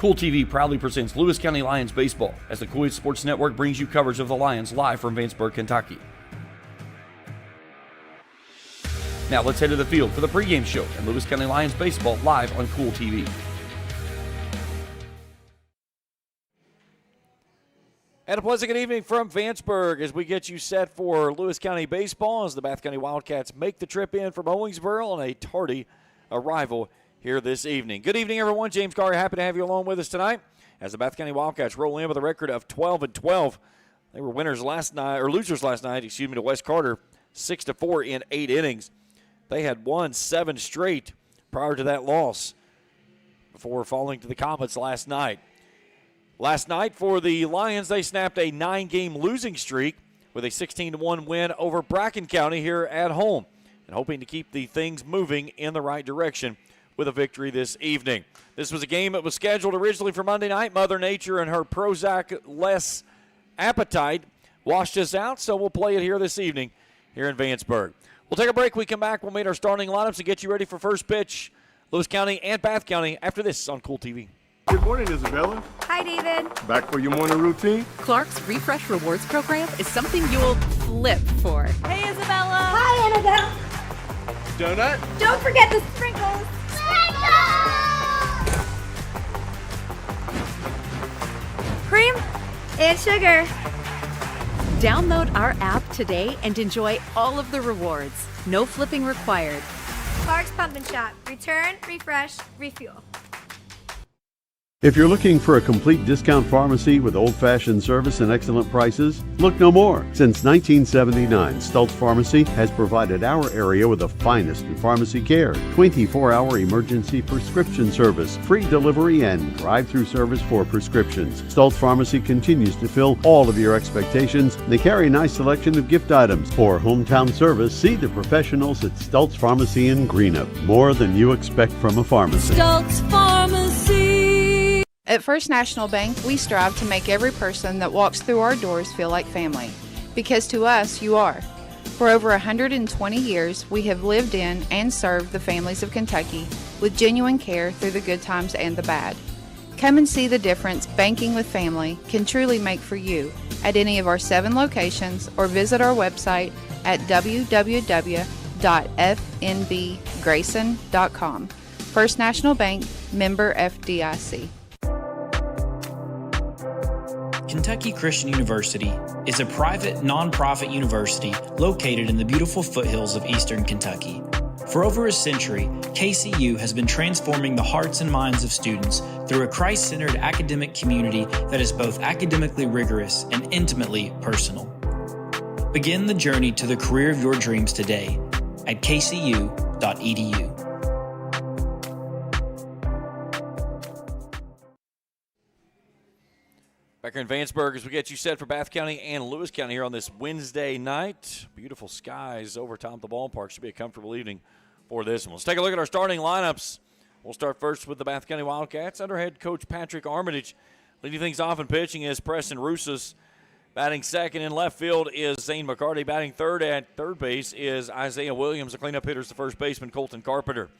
Kool TV proudly presents Lewis County Lions baseball as the Kool Sports Network brings you coverage of the Lions live from Vanceburg, Kentucky. Now let's head to the field for the pregame show and Lewis County Lions baseball live on Kool TV. And a pleasant good evening from Vanceburg as we get you set for Lewis County baseball as the Bath County Wildcats make the trip in from Owensboro on a tardy arrival here this evening. Good evening, everyone. James Carr, happy to have you along with us tonight as the Bath County Wildcats roll in with a record of 12-12. They were losers last night to West Carter, 6-4 in 8 innings. They had won 7 straight prior to that loss before falling to the Comets last night. Last night for the Lions, they snapped a 9-game losing streak with a 16-1 win over Bracken County here at home and hoping to keep the things moving in the right direction with a victory this evening. This was a game that was scheduled originally for Monday night. Mother Nature and her Prozac-less appetite washed us out, so we'll play it here this evening here in Vanceburg. We'll take a break. We come back. We'll meet our starting lineups and get you ready for first pitch. Lewis County and Bath County after this on Kool TV. Good morning, Isabella. Hi, David. Back for your morning routine? Clark's Refresh Rewards program is something you'll flip for. Hey, Isabella. Hi, Annabelle. Donut? Don't forget the sprinkles. Cream and sugar. Download our app today and enjoy all of the rewards. No flipping required. Clark's Pump and Shop. Return, refresh, refuel. If you're looking for a complete discount pharmacy with old-fashioned service and excellent prices, look no more. Since 1979, Stultz Pharmacy has provided our area with the finest in pharmacy care, 24-hour emergency prescription service, free delivery, and drive-through service for prescriptions. Stultz Pharmacy continues to fill all of your expectations. They carry a nice selection of gift items. For hometown service, see the professionals at Stultz Pharmacy in Greenup. More than you expect from a pharmacy. Stultz Pharmacy. At First National Bank, we strive to make every person that walks through our doors feel like family. Because to us, you are. For over 120 years, we have lived in and served the families of Kentucky with genuine care through the good times and the bad. Come and see the difference banking with family can truly make for you at any of our 7 locations or visit our website at www.fnbgrayson.com. First National Bank, member FDIC. Kentucky Christian University is a private, nonprofit university located in the beautiful foothills of eastern Kentucky. For over a century, KCU has been transforming the hearts and minds of students through a Christ-centered academic community that is both academically rigorous and intimately personal. Begin the journey to the career of your dreams today at kcu.edu. Back here in Vanceburg as we get you set for Bath County and Lewis County here on this Wednesday night. Beautiful skies over top the ballpark. Should be a comfortable evening for this one. Let's take a look at our starting lineups. We'll start first with the Bath County Wildcats under head coach Patrick Armitage. Leading things off in pitching is Preston Rusas. Batting second in left field is Zane McCarty. Batting third at third base is Isaiah Williams. The cleanup hitter is the first baseman Colton Carpenter.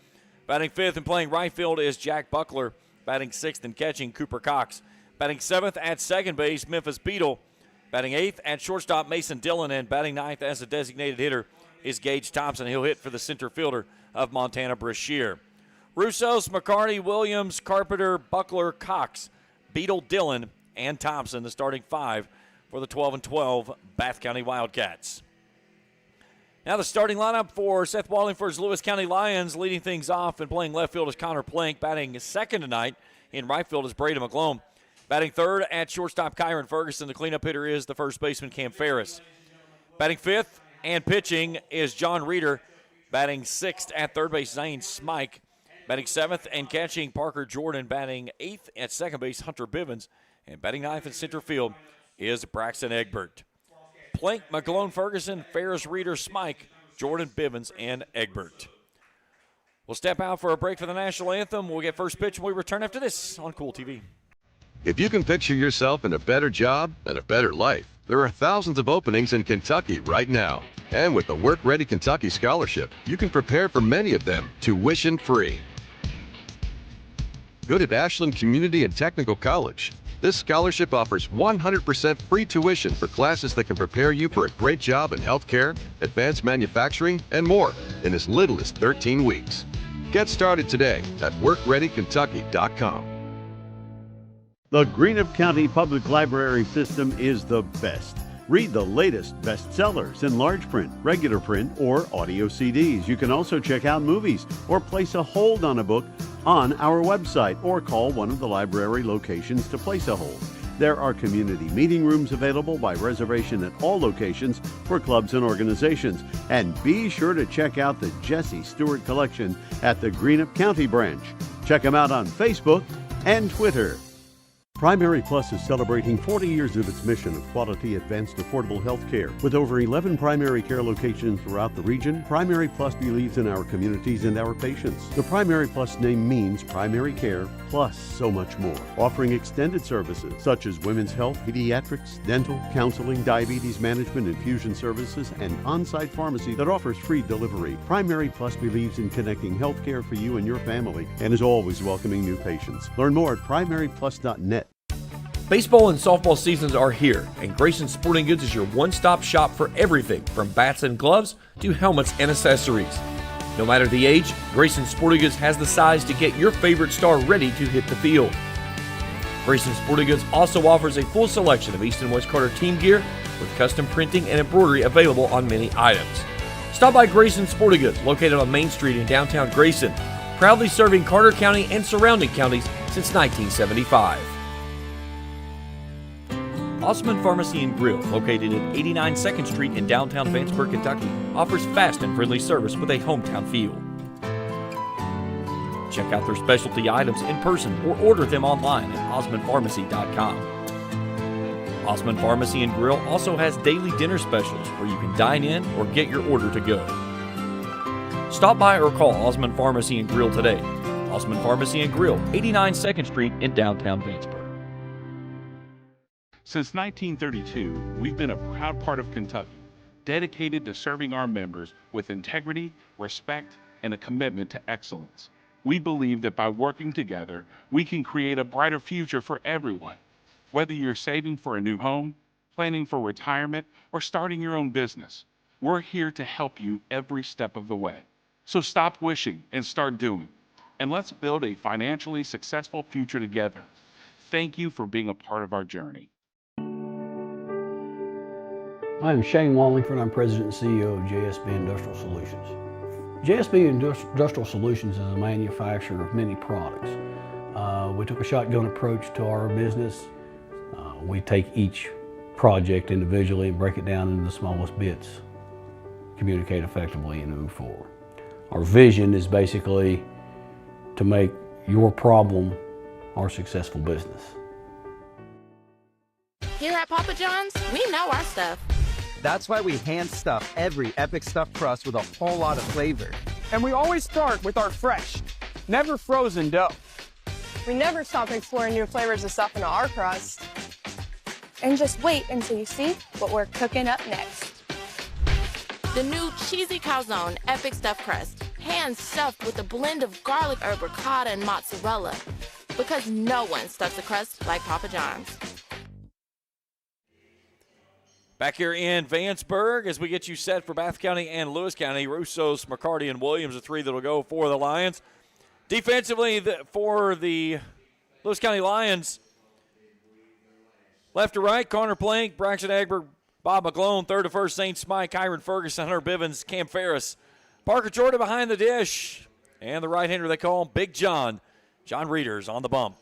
Batting fifth and playing right field is Jack Buckler. Batting sixth and catching Cooper Cox. Batting seventh at second base, Memphis Beadle. Batting eighth at shortstop, Mason Dillon. And batting ninth as a designated hitter is Gage Thompson. He'll hit for the center fielder of Montana Brashear. Russos, McCarty, Williams, Carpenter, Buckler, Cox, Beadle, Dillon, and Thompson, the starting 5 for the 12-12 Bath County Wildcats. Now the starting lineup for Seth Wallingford's Lewis County Lions. Leading things off and playing left field is Connor Plank. Batting second tonight in right field is Braden McClone. Batting third at shortstop, Kyron Ferguson. The cleanup hitter is the first baseman, Cam Ferris. Batting fifth and pitching is John Reeder. Batting sixth at third base, Zane Smike. Batting seventh and catching, Parker Jordan. Batting eighth at second base, Hunter Bivens. And batting ninth in center field is Braxton Egbert. Plank, McClone, Ferguson, Ferris, Reeder, Smike, Jordan, Bivens, and Egbert. We'll step out for a break for the national anthem. We'll get first pitch when we return after this on Kool TV. If you can picture yourself in a better job and a better life, there are thousands of openings in Kentucky right now. And with the Work Ready Kentucky Scholarship, you can prepare for many of them tuition-free. Good at Ashland Community and Technical College. This scholarship offers 100% free tuition for classes that can prepare you for a great job in healthcare, advanced manufacturing, and more in as little as 13 weeks. Get started today at workreadykentucky.com. The Greenup County Public Library System is the best. Read the latest bestsellers in large print, regular print, or audio CDs. You can also check out movies or place a hold on a book on our website or call one of the library locations to place a hold. There are community meeting rooms available by reservation at all locations for clubs and organizations. And be sure to check out the Jesse Stewart collection at the Greenup County branch. Check them out on Facebook and Twitter. Primary Plus is celebrating 40 years of its mission of quality, advanced, affordable health care. With over 11 primary care locations throughout the region, Primary Plus believes in our communities and our patients. The Primary Plus name means primary care plus so much more, offering extended services such as women's health, pediatrics, dental, counseling, diabetes management, infusion services, and on-site pharmacy that offers free delivery. Primary Plus believes in connecting health care for you and your family and is always welcoming new patients. Learn more at primaryplus.net. Baseball and softball seasons are here, and Grayson Sporting Goods is your one-stop shop for everything from bats and gloves to helmets and accessories. No matter the age, Grayson Sporting Goods has the size to get your favorite star ready to hit the field. Grayson Sporting Goods also offers a full selection of East and West Carter team gear with custom printing and embroidery available on many items. Stop by Grayson Sporting Goods, located on Main Street in downtown Grayson, proudly serving Carter County and surrounding counties since 1975. Osmond Pharmacy and Grill, located at 89 2nd Street in downtown Vanceburg, Kentucky, offers fast and friendly service with a hometown feel. Check out their specialty items in person or order them online at osmondpharmacy.com. Osmond Pharmacy and Grill also has daily dinner specials where you can dine in or get your order to go. Stop by or call Osmond Pharmacy and Grill today. Osmond Pharmacy and Grill, 89 2nd Street in downtown Vanceburg. Since 1932, we've been a proud part of Kentucky, dedicated to serving our members with integrity, respect, and a commitment to excellence. We believe that by working together, we can create a brighter future for everyone. Whether you're saving for a new home, planning for retirement, or starting your own business, we're here to help you every step of the way. So stop wishing and start doing. And let's build a financially successful future together. Thank you for being a part of our journey. I'm Shane Wallingford. I'm President and CEO of JSB Industrial Solutions. JSB Industrial Solutions is a manufacturer of many products. We took a shotgun approach to our business. We take each project individually and break it down into the smallest bits, communicate effectively, and move forward. Our vision is basically to make your problem our successful business. Here at Papa John's, we know our stuff. That's why we hand stuff every Epic Stuffed Crust with a whole lot of flavor. And we always start with our fresh, never frozen dough. We never stop exploring new flavors of stuff into our crust. And just wait until you see what we're cooking up next. The new cheesy calzone Epic Stuffed Crust, hand stuffed with a blend of garlic herb, ricotta, and mozzarella. Because no one stuffs a crust like Papa John's. Back here in Vanceburg as we get you set for Bath County and Lewis County. Russos, McCarty, and Williams, the three that will go for the Lions. Defensively for the Lewis County Lions, left to right, Connor Plank, Braxton Agberg, Bob McGlone, third to first, St. Smythe, Kyron Ferguson, Hunter Bivens, Cam Ferris, Parker Jordan behind the dish, and the right-hander they call him Big John. John Reeders on the bump.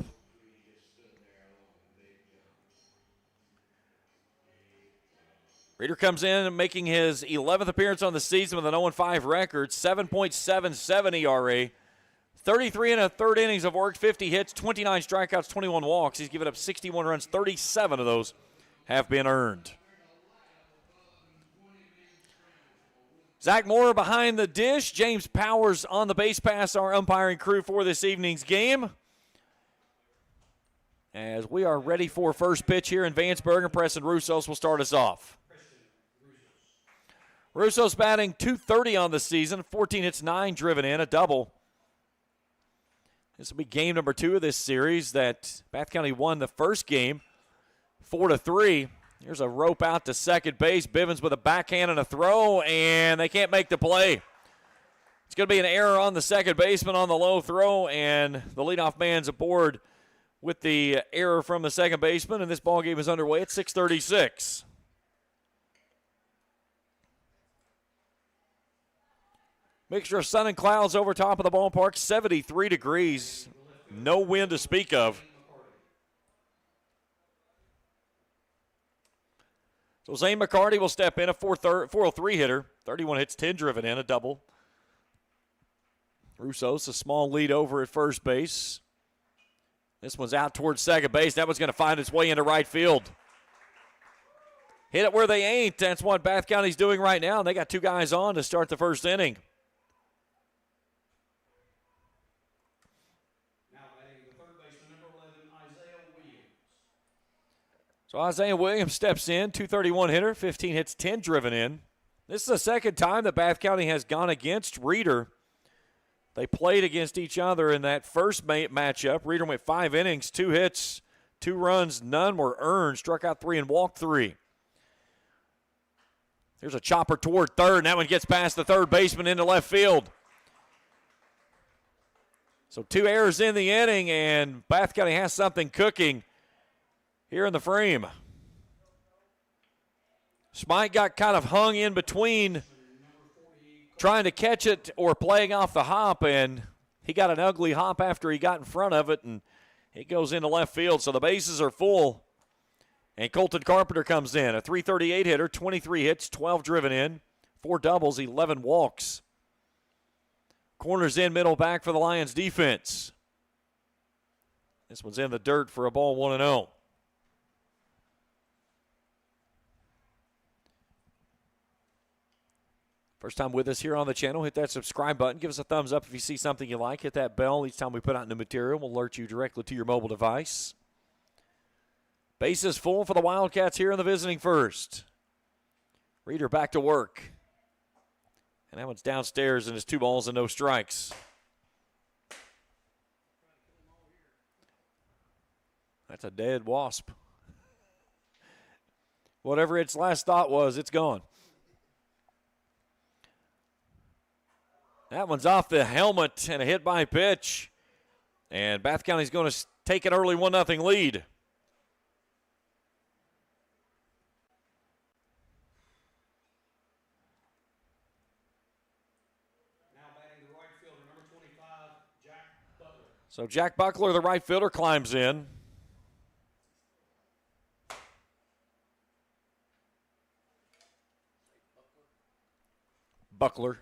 Reeder comes in making his 11th appearance on the season with an 0-5 record, 7.77 ERA, 33 and a third innings of work, 50 hits, 29 strikeouts, 21 walks. He's given up 61 runs, 37 of those have been earned. Zach Moore behind the dish. James Powers on the base pass, our umpiring crew for this evening's game. As we are ready for first pitch here in Vanceburg, and Preston Russos will start us off. Russo's batting .230 on the season, 14 hits, 9 driven in, a double. This will be game number 2 of this series that Bath County won the first game 4-3. Here's a rope out to second base. Bivens with a backhand and a throw, and they can't make the play. It's going to be an error on the second baseman on the low throw, and the leadoff man's aboard with the error from the second baseman, and this ball game is underway at 6:36. Mixture of sun and clouds over top of the ballpark, 73 degrees. No wind to speak of. So Zane McCarty will step in, a 403 hitter. 31 hits, 10 driven in, a double. Russo's a small lead over at first base. This one's out towards second base. That one's going to find its way into right field. Hit it where they ain't. That's what Bath County's doing right now. They got 2 guys on to start the first inning. So Isaiah Williams steps in, 231 hitter, 15 hits, 10 driven in. This is the second time that Bath County has gone against Reeder. They played against each other in that first matchup. Reeder went 5 innings, 2 hits, 2 runs, none were earned, struck out 3 and walked 3. There's a chopper toward third, and that one gets past the third baseman into left field. So 2 errors in the inning, and Bath County has something cooking here in the frame. Smite got kind of hung in between trying to catch it or playing off the hop, and he got an ugly hop after he got in front of it, and it goes into left field. So the bases are full, and Colton Carpenter comes in, a 338 hitter, 23 hits, 12 driven in, 4 doubles, 11 walks. Corners in, middle back for the Lions defense. This one's in the dirt for a ball, 1-0. First time with us here on the channel, hit that subscribe button. Give us a thumbs up if you see something you like. Hit that bell each time we put out new material. We'll alert you directly to your mobile device. Bases full for the Wildcats here in the visiting first. Reeder back to work. And that one's downstairs, and it's 2 balls and no strikes. That's a dead wasp. Whatever its last thought was, it's gone. That one's off the helmet and a hit by pitch. And Bath County's going to take an early 1-0 lead. Now batting the right fielder, number 25, Jack Butler. So Jack Buckler, the right fielder, climbs in. Buckler.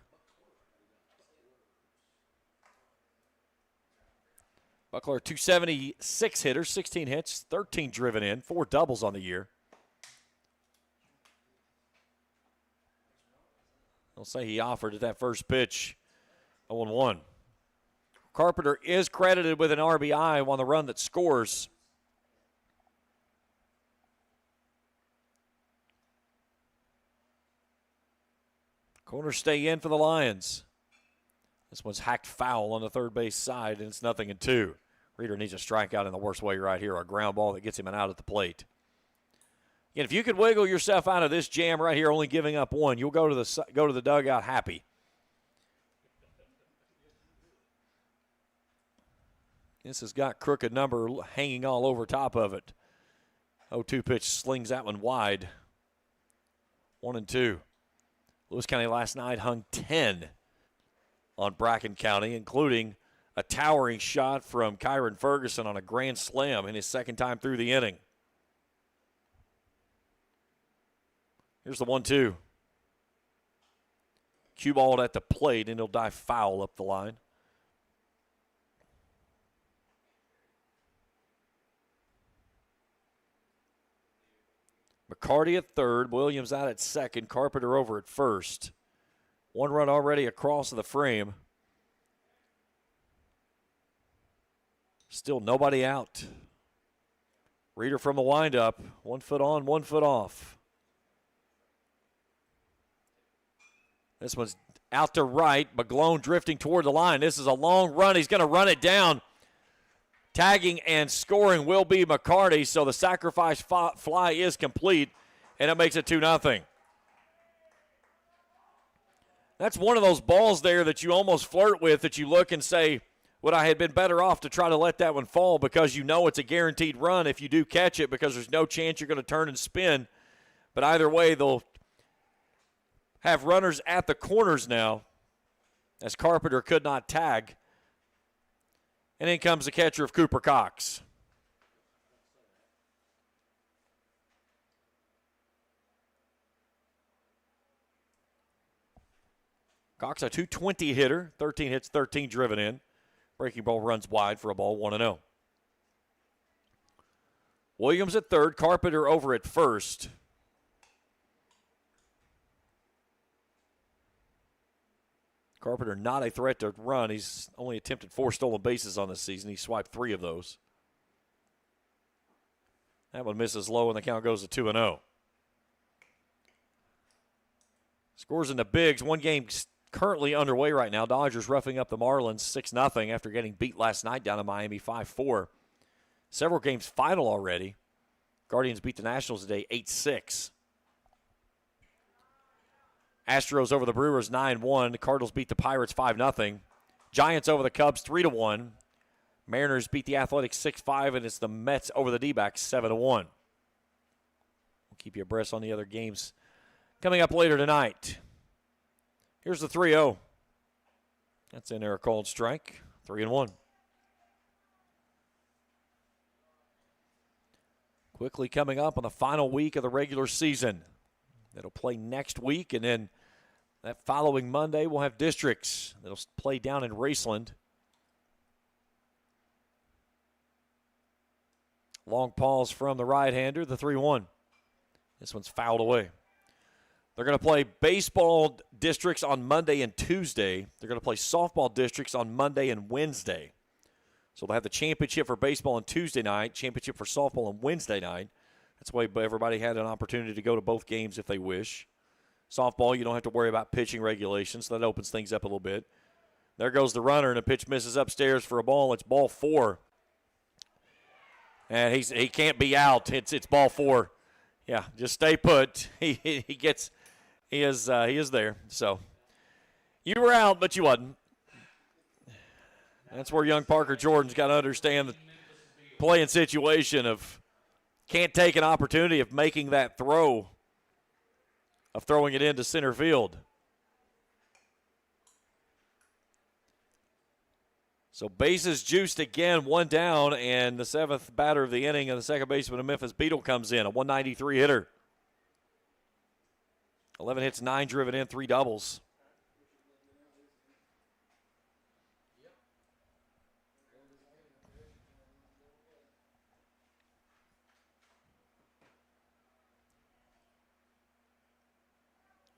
Buckler, 276 hitter, 16 hits, 13 driven in, 4 doubles on the year. They'll say he offered at that first pitch, 0-1. Carpenter is credited with an RBI on the run that scores. Corners stay in for the Lions. This one's hacked foul on the third base side, and it's 0-2. Reeder needs a strikeout in the worst way right here, a ground ball that gets him an out at the plate. Again, if you could wiggle yourself out of this jam right here, only giving up 1, you'll go to the dugout happy. This has got crooked number hanging all over top of it. 0-2 pitch slings that one wide. 1-2. Lewis County last night hung 10 on Bracken County, including a towering shot from Kyron Ferguson on a grand slam in his second time through the inning. Here's the 1-2. Cue balled at the plate, and he'll dive foul up the line. McCarty at third, Williams out at second, Carpenter over at first. 1 run already across the frame. Still nobody out. Reeder from the windup. 1 foot on, 1 foot off. This one's out to right. McGlone drifting toward the line. This is a long run. He's going to run it down. Tagging and scoring will be McCarty, so the sacrifice fly is complete, and it makes it 2-0. That's one of those balls there that you almost flirt with, that you look and say, would I have been better off to try to let that one fall, because you know it's a guaranteed run if you do catch it, because there's no chance you're going to turn and spin. But either way, they'll have runners at the corners now, as Carpenter could not tag. And in comes the catcher of Cooper Cox. Cox, a .220 hitter, 13 hits, 13 driven in. Breaking ball runs wide for a ball, 1-0. Williams at third, Carpenter over at first. Carpenter not a threat to run. He's only attempted 4 stolen bases on this season. He swiped 3 of those. That one misses low, and the count goes to 2-0. Scores in the bigs. One game currently underway right now. Dodgers roughing up the Marlins 6-0 after getting beat last night down in Miami 5-4. Several games final already. Guardians beat the Nationals today 8-6. Astros over the Brewers 9-1. The Cardinals beat the Pirates 5-0. Giants over the Cubs 3-1. Mariners beat the Athletics 6-5, and it's the Mets over the D-backs 7-1. We'll keep you abreast on the other games coming up later tonight. Here's the 3-0. That's in there, a called strike. 3-1. Quickly coming up on the final week of the regular season. That'll play next week, and then that following Monday we'll have districts that'll play down in Raceland. Long pause from the right-hander, the 3-1. This one's fouled away. They're going to play baseball districts on Monday and Tuesday. They're going to play softball districts on Monday and Wednesday. So they'll have the championship for baseball on Tuesday night, championship for softball on Wednesday night. That's why everybody had an opportunity to go to both games if they wish. Softball, you don't have to worry about pitching regulations, so that opens things up a little bit. There goes the runner, and the pitch misses upstairs for a ball. It's ball 4. And he can't be out. It's ball 4. Yeah, just stay put. He is there. So you were out, but you wasn't. That's where young Parker Jordan's got to understand the playing situation of can't take an opportunity of making that throw, of throwing it into center field. So bases juiced again, 1 down, and the 7th batter of the inning, and the second baseman of Memphis Beetle comes in, a 193 hitter. 11 hits, 9 driven in, 3 doubles.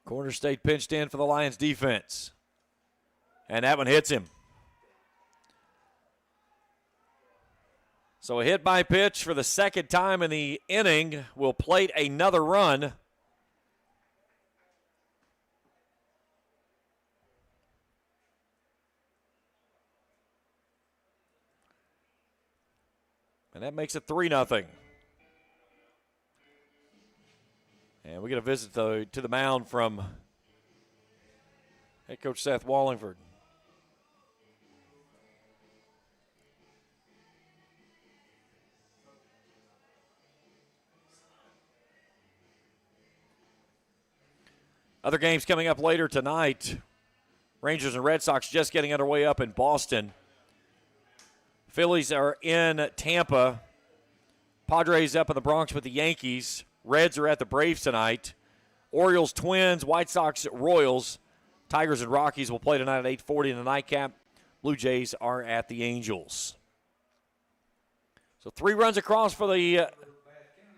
Corner State pinched in for the Lions defense. And that one hits him. So a hit by pitch for the second time in the inning will plate another run. And that makes it 3-0. And we get a visit to the mound from head coach Seth Wallingford. Other games coming up later tonight. Rangers and Red Sox just getting underway up in Boston. Phillies are in Tampa. Padres up in the Bronx with the Yankees. Reds are at the Braves tonight. Orioles, Twins, White Sox, Royals. Tigers and Rockies will play tonight at 8:40 in the nightcap. Blue Jays are at the Angels. So 3 runs across for the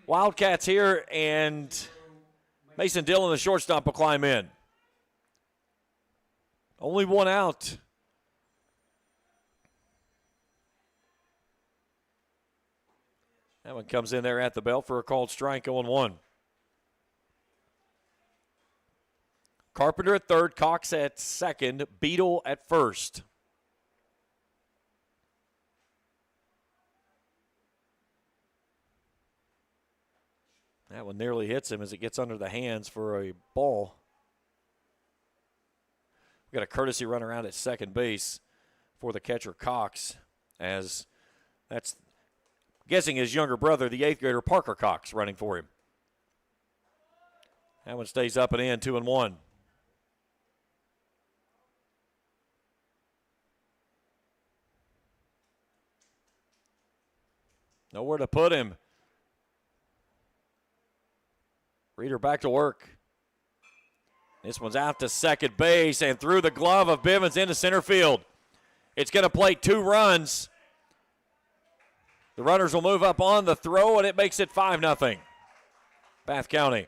Wildcats here, and Mason Dillon, the shortstop, will climb in. Only 1 out. That one comes in there at the belt for a called strike, 0-1. Carpenter at third, Cox at second, Beadle at first. That one nearly hits him as it gets under the hands for a ball. We got a courtesy run around at second base for the catcher Cox, as that's guessing his younger brother, the 8th grader Parker Cox, running for him. That one stays up and in, 2-1. Nowhere to put him. Reeder back to work. This one's out to second base and through the glove of Bivens into center field. It's going to play 2 runs. The runners will move up on the throw, and it makes it 5-0. Bath County.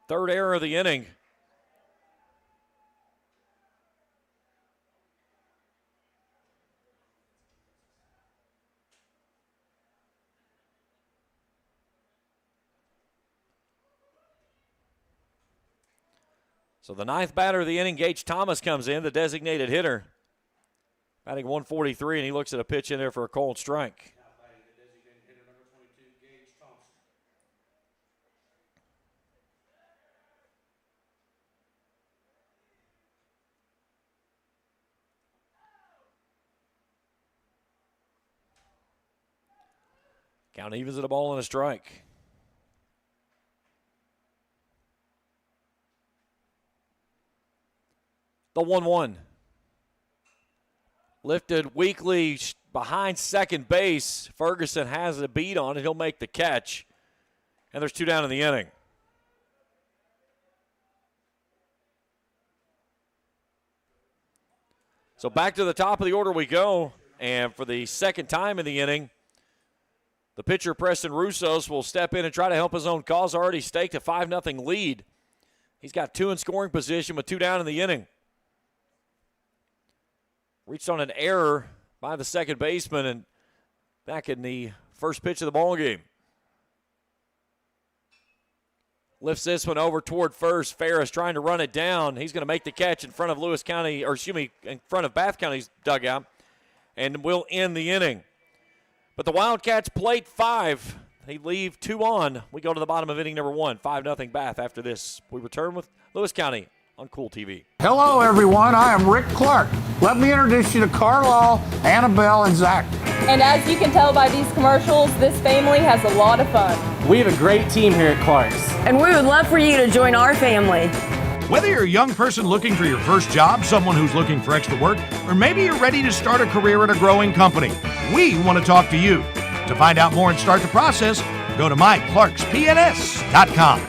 Third error of the inning. So the 9th batter of the inning, Gage Thomas, comes in, the designated hitter. Batting 143, and he looks at a pitch in there for a cold strike. Count evens at a ball and a strike. The 1-1. Lifted weakly behind second base. Ferguson has a beat on it. He'll make the catch. And there's 2 down in the inning. So back to the top of the order we go. And for the second time in the inning, the pitcher, Preston Russos, will step in and try to help his own cause. Already staked a 5-0 lead. He's got 2 in scoring position with 2 down in the inning. Reached on an error by the second baseman and back in the first pitch of the ball game. Lifts this one over toward first. Ferris trying to run it down. He's going to make the catch in front of in front of Bath County's dugout, and will end the inning. But the Wildcats played 5. They leave 2 on. We go to the bottom of inning number 1. 5-0 Bath after this. We return with Lewis County on Kool TV. Hello, everyone. I am Rick Clark. Let me introduce you to Carlisle, Annabelle, and Zach. And as you can tell by these commercials, this family has a lot of fun. We have a great team here at Clark's. And we would love for you to join our family. Whether you're a young person looking for your first job, someone who's looking for extra work, or maybe you're ready to start a career at a growing company, we want to talk to you. To find out more and start the process, go to myclarkspns.com.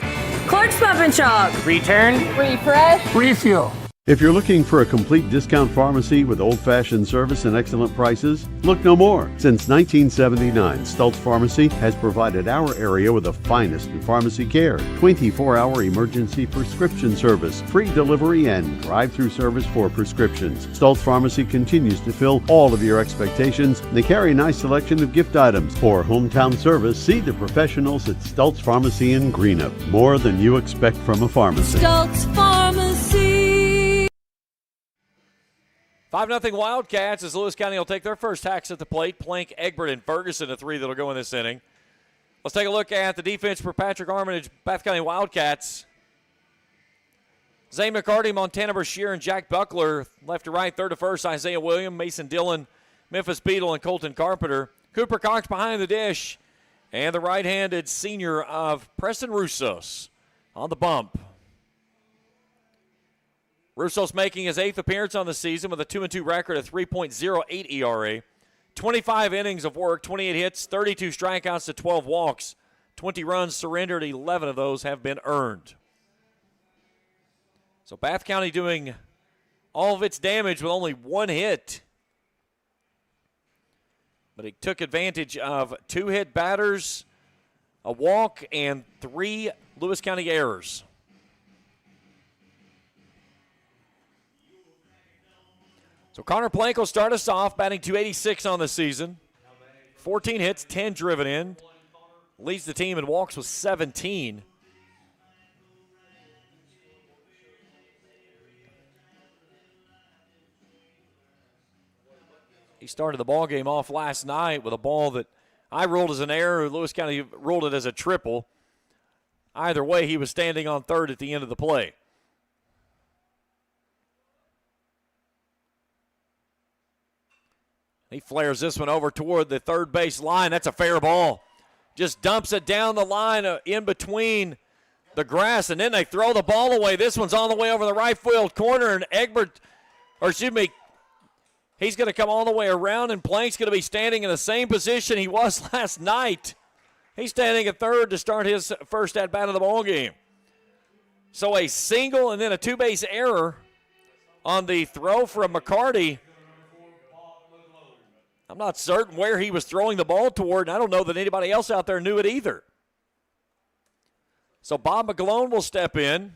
Clark's Pump and Shop. Return. Refresh. Refuel. If you're looking for a complete discount pharmacy with old-fashioned service and excellent prices, look no more. Since 1979, Stultz Pharmacy has provided our area with the finest in pharmacy care, 24-hour emergency prescription service, free delivery, and drive-through service for prescriptions. Stultz Pharmacy continues to fill all of your expectations. They carry a nice selection of gift items. For hometown service, see the professionals at Stultz Pharmacy in Greenup. More than you expect from a pharmacy. Stultz Pharmacy. 5-0 Wildcats as Lewis County will take their first hacks at the plate. Plank, Egbert, and Ferguson, the 3 that'll go in this inning. Let's take a look at the defense for Patrick Armitage, Bath County Wildcats. Zay McCarty, Montana Brashear, and Jack Buckler. Left to right, third to first, Isaiah William, Mason Dillon, Memphis Beadle, and Colton Carpenter. Cooper Cox behind the dish. And the right-handed senior of Preston Russos on the bump. Russos making his 8th appearance on the season with a 2-2 record, a 3.08 ERA. 25 innings of work, 28 hits, 32 strikeouts to 12 walks. 20 runs surrendered, 11 of those have been earned. So Bath County doing all of its damage with only 1 hit. But he took advantage of 2 hit batters, a walk, and 3 Lewis County errors. So Connor Plank will start us off, batting .286 on the season. 14 hits, 10 driven in. Leads the team in walks with 17. He started the ball game off last night with a ball that I ruled as an error. Lewis County ruled it as a triple. Either way, he was standing on third at the end of the play. He flares this one over toward the third base line. That's a fair ball. Just dumps it down the line in between the grass, and then they throw the ball away. This one's on the way over the right field corner, and he's going to come all the way around, and Plank's going to be standing in the same position he was last night. He's standing at third to start his first at-bat of the ball game. So a single and then a two-base error on the throw from McCarty. I'm not certain where he was throwing the ball toward, and I don't know that anybody else out there knew it either. So Bob McGlone will step in.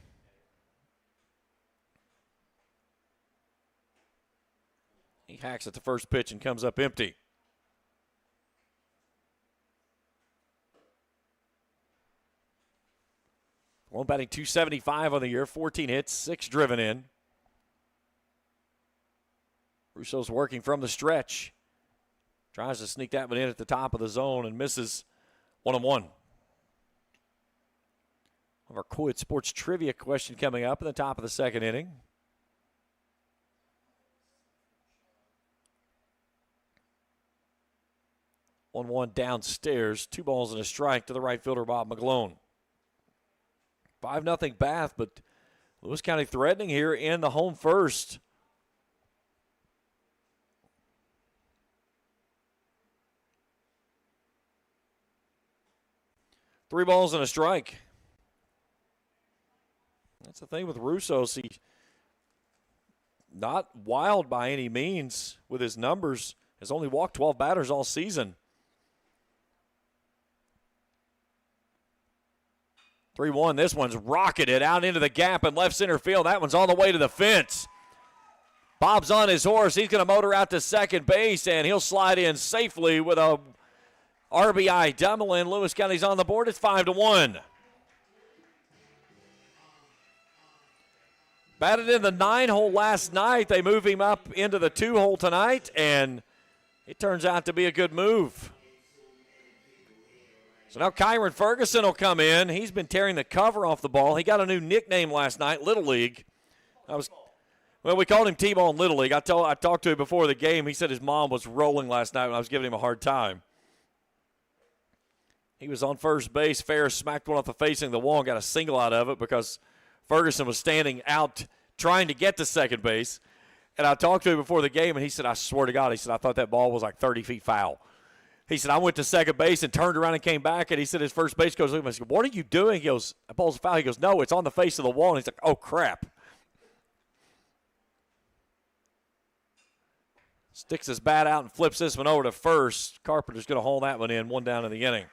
He hacks at the first pitch and comes up empty. Malone batting .275 on the year, 14 hits, 6 driven in. Russo's working from the stretch. Tries to sneak that one in at the top of the zone and misses 1-1. One of our Kool Sports Trivia question coming up in the top of the second inning. One downstairs, 2 balls and a strike to the right fielder, Bob McGlone. 5-0 Bath, but Lewis County threatening here in the home first. Three balls and a strike. That's the thing with Russos. He not wild by any means with his numbers. Has only walked 12 batters all season. 3-1. This one's rocketed out into the gap in left center field. That one's on the way to the fence. Bob's on his horse. He's going to motor out to second base, and he'll slide in safely with a RBI double, and Lewis County's on the board. It's 5-1. Batted in the 9-hole last night. They move him up into the 2-hole tonight, and it turns out to be a good move. So now Kyron Ferguson will come in. He's been tearing the cover off the ball. He got a new nickname last night, Little League. We called him T-Bone Little League. I talked to him before the game. He said his mom was rolling last night when I was giving him a hard time. He was on first base. Ferris smacked one off the facing the wall and got a single out of it because Ferguson was standing out trying to get to second base. And I talked to him before the game, and he said, I swear to God, he said, I thought that ball was like 30 feet foul. He said, I went to second base and turned around and came back, and he said his first base coach looked at him and said, what are you doing? He goes, that ball's a foul. He goes, no, it's on the face of the wall. And he's like, oh, crap. Sticks his bat out and flips this one over to first. Carpenter's going to haul that one in, 1 down in the inning.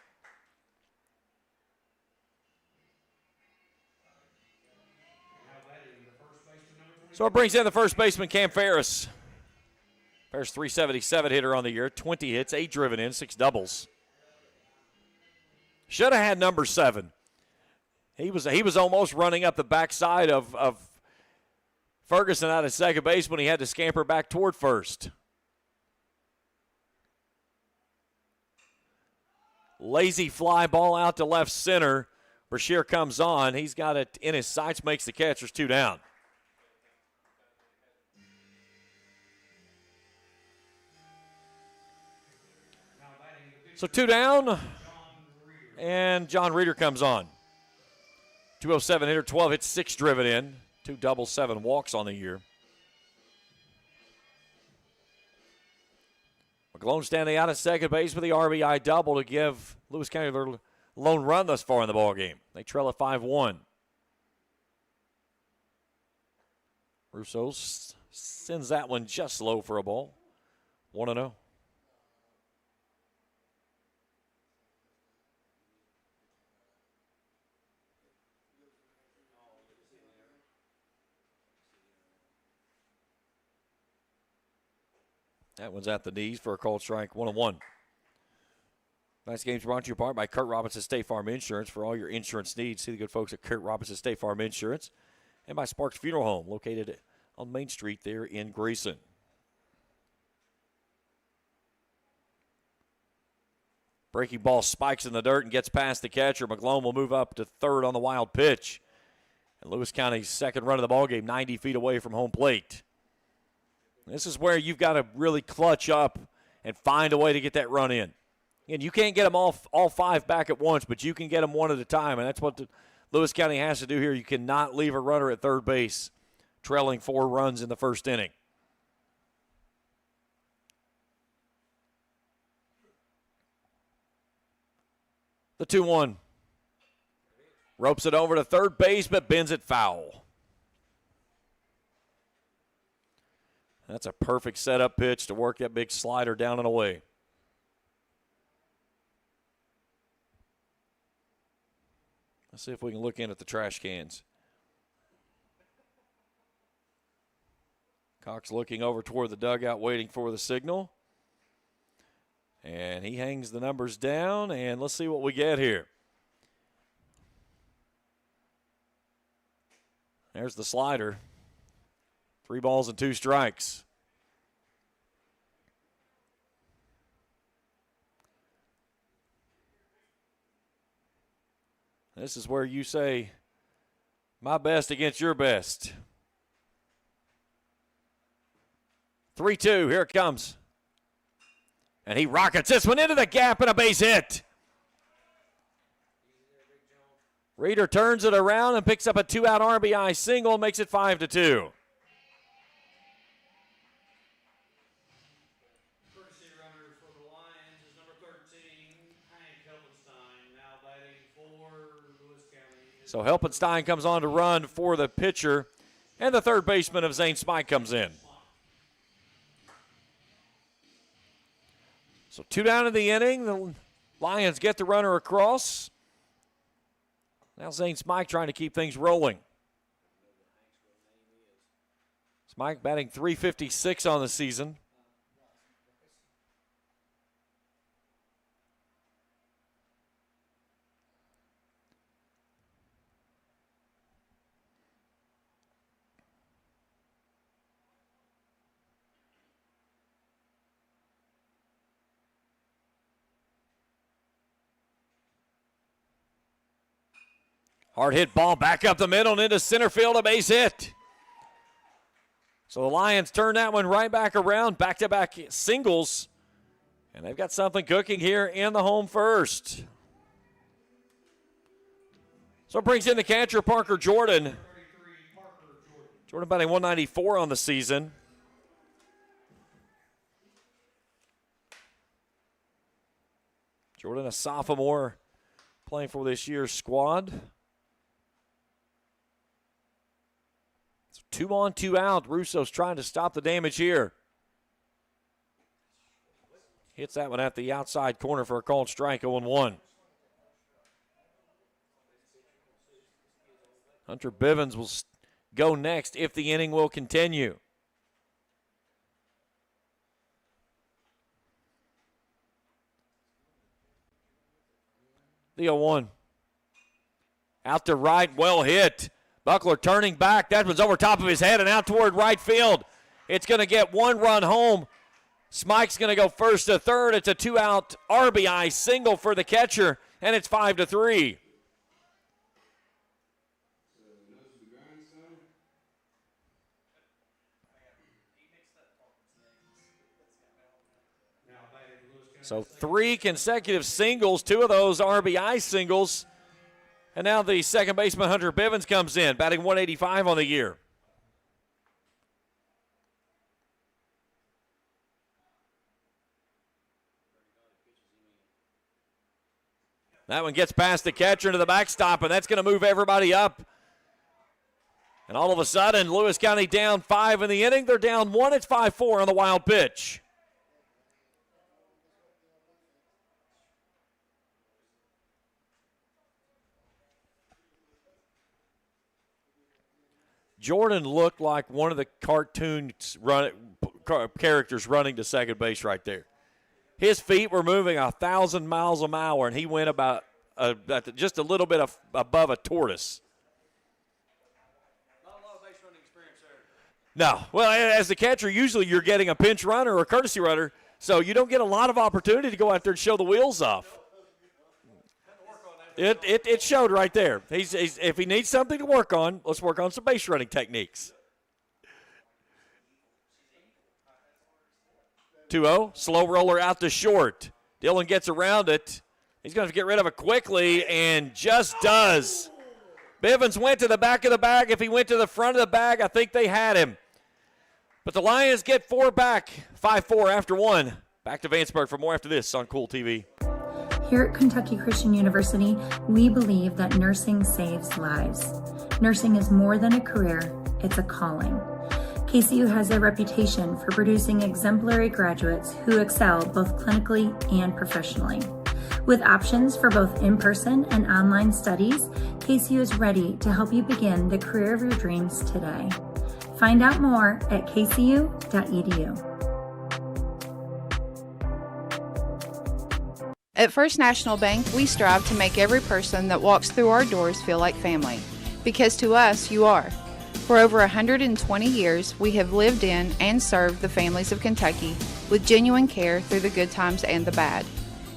So it brings in the first baseman, Cam Ferris. Ferris, 377 hitter on the year, 20 hits, 8 driven in, 6 doubles. Should have had number 7. He was almost running up the backside of Ferguson out of second base when he had to scamper back toward first. Lazy fly ball out to left center. Brashear comes on. He's got it in his sights, makes the catch. There's 2 down. So 2 down, and John Reeder comes on. 207 hitter, 12 hits, 6 driven in, 2 doubles, 7 walks on the year. McGlone standing out at second base with the RBI double to give Lewis County their lone run thus far in the ballgame. They trail at 5-1. Russo sends that one just low for a ball. 1-0. That one's at the knees for a called strike, 1-1. Tonight's game's brought to you apart by Kurt Robinson State Farm Insurance. For all your insurance needs, see the good folks at Kurt Robinson State Farm Insurance. And by Sparks Funeral Home, located on Main Street there in Grayson. Breaking ball spikes in the dirt and gets past the catcher. McGlone will move up to third on the wild pitch. And Lewis County's second run of the ballgame, 90 feet away from home plate. This is where you've got to really clutch up and find a way to get that run in. And you can't get them all five back at once, but you can get them one at a time, and that's what Lewis County has to do here. You cannot leave a runner at third base trailing 4 runs in the first inning. The 2-1. Ropes it over to third base, but bends it foul. That's a perfect setup pitch to work that big slider down and away. Let's see if we can look in at the trash cans. Cox looking over toward the dugout, waiting for the signal. And he hangs the numbers down, and let's see what we get here. There's the slider. 3 balls and 2 strikes. This is where you say, my best against your best. 3-2, here it comes. And he rockets this one into the gap and a base hit. Reeder turns it around and picks up a 2-out RBI single, makes it 5-2. So Helpenstein comes on to run for the pitcher, and the third baseman of Zane Smike comes in. So 2 down in the inning. The Lions get the runner across. Now Zane Smike trying to keep things rolling. Smike batting .356 on the season. Hard hit ball back up the middle and into center field, a base hit. So the Lions turn that one right back around, back-to-back singles. And they've got something cooking here in the home first. So it brings in the catcher, Parker Jordan. Jordan batting .194 on the season. Jordan, a sophomore, playing for this year's squad. 2 on, 2 out. Russo's trying to stop the damage here. Hits that one at the outside corner for a called strike, 0-1. Hunter Bivens will go next if the inning will continue. The 0-1. Out to right, well hit. Buckler turning back. That was over top of his head and out toward right field. It's going to get 1 run home. Smike's going to go first to third. It's a 2-out RBI single for the catcher, and it's 5-3. So 3 consecutive singles, 2 of those RBI singles. And now the second baseman, Hunter Bivens, comes in, batting .185 on the year. That one gets past the catcher into the backstop, and that's going to move everybody up. And all of a sudden, Lewis County down 5 in the inning. They're down 1. It's 5-4 on the wild pitch. Jordan looked like one of the cartoon characters running to second base right there. His feet were moving 1,000 miles an hour, and he went about just a little bit above a tortoise. Not a lot of base running experience there. No. Well, as the catcher, usually you're getting a pinch runner or a courtesy runner, so you don't get a lot of opportunity to go out there and show the wheels off. It showed right there. He's if he needs something to work on, let's work on some base running techniques. 2-0, slow roller out to short. Dillon gets around it. He's going to get rid of it quickly and just does. Bivens went to the back of the bag. If he went to the front of the bag, I think they had him. But the Lions get 4 back, 5-4 after 1. Back to Vanceburg for more after this on Kool TV. Here at Kentucky Christian University, we believe that nursing saves lives. Nursing is more than a career, it's a calling. KCU has a reputation for producing exemplary graduates who excel both clinically and professionally. With options for both in-person and online studies, KCU is ready to help you begin the career of your dreams today. Find out more at kcu.edu. At First National Bank, we strive to make every person that walks through our doors feel like family. Because to us, you are. For over 120 years, we have lived in and served the families of Kentucky with genuine care through the good times and the bad.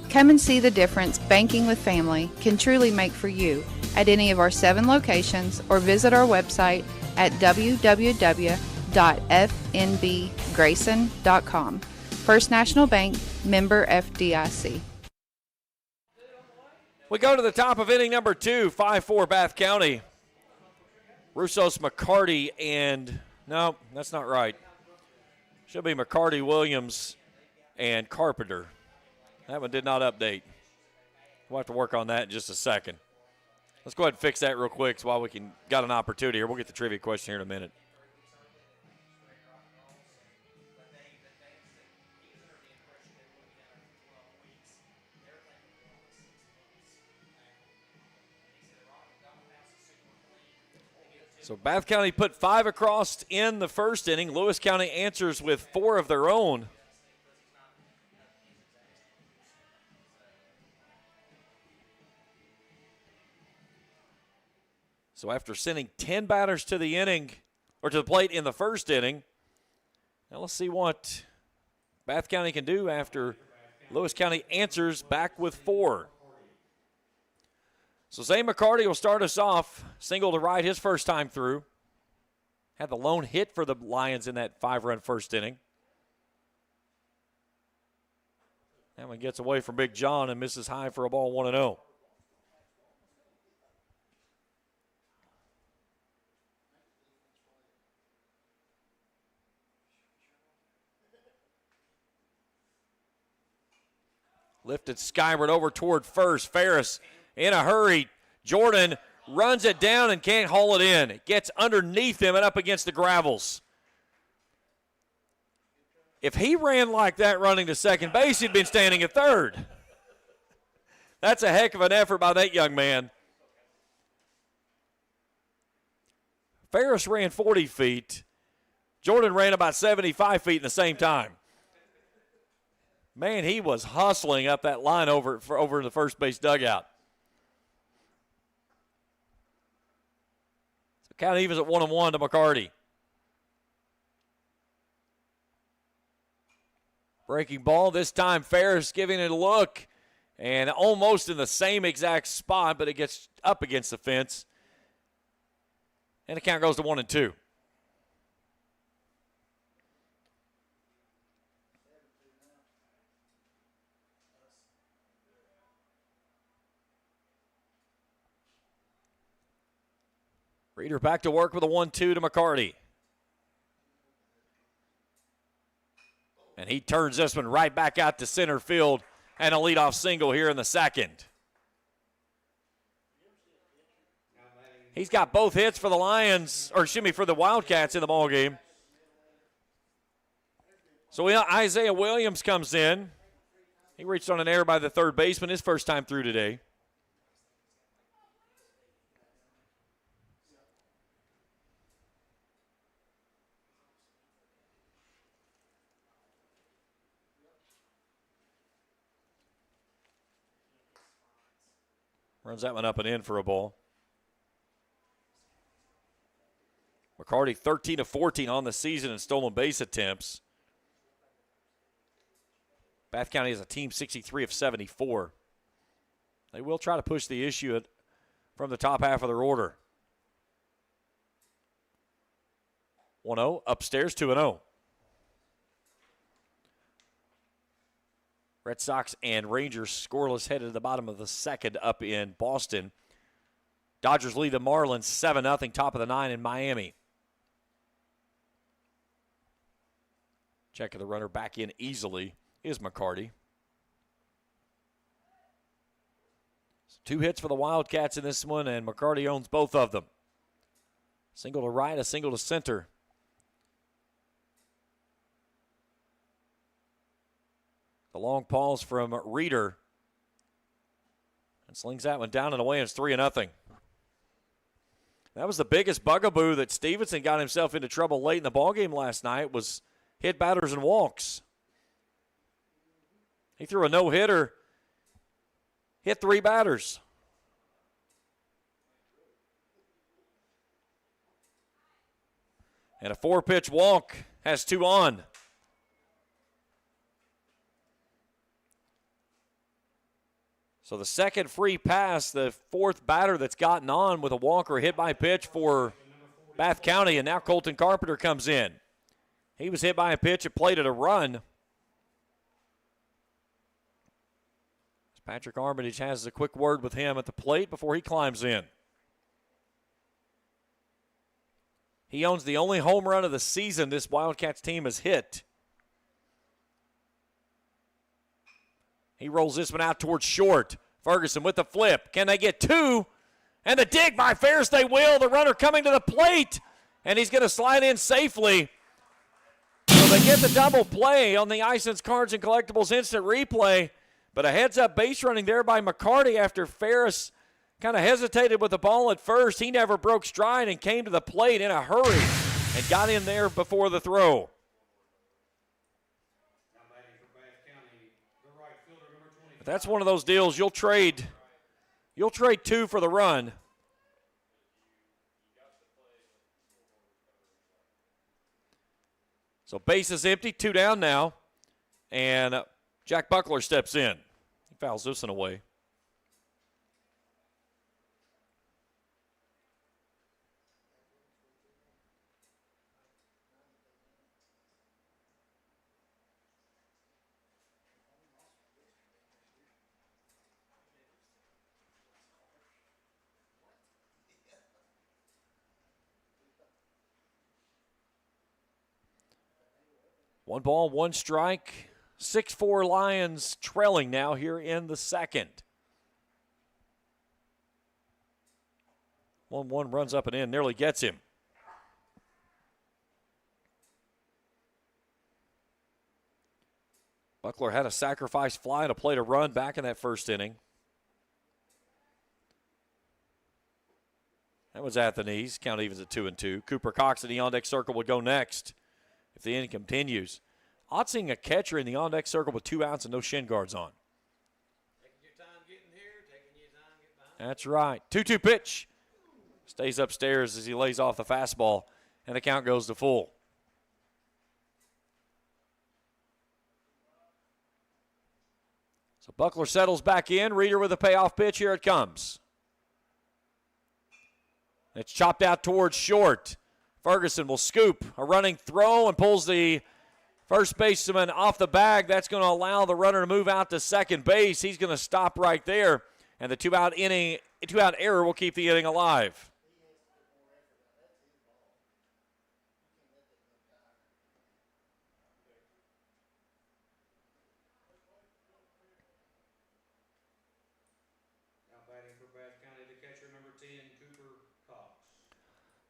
Come and see the difference banking with family can truly make for you at any of our 7 locations or visit our website at www.fnbgrayson.com. First National Bank, member FDIC. We go to the top of inning number 2, 5-4 Bath County. Russos, McCarty, and no, that's not right. Should be McCarty, Williams, and Carpenter. That one did not update. We'll have to work on that in just a second. Let's go ahead and fix that real quick while we got an opportunity here. We'll get the trivia question here in a minute. So Bath County put 5 across in the first inning. Lewis County answers with 4 of their own. So after sending 10 batters to the inning, or to the plate in the first inning, now let's see what Bath County can do after Lewis County answers back with 4. So Zay McCarty will start us off. Single to right his first time through. Had the lone hit for the Lions in that 5-run first inning. That one gets away from Big John and misses high for a ball 1-0. Lifted skyward over toward first. Ferris in a hurry. Jordan runs it down and can't haul it in. It gets underneath him and up against the gravels. If he ran like that running to second base, he'd been standing at third. That's a heck of an effort by that young man. Ferris ran 40 feet. Jordan ran about 75 feet in the same time. Man, he was hustling up that line over in the first base dugout. So count evens at 1-1 to McCarty. Breaking ball, this time Ferris giving it a look, and almost in the same exact spot, but it gets up against the fence. And the count goes to 1-2. Reeder back to work with a 1-2 to McCarty. And he turns this one right back out to center field, and a leadoff single here in the second. He's got both hits for the Lions, or excuse me, for the Wildcats in the ballgame. So Isaiah Williams comes in. He reached on an error by the third baseman his first time through today. Runs that one up and in for a ball. McCarty 13 of 14 on the season in stolen base attempts. Bath County has a team 63 of 74. They will try to push the issue from the top half of their order. 1-0, upstairs 2-0. Red Sox and Rangers scoreless headed to the bottom of the second up in Boston. Dodgers lead the Marlins 7-0, top of the 9 in Miami. Checking the runner back in easily is McCarty. So 2 hits for the Wildcats in this one, and McCarty owns both of them. Single to right, a single to center. The long pause from Reeder. And slings that one down and away, and it's 3-0. That was the biggest bugaboo that Stevenson got himself into trouble late in the ballgame last night, was hit batters and walks. He threw a no-hitter, hit 3 batters. And a 4-pitch walk, has 2 on. So the second free pass, the 4th batter that's gotten on with a walk or a hit by pitch for Bath County, and now Colton Carpenter comes in. He was hit by a pitch and played at a run. Patrick Armitage has a quick word with him at the plate before he climbs in. He owns the only home run of the season this Wildcats team has hit. He rolls this one out towards short. Ferguson with the flip. Can they get 2? And the dig by Ferris, they will. The runner coming to the plate. And he's going to slide in safely. So they get the double play on the Ison's Cards and Collectibles instant replay. But a heads-up base running there by McCarty after Ferris kind of hesitated with the ball at first. He never broke stride and came to the plate in a hurry and got in there before the throw. But that's one of those deals you'll trade 2 for the run. So base is empty, 2 down now, and Jack Buckler steps in. He fouls this one away. One ball, 1 strike. 6-4 Lions trailing now here in the second. 1-1 runs up and in, nearly gets him. Buckler had a sacrifice fly to play to run back in that first inning. That was at the knees. Count evens at 2-2. Cooper Cox in the on-deck circle would go next if the inning continues. Odd seeing a catcher in the on-deck circle with 2 outs and no shin guards on. That's right. 2-2 pitch. Stays upstairs as he lays off the fastball, and the count goes to full. So Buckler settles back in. Reeder with a payoff pitch. Here it comes. It's chopped out towards short. Ferguson will scoop a running throw and pulls the first baseman off the bag. That's going to allow the runner to move out to second base. He's going to stop right there, and the 2-out error will keep the inning alive.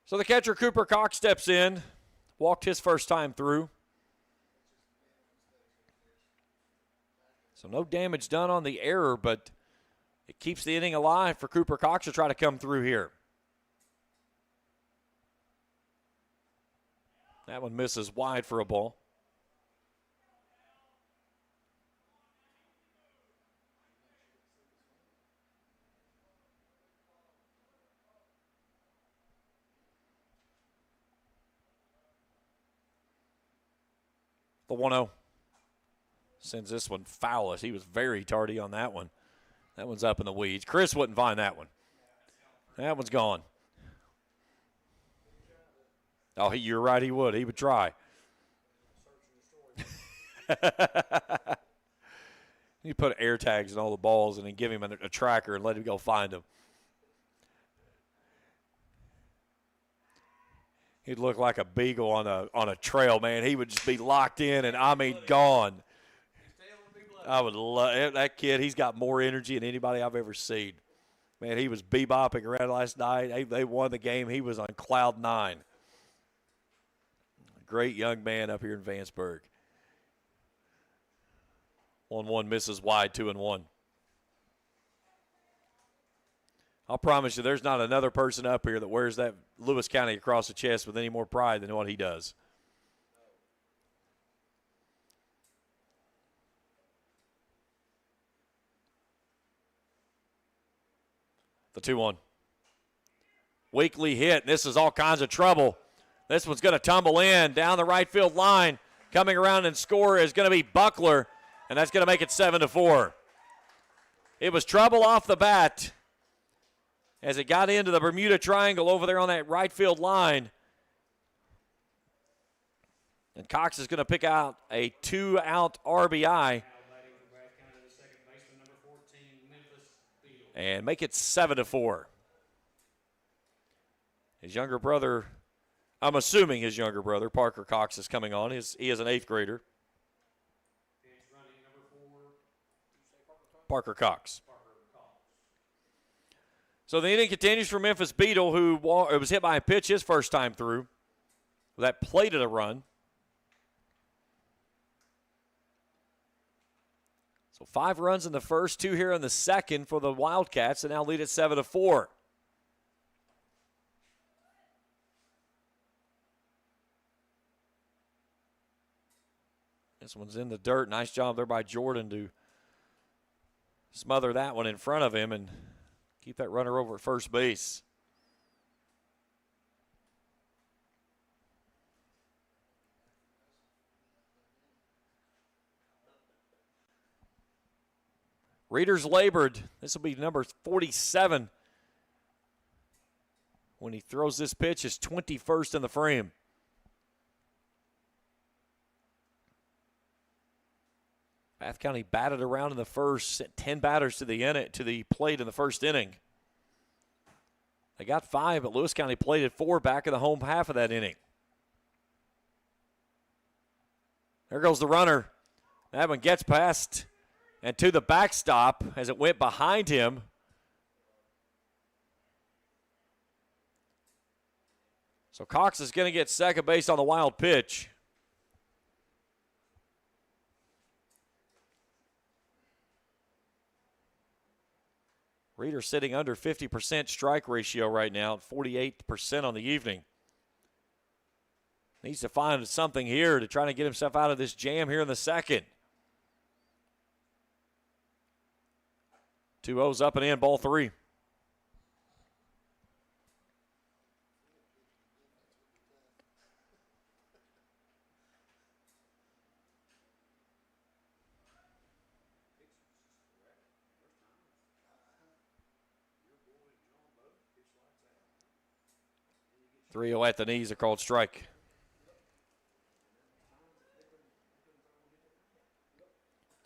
So the catcher, Cooper Cox, steps in. Walked his first time through. So no damage done on the error, but it keeps the inning alive for Cooper Cox to try to come through here. That one misses wide for a ball. The 1-0 sends this one foul as he was very tardy on that one. That one's up in the weeds. Chris wouldn't find that one. That one's gone. Oh, you're right, he would. He would try. You put air tags in all the balls and then give him a tracker and let him go find them. He'd look like a beagle on a trail, man. He would just be locked in and, gone. I would love that kid. He's got more energy than anybody I've ever seen. Man, he was bebopping around last night. They won the game. He was on cloud 9. Great young man up here in Vanceburg. 1-1 misses wide, 2-1. I'll promise you there's not another person up here that wears that Lewis County across the chest with any more pride than what he does. The 2-1. Weakly hit, and this is all kinds of trouble. This one's going to tumble in down the right field line. Coming around and score is going to be Buckler, and that's going to make it 7-4. It was trouble off the bat as it got into the Bermuda Triangle over there on that right field line. And Cox is going to pick out a 2-out RBI and make it 7-4. His younger brother, I'm assuming his younger brother, Parker Cox, is coming on. He is an 8th grader. Parker Cox. So the inning continues for Memphis Beetle, who was hit by a pitch his first time through. That plated a run. So 5 runs in the first, 2 here in the second for the Wildcats, and now lead at 7-4. This one's in the dirt. Nice job there by Jordan to smother that one in front of him and keep that runner over at first base. Reeder's labored. This will be number 47 when he throws this pitch, his 21st in the frame. Bath County batted around in the first, sent 10 batters to the plate in the first inning. They got 5, but Lewis County plated 4 back in the home half of that inning. There goes the runner. That one gets past and to the backstop as it went behind him. So Cox is going to get second base on the wild pitch. Reeder sitting under 50% strike ratio right now at 48% on the evening. Needs to find something here to try to get himself out of this jam here in the second. 2-0's up and in, ball 3. .30 at the knees, are called strike.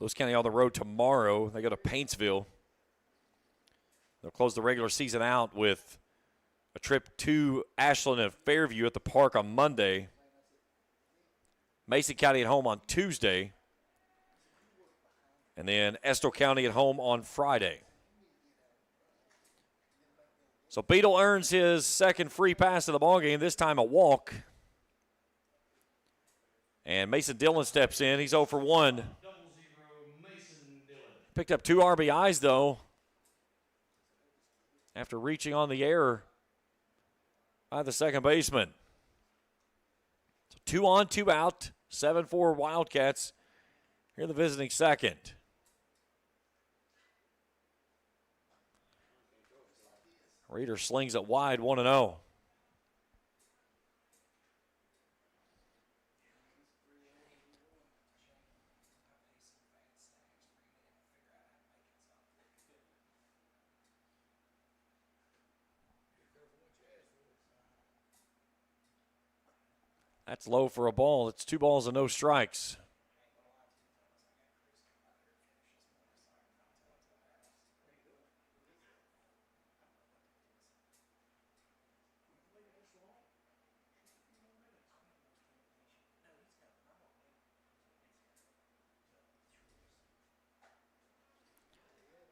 Lewis County on the road tomorrow. They go to Paintsville. They'll close the regular season out with a trip to Ashland and Fairview at the park on Monday. Mason County at home on Tuesday. And then Estill County at home on Friday. So Beetle earns his second free pass of the ballgame, this time a walk. And Mason Dillon steps in. He's 0 for 1. Picked up 2 RBIs, though, after reaching on the error by the second baseman. So 2 on, 2 out, 7-4 Wildcats. Here the visiting second. Reeder slings it wide, 1-0. That's low for a ball. It's 2 balls and no strikes.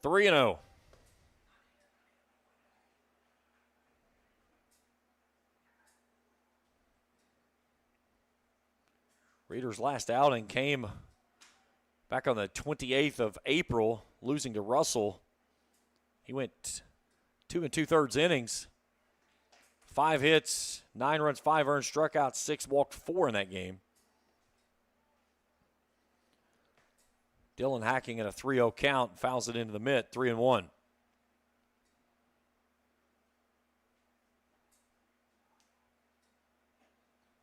Three and 0. Reeder's last outing came back on the 28th of April, losing to Russell. He went 2 2/3 innings, 5 hits, 9 runs, 5 earned, struck out 6, walked 4 in that game. Dylan hacking at a 3-0 count, fouls it into the mitt, 3-1.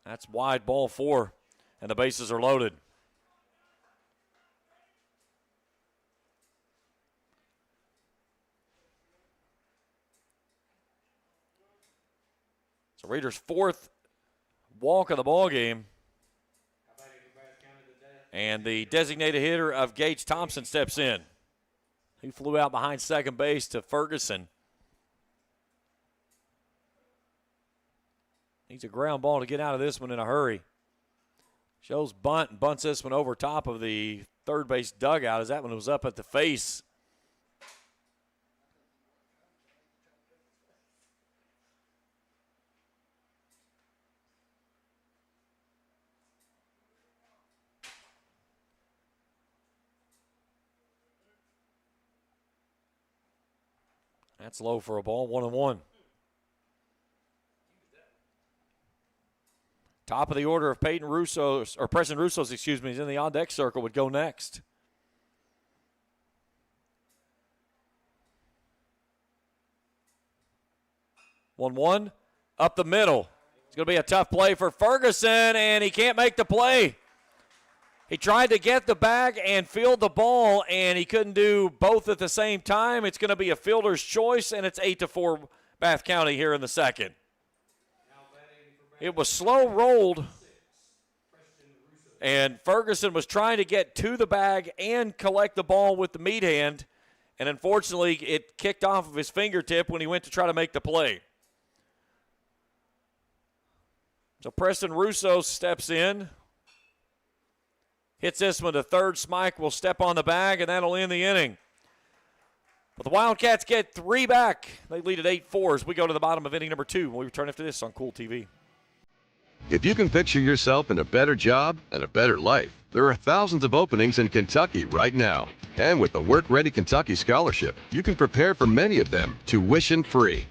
That's wide, ball 4, and the bases are loaded. So Reeder's 4th walk of the ball game. And the designated hitter of Gage Thompson steps in. He flew out behind second base to Ferguson. Needs a ground ball to get out of this one in a hurry. Shows bunt and bunts this one over top of the third base dugout as that one was up at the face. That's low for a ball, 1-1. Top of the order of Preston Russo's, is in the on-deck circle, would go next. One up the middle. It's going to be a tough play for Ferguson, and he can't make the play. He tried to get the bag and field the ball, and he couldn't do both at the same time. It's going to be a fielder's choice, and it's 8-4 Bath County here in the second. It was slow rolled, and Ferguson was trying to get to the bag and collect the ball with the meat hand, and unfortunately it kicked off of his fingertip when he went to try to make the play. So Preston Russo steps in. Hits this one to third. Smike will step on the bag, and that'll end the inning. But the Wildcats get 3 back. They lead at 8-4 as we go to the bottom of inning number 2 when we return after this on Kool TV. If you can picture yourself in a better job and a better life, there are thousands of openings in Kentucky right now. And with the Work Ready Kentucky Scholarship, you can prepare for many of them tuition-free.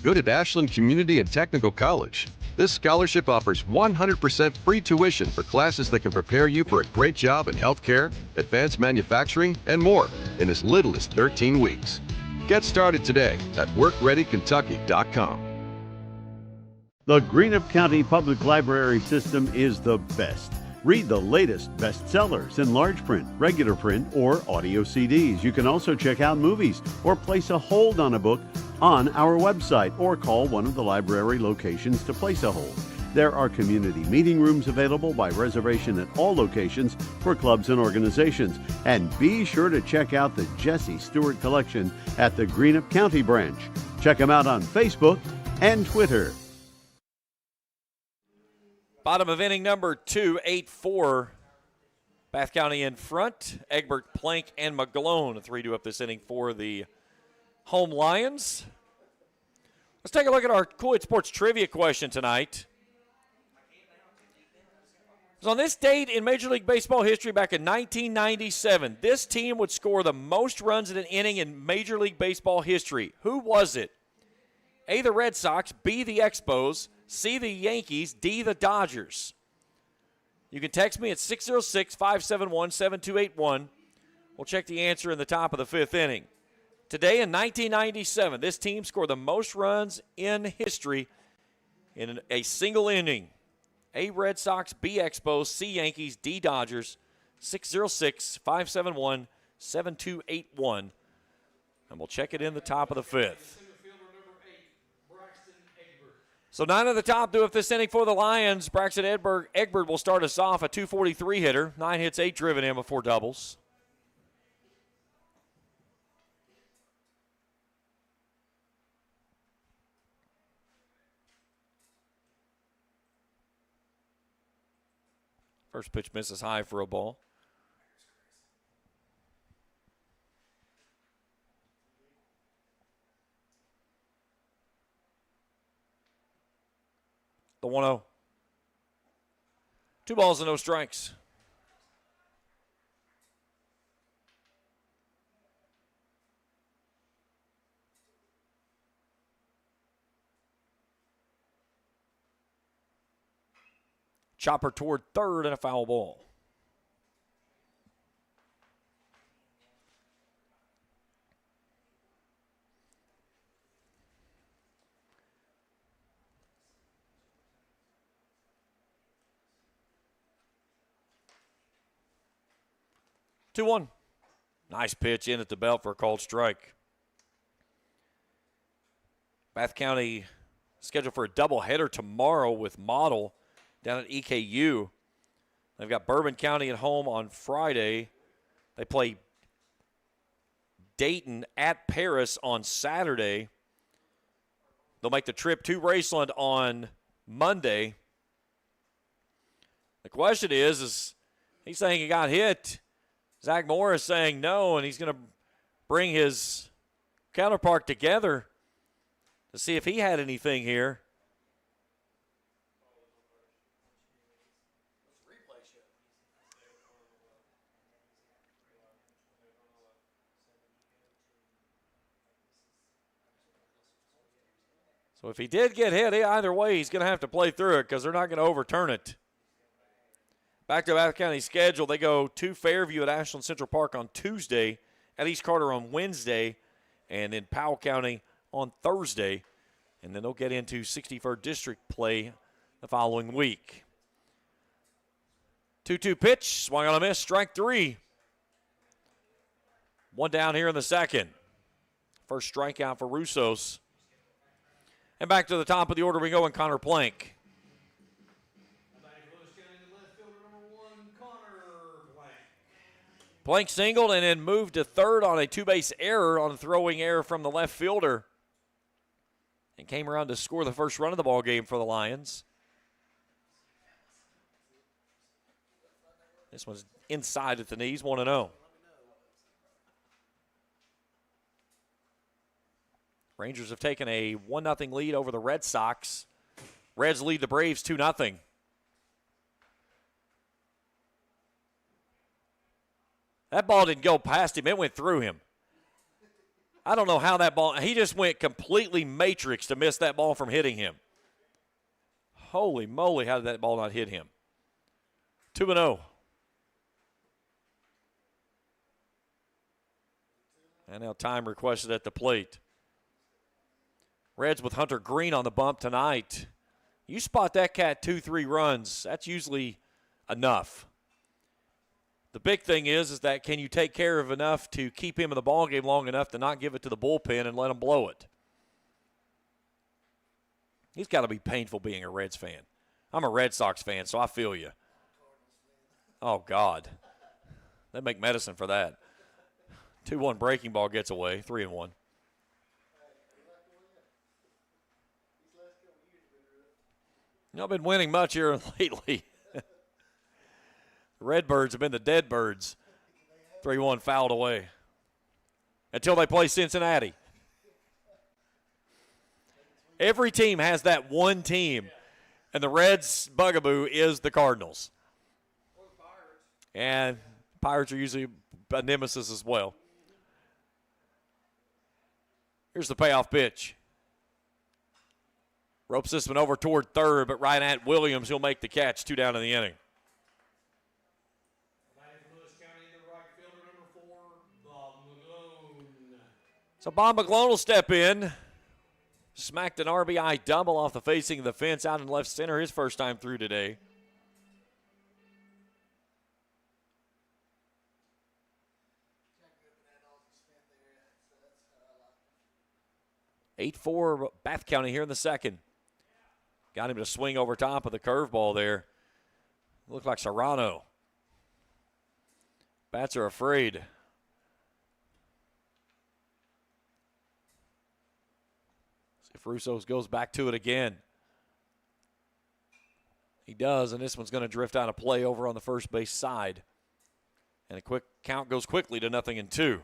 Go to Ashland Community and Technical College. This scholarship offers 100% free tuition for classes that can prepare you for a great job in healthcare, advanced manufacturing, and more in as little as 13 weeks. Get started today at workreadykentucky.com. The Greenup County Public Library System is the best. Read the latest bestsellers in large print, regular print, or audio CDs. You can also check out movies or place a hold on a book on our website or call one of the library locations to place a hold. There are community meeting rooms available by reservation at all locations for clubs and organizations. And be sure to check out the Jesse Stewart collection at the Greenup County branch. Check them out on Facebook and Twitter. Bottom of inning number 2, 8-4. Bath County in front. Egbert, Plank, and McGlone. A 3-2 up this inning for the home Lions. Let's take a look at our Kool Sports trivia question tonight. So on this date in Major League Baseball history back in 1997, this team would score the most runs in an inning in Major League Baseball history. Who was it? A, the Red Sox, B, the Expos, C, the Yankees, D, the Dodgers. You can text me at 606-571-7281. We'll check the answer in the top of the 5th inning. Today in 1997, this team scored the most runs in history in a single inning. A, Red Sox, B, Expos, C, Yankees, D, Dodgers. 606-571-7281. And we'll check it in the top of the 5th. So 9 at the top do it this inning for the Lions. Braxton Egbert will start us off, a 243 hitter. 9 hits, 8 driven in with 4 doubles. First pitch misses high for a ball. The 1-0. 2 balls and no strikes. Chopper toward third and a foul ball. Two one. Nice pitch in at the belt for a called strike. Bath County scheduled for a doubleheader tomorrow with Model down at EKU. They've got Bourbon County at home on Friday. They play Dayton at Paris on Saturday. They'll make the trip to Raceland on Monday. The question is he's saying he got hit. Zach Moore is saying no, and he's going to bring his counterpart together to see if he had anything here. So if he did get hit, either way, he's going to have to play through it because they're not going to overturn it. Back to Bath County's schedule, they go to Fairview at Ashland Central Park on Tuesday, at East Carter on Wednesday, and in Powell County on Thursday. And then they'll get into 61st District play the following week. 2-2 pitch, swung on a miss, strike 3. One down here in the second. First strikeout for Russos. And back to the top of the order we go in Connor Plank. Plank singled and then moved to third on a two-base error on a throwing error from the left fielder. And came around to score the first run of the ball game for the Lions. This one's inside at the knees, 1-0. Rangers have taken a 1-0 lead over the Red Sox. Reds lead the Braves 2-0. That ball didn't go past him. It went through him. I don't know how that ball, he just went completely matrix to miss that ball from hitting him. Holy moly, how did that ball not hit him? 2-0. And now time requested at the plate. Reds with Hunter Green on the bump tonight. You spot that cat 2-3 runs, that's usually enough. The big thing is that can you take care of enough to keep him in the ballgame long enough to not give it to the bullpen and let him blow it? He's got to be painful being a Reds fan. I'm a Red Sox fan, so I feel you. Oh, God. They make medicine for that. 2-1 breaking ball gets away, 3-1. I've been winning much here lately. The Redbirds have been the dead birds. 3-1 fouled away. Until they play Cincinnati. Every team has that one team, and the Reds' bugaboo is the Cardinals. And Pirates are usually a nemesis as well. Here's the payoff pitch. Ropes this one over toward third, but right at Williams, he'll make the catch. 2 down in the inning. So Bob McGlone will step in. Smacked an RBI double off the facing of the fence out in left center, his first time through today. Eight-4 Bath County here in the second. Got him to swing over top of the curveball there. Looked like Serrano. Bats are afraid. See if Russo goes back to it again. He does, and this one's going to drift out of play over on the first base side. And a quick count goes quickly to 0-2.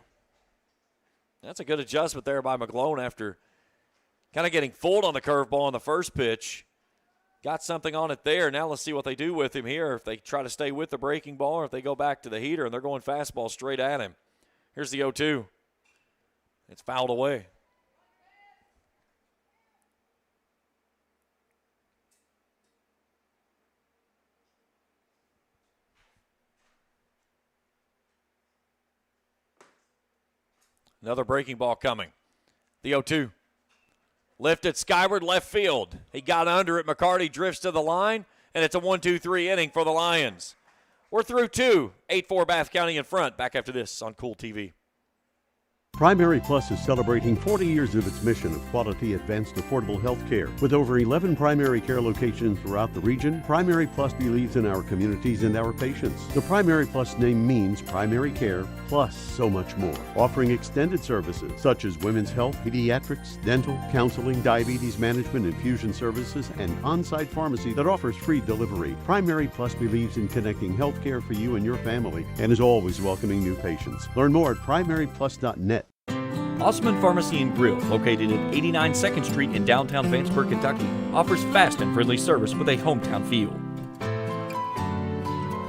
That's a good adjustment there by McGlone after kind of getting fooled on the curveball on the first pitch. Got something on it there. Now let's see what they do with him here. If they try to stay with the breaking ball or if they go back to the heater and they're going fastball straight at him. Here's the 0-2. It's fouled away. Another breaking ball coming. The 0-2. Lifted skyward, left field. He got under it. McCarty drifts to the line, and it's a 1-2-3 inning for the Lions. We're through 2. 8-4 Bath County in front. Back after this on Kool TV. Primary Plus is celebrating 40 years of its mission of quality, advanced, affordable health care. With over 11 primary care locations throughout the region, Primary Plus believes in our communities and our patients. The Primary Plus name means primary care plus so much more. Offering extended services such as women's health, pediatrics, dental, counseling, diabetes management, infusion services, and on-site pharmacy that offers free delivery. Primary Plus believes in connecting health care for you and your family and is always welcoming new patients. Learn more at primaryplus.net. Osmond Pharmacy and Grill, located at 89 2nd Street in downtown Vanceburg, Kentucky, offers fast and friendly service with a hometown feel.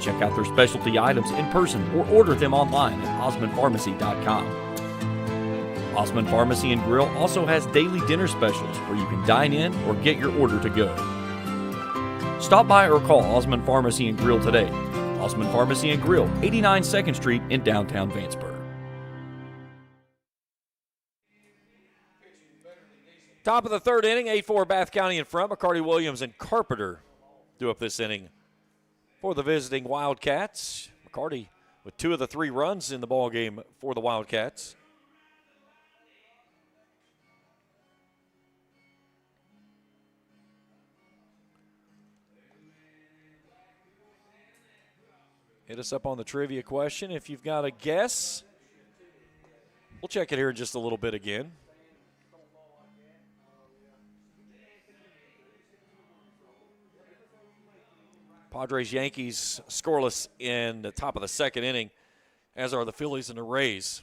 Check out their specialty items in person or order them online at osmondpharmacy.com. Osmond Pharmacy and Grill also has daily dinner specials where you can dine in or get your order to go. Stop by or call Osmond Pharmacy and Grill today. Osmond Pharmacy and Grill, 89 2nd Street in downtown Vanceburg. Top of the third inning, 8-4 Bath County in front. McCarty, Williams, and Carpenter do up this inning for the visiting Wildcats. McCarty with 2 of the 3 runs in the ball game for the Wildcats. Hit us up on the trivia question if you've got a guess. We'll check it here in just a little bit again. Padres-Yankees scoreless in the top of the second inning, as are the Phillies and the Rays.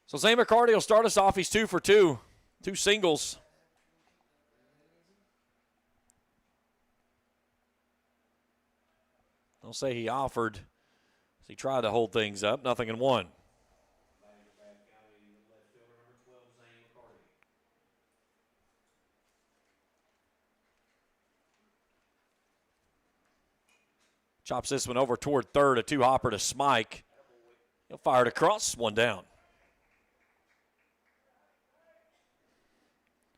So Zay McCarty will start us off. He's 2 for 2, 2 singles. I'll say he offered as he tried to hold things up. 0-1. Chops this one over toward third, a 2-hopper to Smike. He'll fire it across, 1 down.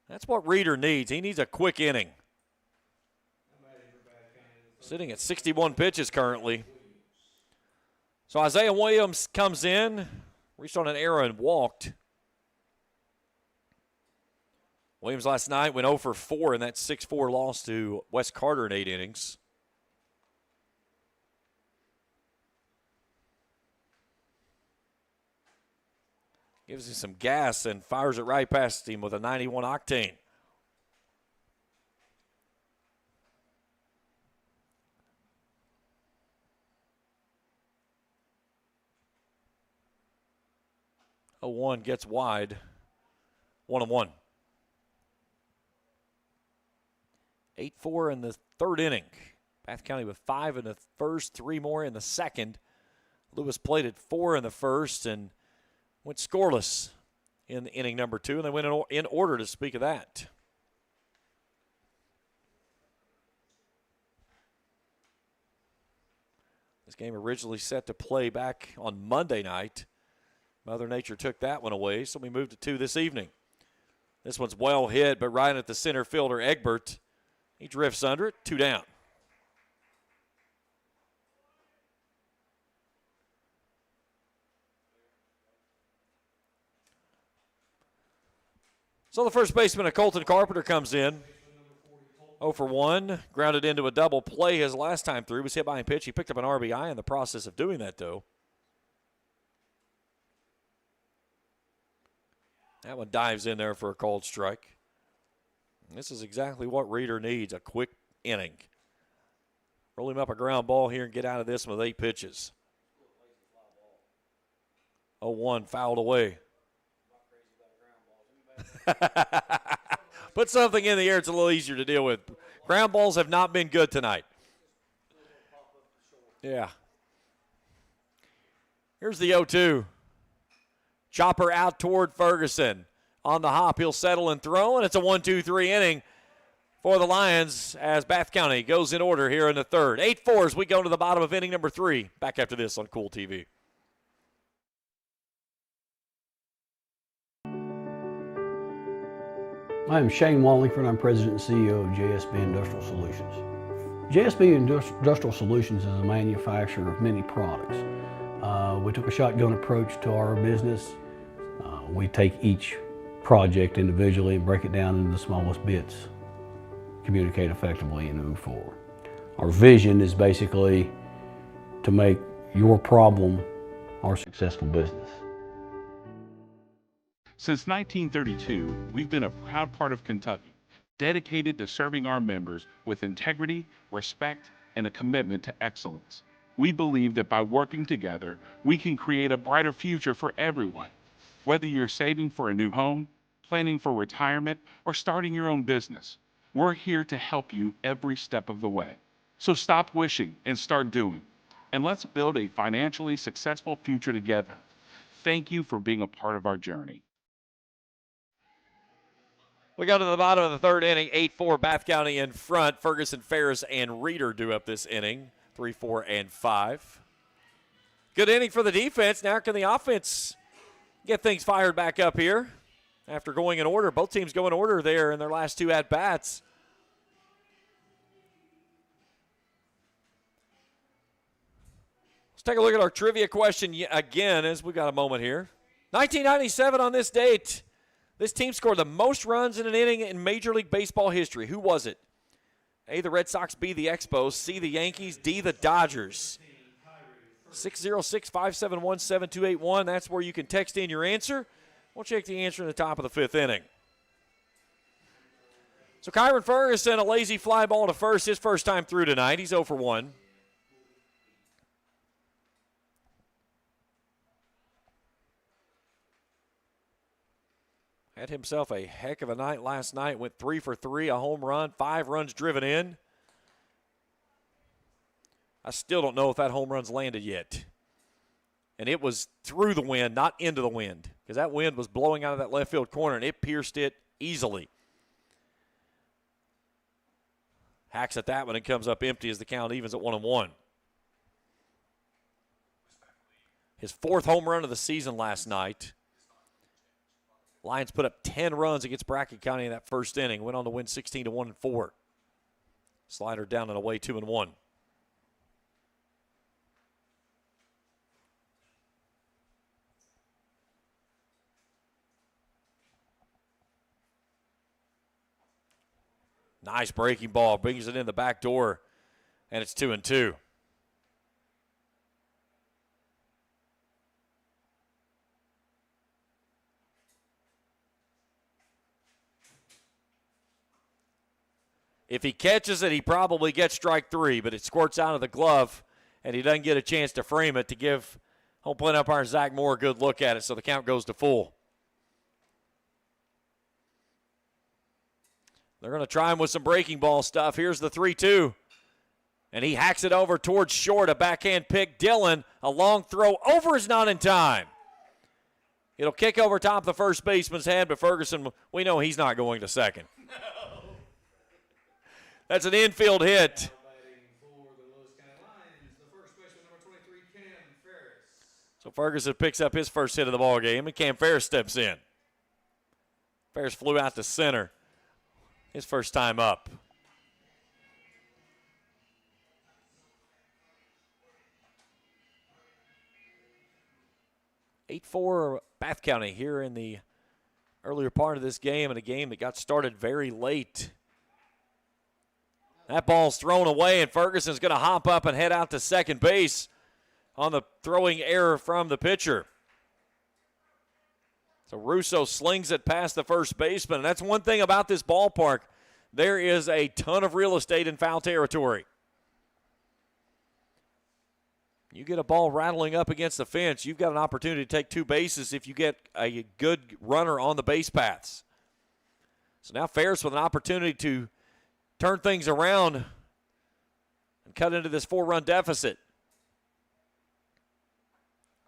That's what Reeder needs. He needs a quick inning. Sitting at 61 pitches currently. So Isaiah Williams comes in, reached on an error and walked. Williams last night went 0 for 4 in that 6-4 loss to Wes Carter in 8 innings. Gives him some gas and fires it right past him with a 91 octane. Oh, 1 gets wide. 1-1. 8-4 in the third inning. Bath County with 5 in the first, 3 more in the second. Lewis played at 4 in the first and went scoreless in inning number 2, and they went in order to speak of that. This game originally set to play back on Monday night. Mother Nature took that one away, so we moved to 2 this evening. This one's well hit, but right at the center fielder, Egbert. He drifts under it, 2 down. So the first baseman of Colton Carpenter comes in. 0 for 1, grounded into a double play his last time through. Was hit by a pitch. He picked up an RBI in the process of doing that, though. That one dives in there for a called strike. This is exactly what Reeder needs, a quick inning. Roll him up a ground ball here and get out of this with 8 pitches. 0-1, fouled away. Put something in the air, it's a little easier to deal with. Ground balls have not been good tonight. Yeah. Here's the 0-2. Chopper out toward Ferguson. On the hop, he'll settle and throw, and it's a 1-2-3 inning for the Lions as Bath County goes in order here in the third. 8-4 as we go to the bottom of inning number 3. Back after this on Kool TV. I am Shane Wallingford. I'm President and CEO of JSB Industrial Solutions. JSB Industrial Solutions is a manufacturer of many products. We took a shotgun approach to our business. We take each project individually and break it down into the smallest bits, communicate effectively, and move forward. Our vision is basically to make your problem our successful business. Since 1932, we've been a proud part of Kentucky, dedicated to serving our members with integrity, respect, and a commitment to excellence. We believe that by working together, we can create a brighter future for everyone. Whether you're saving for a new home, planning for retirement, or starting your own business, we're here to help you every step of the way. So stop wishing and start doing. And let's build a financially successful future together. Thank you for being a part of our journey. We go to the bottom of the third inning, 8-4, Bath County in front. Ferguson, Ferris, and Reeder do up this inning, 3, 4, and 5. Good inning for the defense. Now can the offense get things fired back up here after going in order? Both teams go in order there in their last 2 at-bats. Let's take a look at our trivia question again as we got a moment here. 1997 on this date. This team scored the most runs in an inning in Major League Baseball history. Who was it? A, the Red Sox, B, the Expos, C, the Yankees, D, the Dodgers. 606-571-7281. That's where you can text in your answer. We'll check the answer in the top of the 5th inning. So Kyron Ferguson, a lazy fly ball to first, his first time through tonight. He's 0 for 1. Had himself a heck of a night last night. Went 3 for 3, a home run, 5 runs driven in. I still don't know if that home run's landed yet. And it was through the wind, not into the wind, because that wind was blowing out of that left field corner, and it pierced it easily. Hacks at that one and comes up empty as the count evens at 1-1. His 4th home run of the season last night. Lions put up 10 runs against Brackett County in that first inning. Went on to win 16-1-4. Slider down and away 2-1. Nice breaking ball. Brings it in the back door, and it's 2-2. If he catches it, he probably gets strike 3, but it squirts out of the glove, and he doesn't get a chance to frame it to give home plate umpire Zach Moore a good look at it, so the count goes to full. They're going to try him with some breaking ball stuff. Here's the 3-2, and he hacks it over towards short, a backhand pick. Dillon, a long throw over is not in time. It'll kick over top of the first baseman's head, but Ferguson, we know he's not going to second. That's an infield hit. So Ferguson picks up his first hit of the ball game, and Cam Ferris steps in. Ferris flew out to center. His first time up. 8-4 Bath County here in the earlier part of this game, and a game that got started very late. That ball's thrown away, and Ferguson's going to hop up and head out to second base on the throwing error from the pitcher. So Russo slings it past the first baseman, and that's one thing about this ballpark. There is a ton of real estate in foul territory. You get a ball rattling up against the fence, you've got an opportunity to take two bases if you get a good runner on the base paths. So now Ferris with an opportunity to turn things around and cut into this 4-run deficit.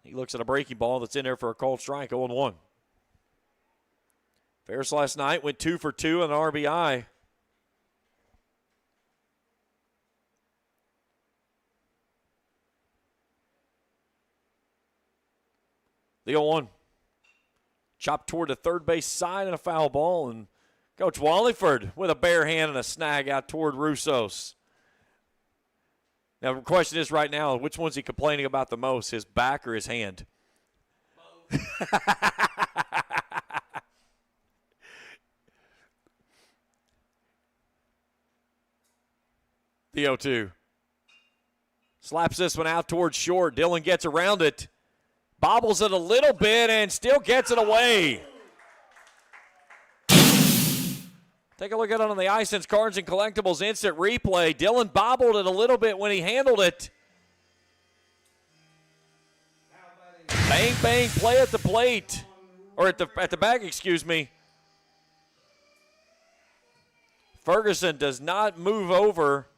He looks at a breaking ball that's in there for a called strike, 0-1. Ferris last night went 2 for 2 on an RBI. The 0-1. Chopped toward the third base side and a foul ball, and Coach Wallingford with a bare hand and a snag out toward Russos. Now, the question is right now, which one's he complaining about the most, his back or his hand? The 0-2. Slaps this one out towards short. Dillon gets around it. Bobbles it a little bit and still gets it away. Take a look at it on the iSense Cards and Collectibles instant replay. Dillon bobbled it a little bit when he handled it. Bang, bang, play at the plate. Or at the bag, excuse me. Ferguson does not move over.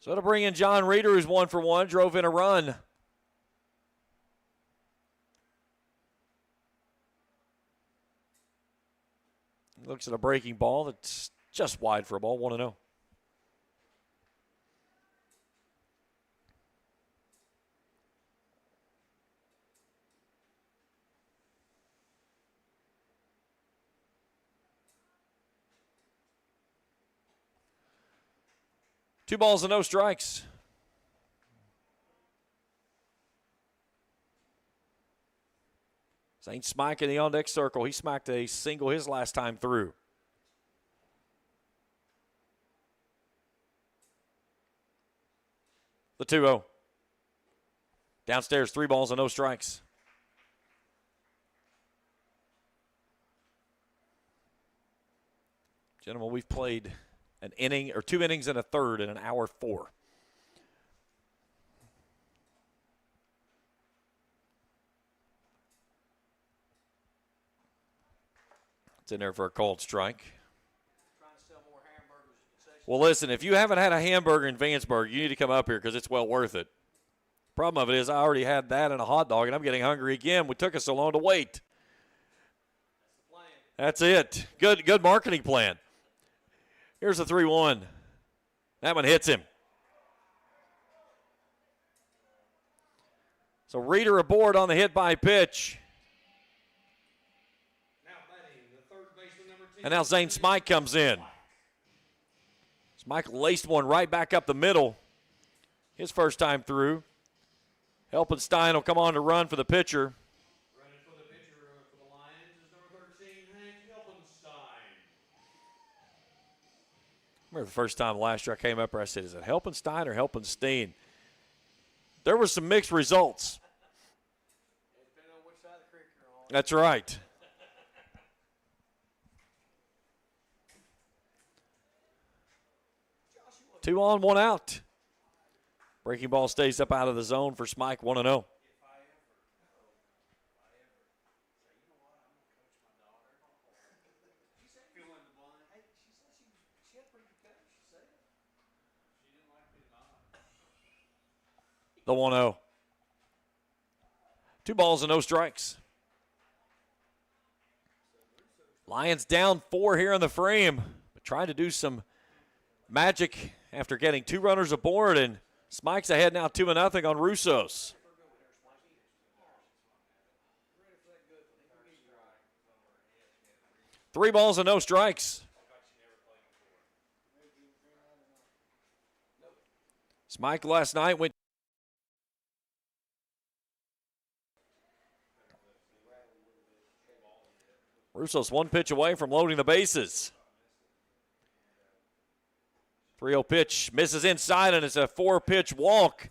So to bring in John Reeder, who's 1 for 1, drove in a run. Looks at a breaking ball that's just wide for a ball, 1-0. Two balls and no strikes. St. Smike in the on-deck circle. He smacked a single his last time through. The 2-0. Downstairs, 3 balls and no strikes. Gentlemen, we've played an inning or 2 innings and a third in an hour 4. It's in there for a called strike. Well, listen, if you haven't had a hamburger in Vanceburg, you need to come up here because it's well worth it. Problem of it is I already had that and a hot dog, and I'm getting hungry again. We took us so long to wait. That's it. Good marketing plan. Here's the 3-1. That one hits him. So Reeder aboard on the hit by pitch. And now Zane Smike comes in. Smike laced one right back up the middle. His first time through. Helpenstein will come on to run for the pitcher. I remember the first time last year I came up here, I said, is it Helpenstein or Helpenstein? There were some mixed results. That's right. Two on, one out. Breaking ball stays up out of the zone for Smike, 1-0. The 1-0. 2 balls and no strikes. Lions down 4 here in the frame, but trying to do some magic after getting 2 runners aboard, and Smike's ahead now 2-0 on Russos. Three balls and no strikes. Smike last night went Russo's one pitch away from loading the bases. 3-0 pitch misses inside, and it's a 4-pitch walk.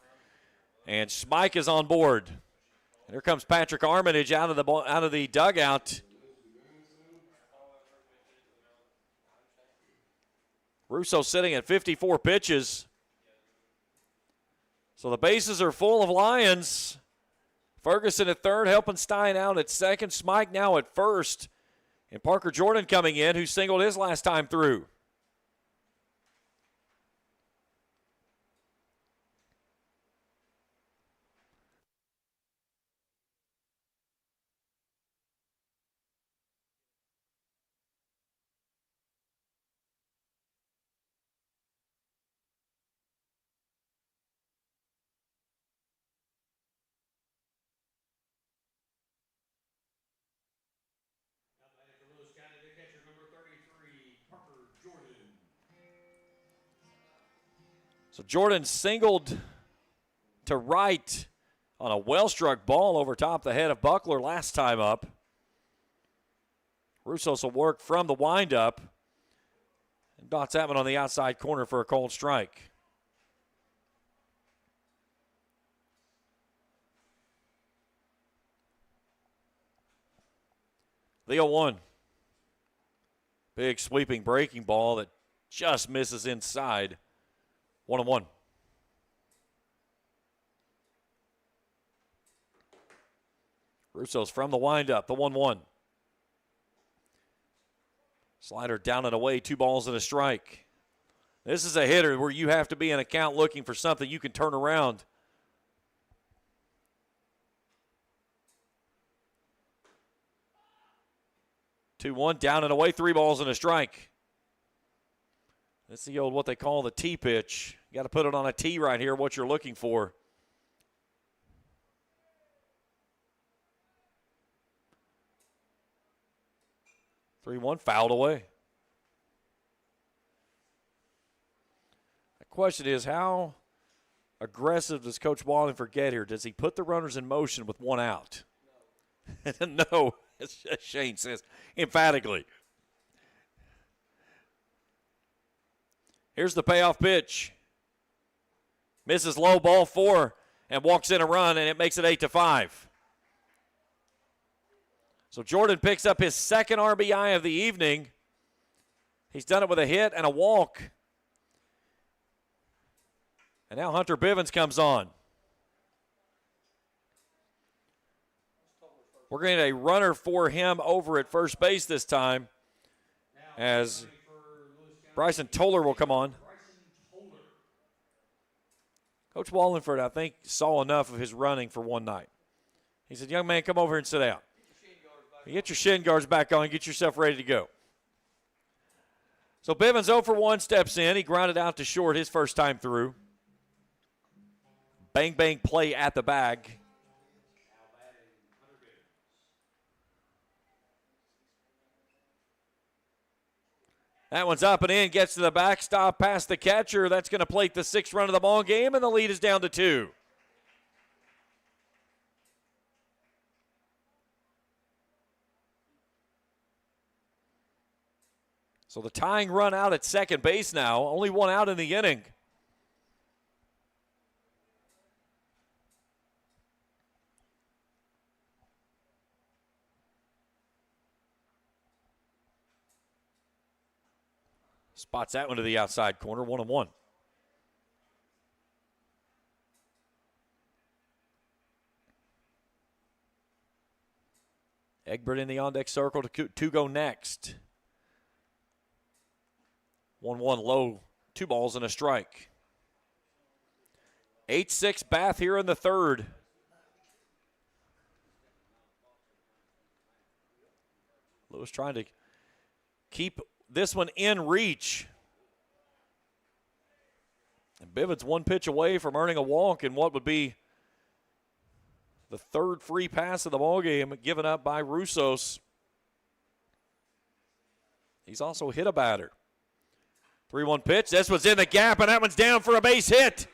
And Smike is on board. And here comes Patrick Armitage out of the dugout. Russo sitting at 54 pitches. So the bases are full of Lions. Ferguson at third, Helpenstein out at second. Smike now at first. And Parker Jordan coming in, who singled his last time through. So Jordan singled to right on a well-struck ball over top the head of Buckler last time up. Russos will work from the windup. And dots that one on the outside corner for a cold strike. The 0-1. Big sweeping breaking ball that just misses inside. 1-1. Russo's from the windup, the 1-1. Slider down and away, 2 balls and a strike. This is a hitter where you have to be in account looking for something you can turn around. Two, 1, down and away, 3 balls and a strike. That's the old what they call the T pitch. You got to put it on a T right here, what you're looking for. The 3-1 fouled away. The question is, how aggressive does Coach Wallingford get here? Does he put the runners in motion with 1 out? No, as Shane says emphatically. Here's the payoff pitch. Misses low, ball 4, and walks in a run, and it makes it 8-5. So Jordan picks up his second RBI of the evening. He's done it with a hit and a walk. And now Hunter Bivens comes on. We're going to get a runner for him over at first base this time, as Bryson Toller will come on. Coach Wallingford, I think, saw enough of his running for one night. He said, young man, come over here and sit down. Get your shin guards back on and get yourself ready to go. So Bivens 0 for 1 steps in. He grounded out to short his first time through. Bang, bang play at the bag. That one's up and in, gets to the backstop past the catcher. That's going to plate the 6th run of the ball game, and the lead is down to 2. So the tying run out at second base now. Only 1 out in the inning. Spots that one to the outside corner, 1-1. Egbert in the on-deck circle to go next. 1-1 low, 2 balls and a strike. 8-6 Bath here in the third. Lewis trying to keep this one in reach. And Bivens 1 pitch away from earning a walk in what would be the 3rd free pass of the ballgame given up by Russos. He's also hit a batter. 3-1 pitch. This one's in the gap, and that one's down for a base hit.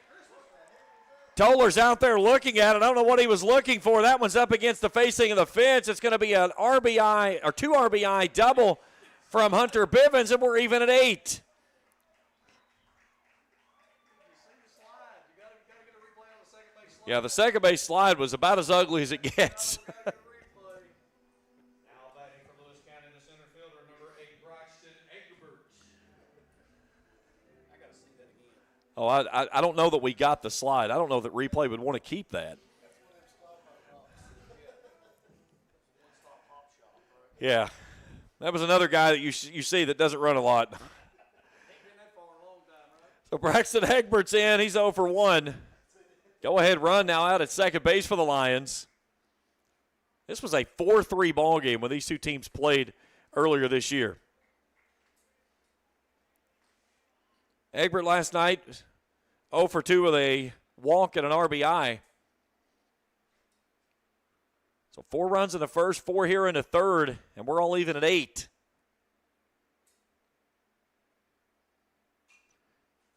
Toller's out there looking at it. I don't know what he was looking for. That one's up against the facing of the fence. It's going to be an RBI or 2 RBI double from Hunter Bivens, and we're even at 8. Yeah, the second base slide was about as ugly as it gets. Oh, I don't know that we got the slide. I don't know that replay would want to keep that. Yeah, that was another guy that you see that doesn't run a lot. So Braxton Egbert's in. He's 0 for 1. Go-ahead run now out at second base for the Lions. This was a 4-3 ball game when these two teams played earlier this year. Egbert last night, 0 for 2 with a walk and an RBI. So 4 runs in the first, 4 here in the third, and we're all even at 8.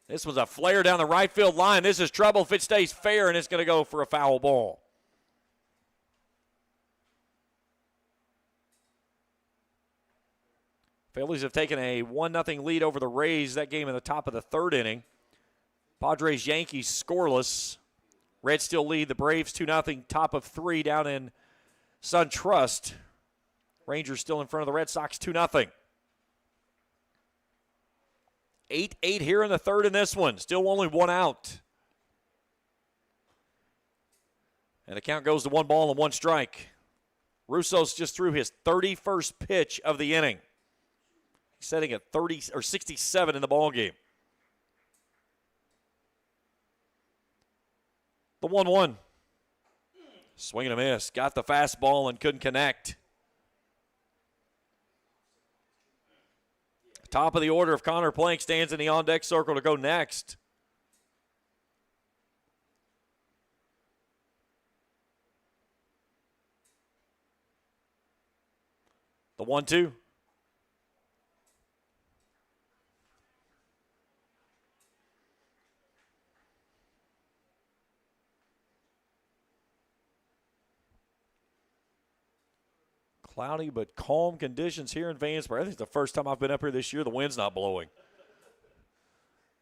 This was a flare down the right field line. This is trouble if it stays fair, and it's going to go for a foul ball. Phillies have taken a 1-0 lead over the Rays. That game in the top of the third inning. Padres-Yankees scoreless. Reds still lead the Braves 2-0, top of 3 down in SunTrust. Rangers still in front of the Red Sox 2-0. 8-8 here in the third in this one. Still only 1 out. And the count goes to 1 ball and 1 strike. Russo's just threw his 31st pitch of the inning. He's setting at 30 or 67 in the ball game. The 1-1. Swing and a miss. Got the fastball and couldn't connect. Top of the order of Connor Plank stands in the on-deck circle to go next. The 1-2. Cloudy but calm conditions here in Vanceburg. I think it's the first time I've been up here this year. The wind's not blowing.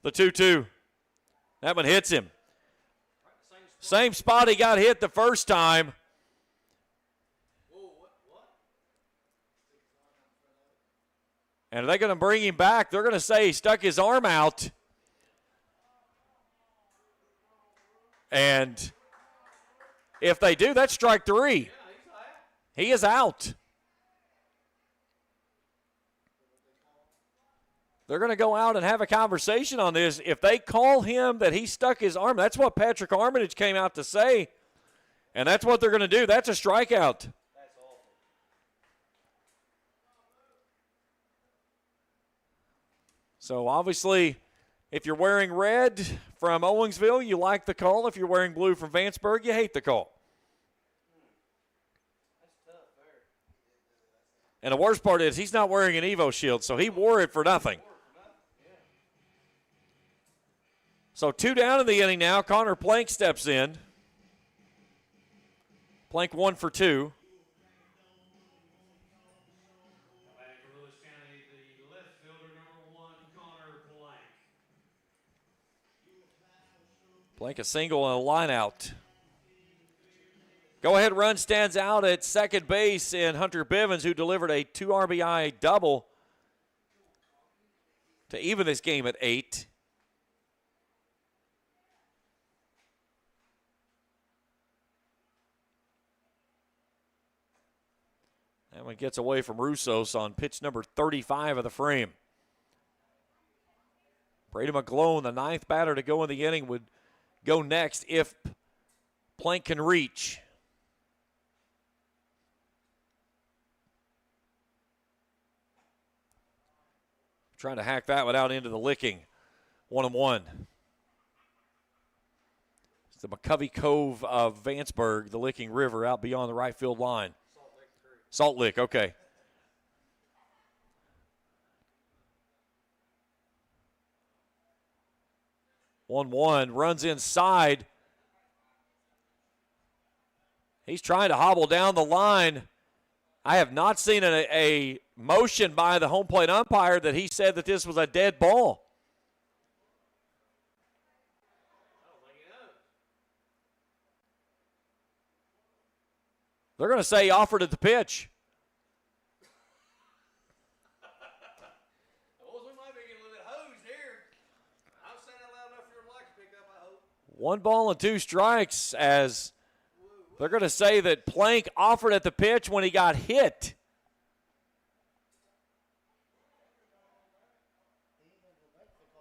The 2-2. That one hits him. Same spot he got hit the first time. And are they going to bring him back? They're going to say he stuck his arm out. And if they do, that's strike 3. He is out. They're going to go out and have a conversation on this. If they call him that he stuck his arm, that's what Patrick Armitage came out to say, and that's what they're going to do. That's a strikeout. So obviously, if you're wearing red from Owensville, you like the call. If you're wearing blue from Vanceburg, you hate the call. And the worst part is he's not wearing an Evo shield, so he wore it for nothing. So 2 down in the inning now. Connor Plank steps in. Plank 1 for 2. Plank a single and a line out. Go-ahead run stands out at second base in Hunter Bivens, who delivered a 2 RBI double to even this game at 8. That one gets away from Russos on pitch number 35 of the frame. Brady McGlone, the 9th batter to go in the inning, would go next if Plank can reach. Trying to hack that one out into the licking. 1-1. It's the McCovey Cove of Vanceburg, the Licking River, out beyond the right field line. Salt Lick, okay. One runs inside. He's trying to hobble down the line. I have not seen a motion by the home plate umpire that he said that this was a dead ball. They're going to say he offered at the pitch. One ball and two strikes, as they're going to say that Plank offered at the pitch when he got hit.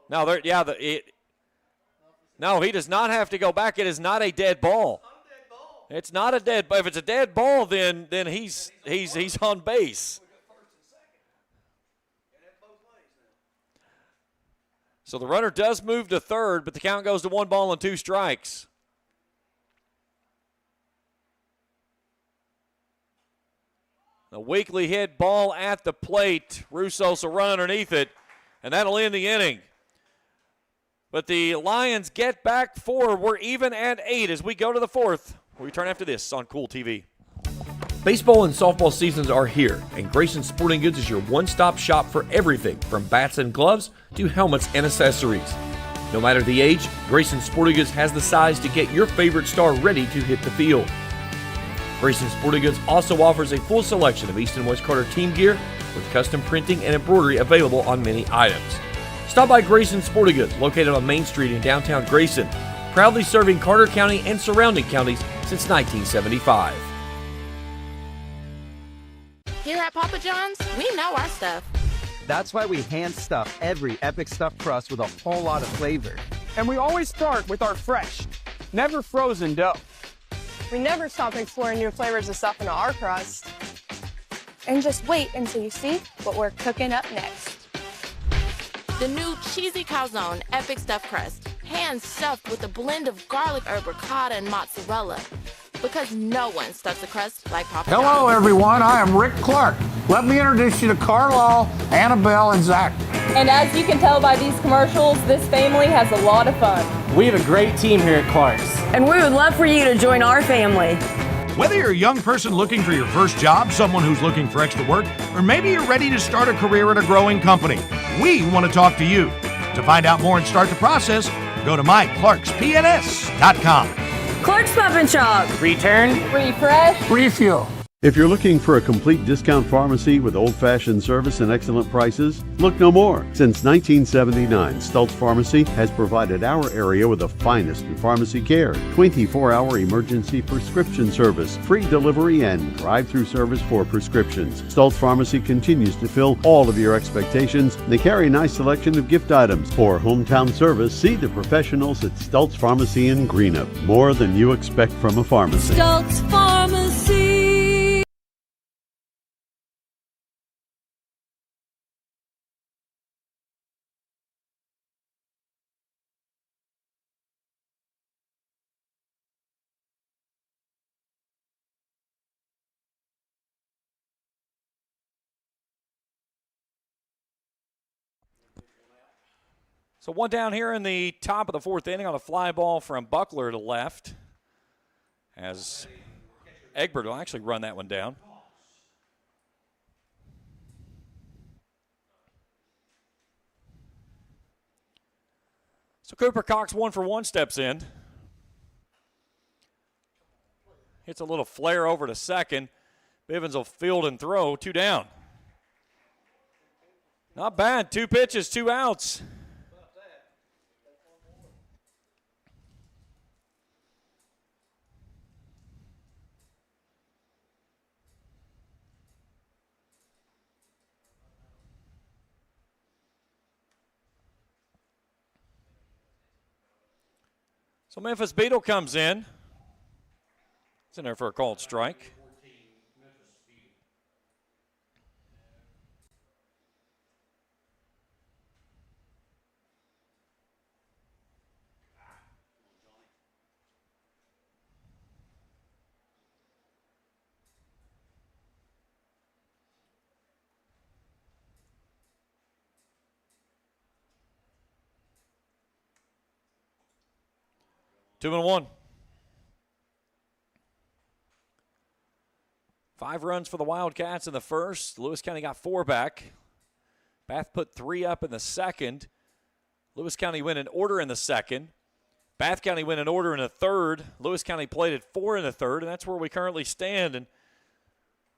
No, no, he does not have to go back. It is not a dead ball. It's not a dead ball. If it's a dead ball, then he's on base. So the runner does move to third, but the count goes to 1 ball and 2 strikes. The weakly hit ball at the plate. Russos will run underneath it, and that'll end the inning. But the Lions get back 4. We're even at 8 as we go to the 4th. We'll return after this on Kool TV. Baseball and softball seasons are here, and Grayson Sporting Goods is your one-stop shop for everything from bats and gloves to helmets and accessories. No matter the age, Grayson Sporting Goods has the size to get your favorite star ready to hit the field. Grayson Sporting Goods also offers a full selection of East and West Carter team gear with custom printing and embroidery available on many items. Stop by Grayson Sporting Goods, located on Main Street in downtown Grayson, proudly serving Carter County and surrounding counties since 1975. Here at Papa John's, we know our stuff. That's why we hand stuff every Epic Stuffed Crust with a whole lot of flavor. And we always start with our fresh, never frozen dough. We never stop exploring new flavors of stuff into our crust. And just wait until you see what we're cooking up next. The new cheesy calzone epic stuffed crust, hand stuffed with a blend of garlic herb ricotta and mozzarella. Because no one stuffs a crust like Papa John's. Hello, everyone. I am Rick Clark. Let me introduce you to Carlisle, Annabelle, and Zach. And as you can tell by these commercials, this family has a lot of fun. We have a great team here at Clark's. And we would love for you to join our family. Whether you're a young person looking for your first job, someone who's looking for extra work, or maybe you're ready to start a career at a growing company, we want to talk to you. To find out more and start the process, go to myclarkspns.com. Clark's Pub and Shop. Return, refresh, refuel. If you're looking for a complete discount pharmacy with old-fashioned service and excellent prices, look no more. Since 1979, Stultz Pharmacy has provided our area with the finest in pharmacy care, 24-hour emergency prescription service, free delivery, and drive-through service for prescriptions. Stultz Pharmacy continues to fill all of your expectations. They carry a nice selection of gift items. For hometown service, see the professionals at Stultz Pharmacy in Greenup. More than you expect from a pharmacy. Stultz Pharmacy. So one down here in the top of the 4th inning on a fly ball from Buckler to left, as Egbert will actually run that one down. So Cooper Cox 1-for-1 steps in. Hits a little flare over to second. Bivens will field and throw, 2 down. Not bad, 2 pitches, 2 outs. So Memphis Beetle comes in. It's in there for a called strike. Two and one. 5 runs for the Wildcats in the first. Lewis County got 4 back. Bath put 3 up in the second. Lewis County went in order in the second. Bath County went in order in the third. Lewis County played at 4 in the third, and that's where we currently stand. And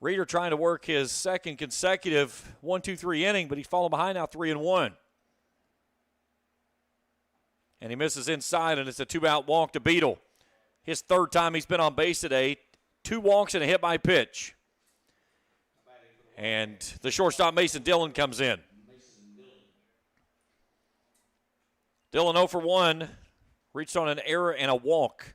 Reeder trying to work his second consecutive 1-2-3 inning, but he's fallen behind now 3-1. And he misses inside, and it's a 2-out walk to Beadle. His third time he's been on base today. 2 walks and a hit by pitch. And the shortstop, Mason Dillon, comes in. Dillon 0 for 1. Reached on an error and a walk.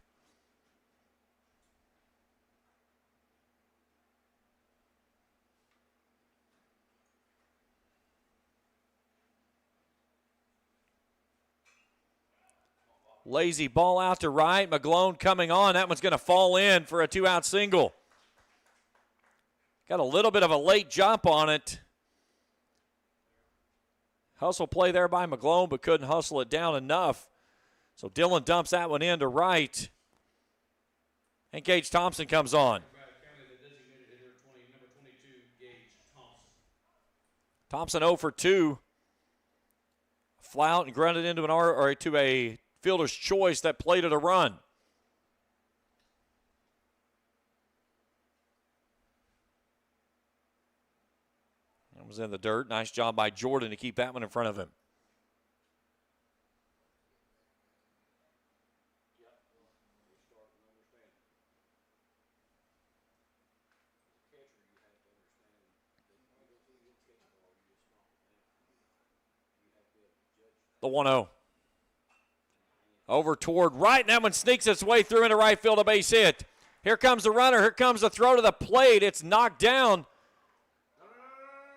Lazy ball out to right. McGlone coming on. That one's going to fall in for a 2-out single. Got a little bit of a late jump on it. Hustle play there by McGlone, but couldn't hustle it down enough. So Dillon dumps that one in to right. And Gage Thompson comes on. Thompson 0 for 2. Fly out and grounded into to a fielder's choice that played it a run. That was in the dirt. Nice job by Jordan to keep that one in front of him. The 1-0. Over toward right, and that one sneaks its way through into right field, a base hit. Here comes the runner. Here comes the throw to the plate. It's knocked down.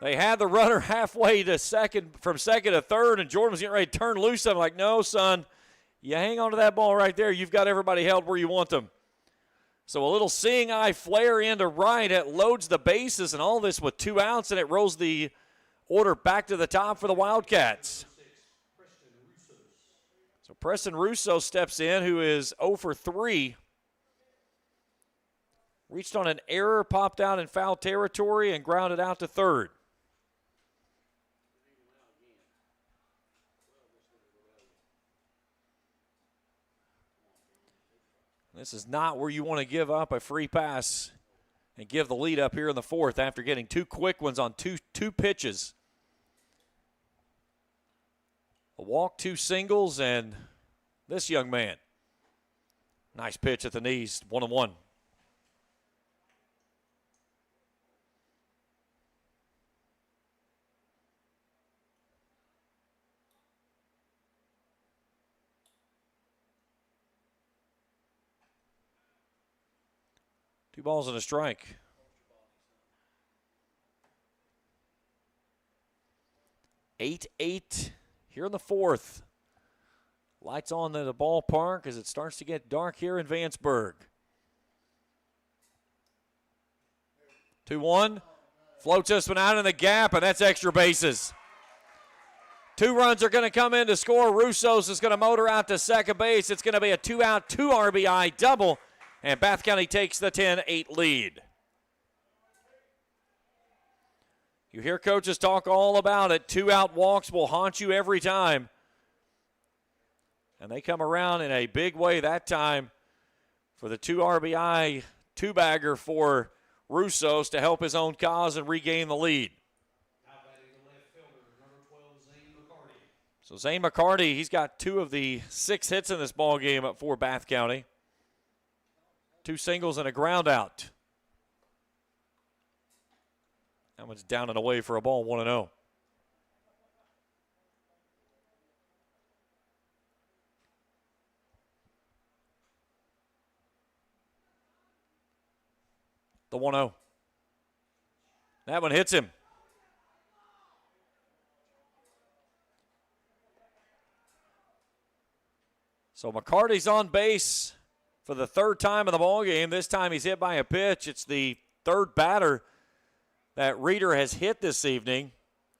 They had the runner halfway to second, from second to third, and Jordan was getting ready to turn loose. I'm like, no, son, you hang on to that ball right there. You've got everybody held where you want them. So a little seeing eye flare into right. It loads the bases, and all this with 2 outs, and it rolls the order back to the top for the Wildcats. So Preston Russo steps in, who is 0 for 3. Reached on an error, popped out in foul territory, and grounded out to third. This is not where you want to give up a free pass and give the lead up here in the fourth after getting 2 quick ones on two pitches. A walk, 2 singles, and this young man. Nice pitch at the knees, 1-1. Two balls and a strike. Eight here in the fourth. Lights on to the ballpark as it starts to get dark here in Vanceburg. 2-1. Floats this one out in the gap, and that's extra bases. 2 runs are going to come in to score. Russo's is going to motor out to second base. It's going to be a 2-out, 2 RBI double, and Bath County takes the 10-8 lead. You hear coaches talk all about it. 2-out walks will haunt you every time. And they come around in a big way that time for the 2 RBI 2-bagger for Russo's to help his own cause and regain the lead. So Zane McCarty, he's got 2 of the 6 hits in this ball game for Bath County. 2 singles and a ground out. That one's down and away for a ball, 1-0. The 1-0. That one hits him. So McCarty's on base for the 3rd time in the ballgame. This time he's hit by a pitch. It's the 3rd batter that Reeder has hit this evening.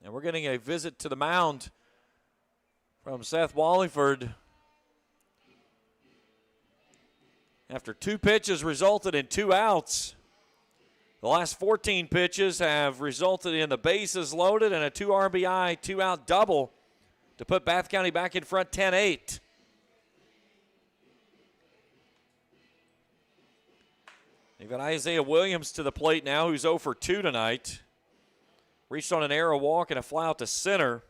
And we're getting a visit to the mound from Seth Wallingford. After 2 pitches resulted in 2 outs, The last 14 pitches have resulted in the bases loaded and a 2 RBI, 2-out double to put Bath County back in front 10-8. They've got Isaiah Williams to the plate now, who's 0 for 2 tonight. Reached on an arrow walk and a fly out to center.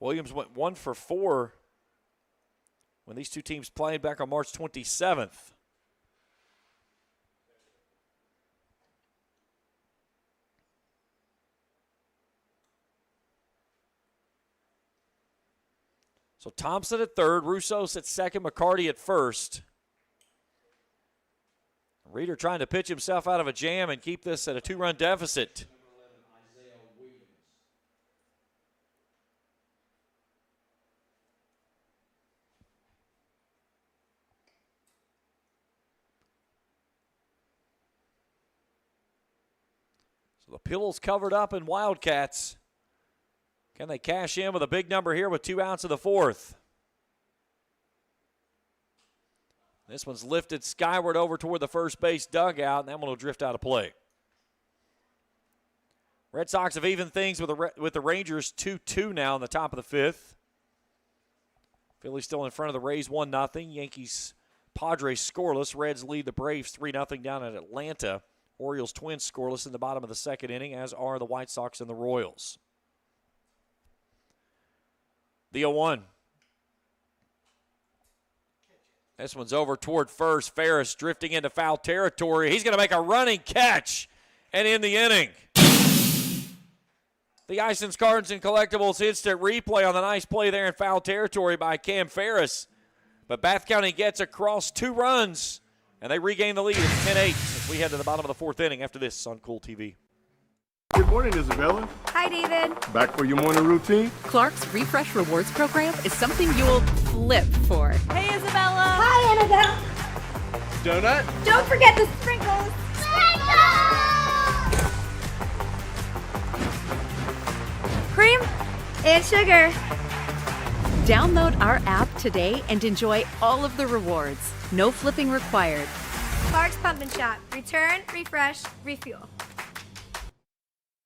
Williams went 1 for 4 when these two teams played back on March 27th. So Thompson at third, Russos at second, McCarty at first. Reeder trying to pitch himself out of a jam and keep this at a 2-run deficit. So the Pillows covered up in Wildcats. Can they cash in with a big number here with 2 outs of the 4th? This one's lifted skyward over toward the first base dugout, and that one will drift out of play. Red Sox have evened things with the Rangers 2-2 now in the top of the 5th. Phillies still in front of the Rays 1-0. Yankees, Padres scoreless. Reds lead the Braves 3-0 down at Atlanta. Orioles Twins scoreless in the bottom of the 2nd inning, as are the White Sox and the Royals. The 0-1. This one's over toward first. Ferris drifting into foul territory. He's going to make a running catch and end the inning. The Isons Cards and Collectibles instant replay on the nice play there in foul territory by Cam Ferris. But Bath County gets across 2 runs, and they regain the lead at 10-8 as we head to the bottom of the 4th inning after this on Kool TV. Good morning, Isabella. Hi, David. Back for your morning routine? Clark's Refresh Rewards program is something you'll flip for. Hey, Isabella. Hi, Annabelle. Donut? Don't forget the sprinkles. Cream and sugar. Download our app today and enjoy all of the rewards. No flipping required. Clark's Pump and Shop. Return, refresh, refuel.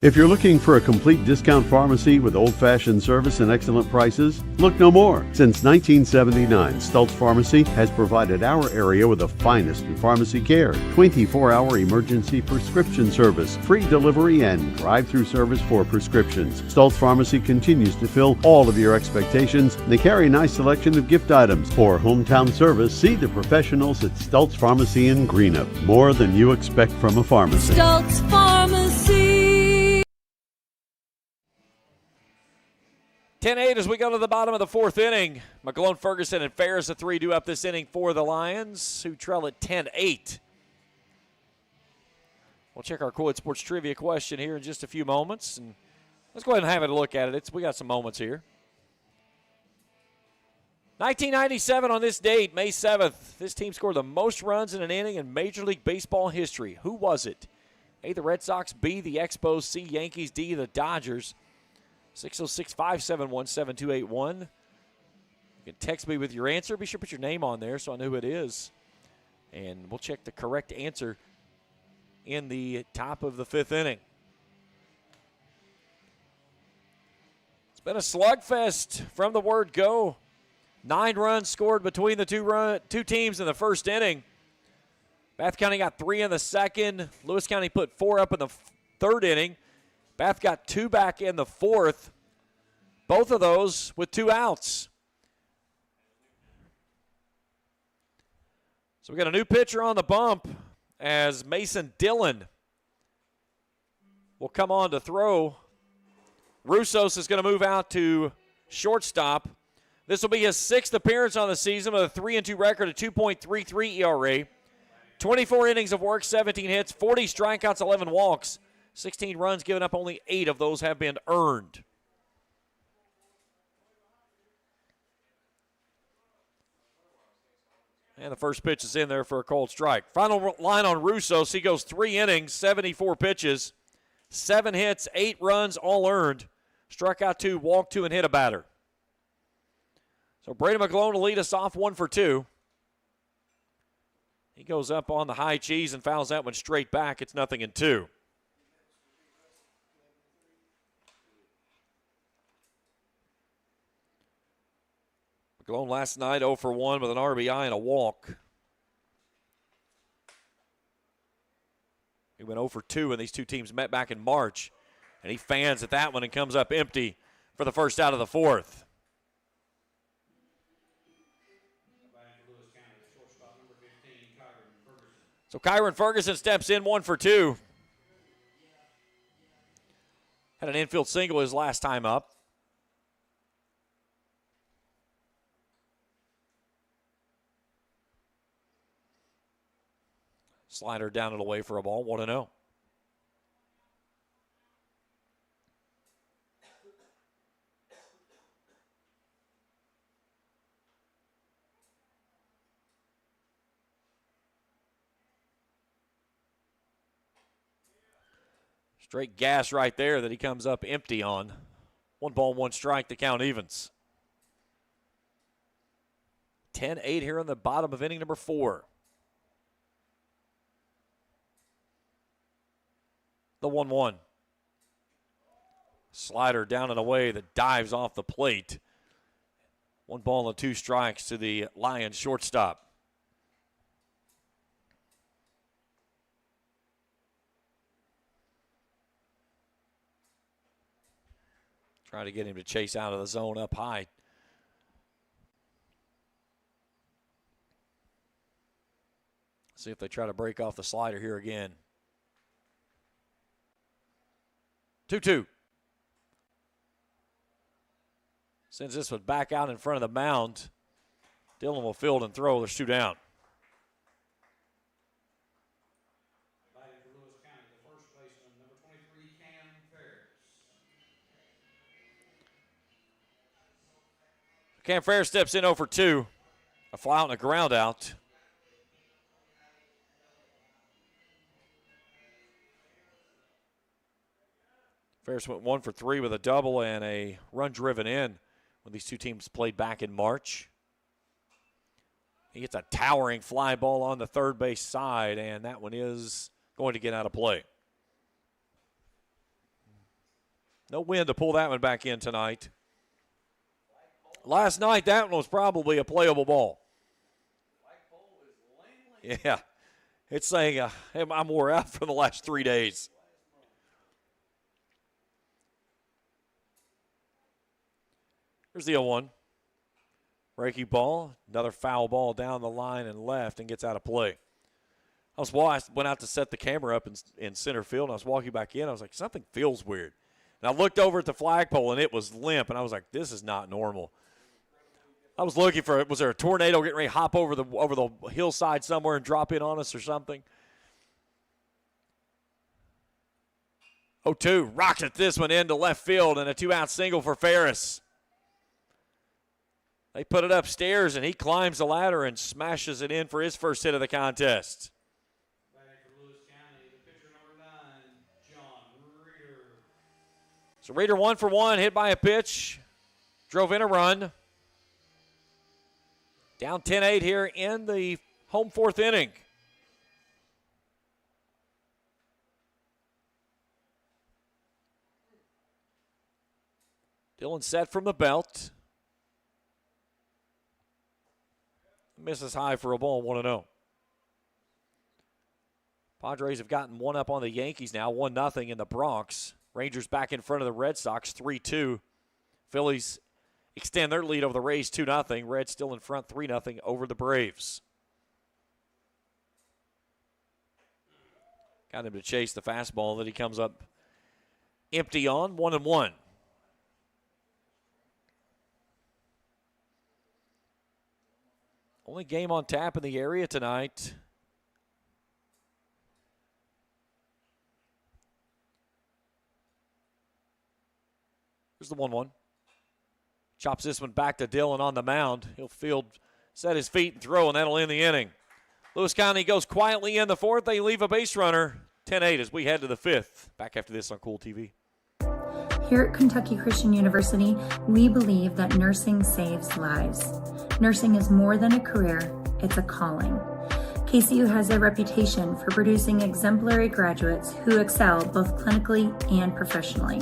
If you're looking for a complete discount pharmacy with old-fashioned service and excellent prices, look no more. Since 1979, Stultz Pharmacy has provided our area with the finest in pharmacy care, 24-hour emergency prescription service, free delivery, and drive-through service for prescriptions. Stultz Pharmacy continues to fill all of your expectations. They carry a nice selection of gift items. For hometown service, see the professionals at Stultz Pharmacy in Greenup. More than you expect from a pharmacy. Stultz Pharmacy. 10-8 as we go to the bottom of the 4th inning. McGlone, Ferguson, and Ferris, a 3-2 up this inning for the Lions, who trail at 10-8. We'll check our Kool Sports Trivia question here in just a few moments. And let's go ahead and have a look at it. We got some moments here. 1997 on this date, May 7th. This team scored the most runs in an inning in Major League Baseball history. Who was it? A, the Red Sox, B, the Expos, C, Yankees, D, the Dodgers. 606-571-7281. You can text me with your answer. Be sure to put your name on there so I know who it is. And we'll check the correct answer in the top of the 5th inning. It's been a slugfest from the word go. 9 runs scored between the two teams in the 1st inning. Bath County got 3 in the 2nd. Lewis County put 4 up in the 3rd inning. Bath got 2 back in the 4th. Both of those with 2 outs. So we got a new pitcher on the bump as Mason Dillon will come on to throw. Russos is going to move out to shortstop. This will be his 6th appearance on the season with a 3-2 record, a 2.33 ERA. 24 innings of work, 17 hits, 40 strikeouts, 11 walks. 16 runs given up, only 8 of those have been earned. And the first pitch is in there for a cold strike. Final line on Russos, he goes 3 innings, 74 pitches, 7 hits, 8 runs, all earned. Struck out 2, walked 2, and hit a batter. So Brady McGlone will lead us off 1 for 2. He goes up on the high cheese and fouls that one straight back. It's 0-2. McGlone last night 0 for 1 with an RBI and a walk. He went 0 for 2 when these two teams met back in March. And he fans at that one and comes up empty for the first out of the fourth. So Kyron Ferguson steps in 1 for 2. Had an infield single his last time up. Slider down and away for a ball, 1-0. Straight gas right there that he comes up empty on. 1 ball, 1 strike, the count evens. 10-8 here in the bottom of inning number 4. The 1-1. Slider down and away that dives off the plate. 1 ball and 2 strikes to the Lions shortstop. Trying to get him to chase out of the zone up high. See if they try to break off the slider here again. 2-2. Sends this one back out in front of the mound. Dillon will field and throw. There's 2 down. Cam Ferris steps in 0 for 2. A fly out and a ground out. Ferris went 1 for 3 with a double and a run driven in when these two teams played back in March. He gets a towering fly ball on the third base side, and that one is going to get out of play. No wind to pull that one back in tonight. Last night, that one was probably a playable ball. Yeah. It's saying I'm wore out for the last 3 days. Here's the 0-1. Breaking ball. Another foul ball down the line and left and gets out of play. I went out to set the camera up in center field, and I was walking back in. I was like, something feels weird. And I looked over at the flagpole, and it was limp, and I was like, this is not normal. I was looking for it. Was there a tornado getting ready to hop over the hillside somewhere and drop in on us or something? 0-2. Rockets this one into left field and a 2-out single for Ferris. They put it upstairs, and he climbs the ladder and smashes it in for his first hit of the contest. So Reeder 1 for 1, hit by a pitch. Drove in a run. Down 10-8 here in the home 4th inning. Dillon set from the belt. Misses high for a ball, 1-0. Padres have gotten 1 up on the Yankees now, 1-0 in the Bronx. Rangers back in front of the Red Sox, 3-2. Phillies extend their lead over the Rays, 2-0. Reds still in front, 3-0 over the Braves. Got him to chase the fastball that he comes up empty on, 1-1. Only game on tap in the area tonight. Here's the 1-1. Chops this one back to Dillon on the mound. He'll field, set his feet, and throw, and that'll end the inning. Lewis County goes quietly in the 4th. They leave a base runner. 10-8 as we head to the 5th. Back after this on Kool TV. Here at Kentucky Christian University, we believe that nursing saves lives. Nursing is more than a career, it's a calling. KCU has a reputation for producing exemplary graduates who excel both clinically and professionally.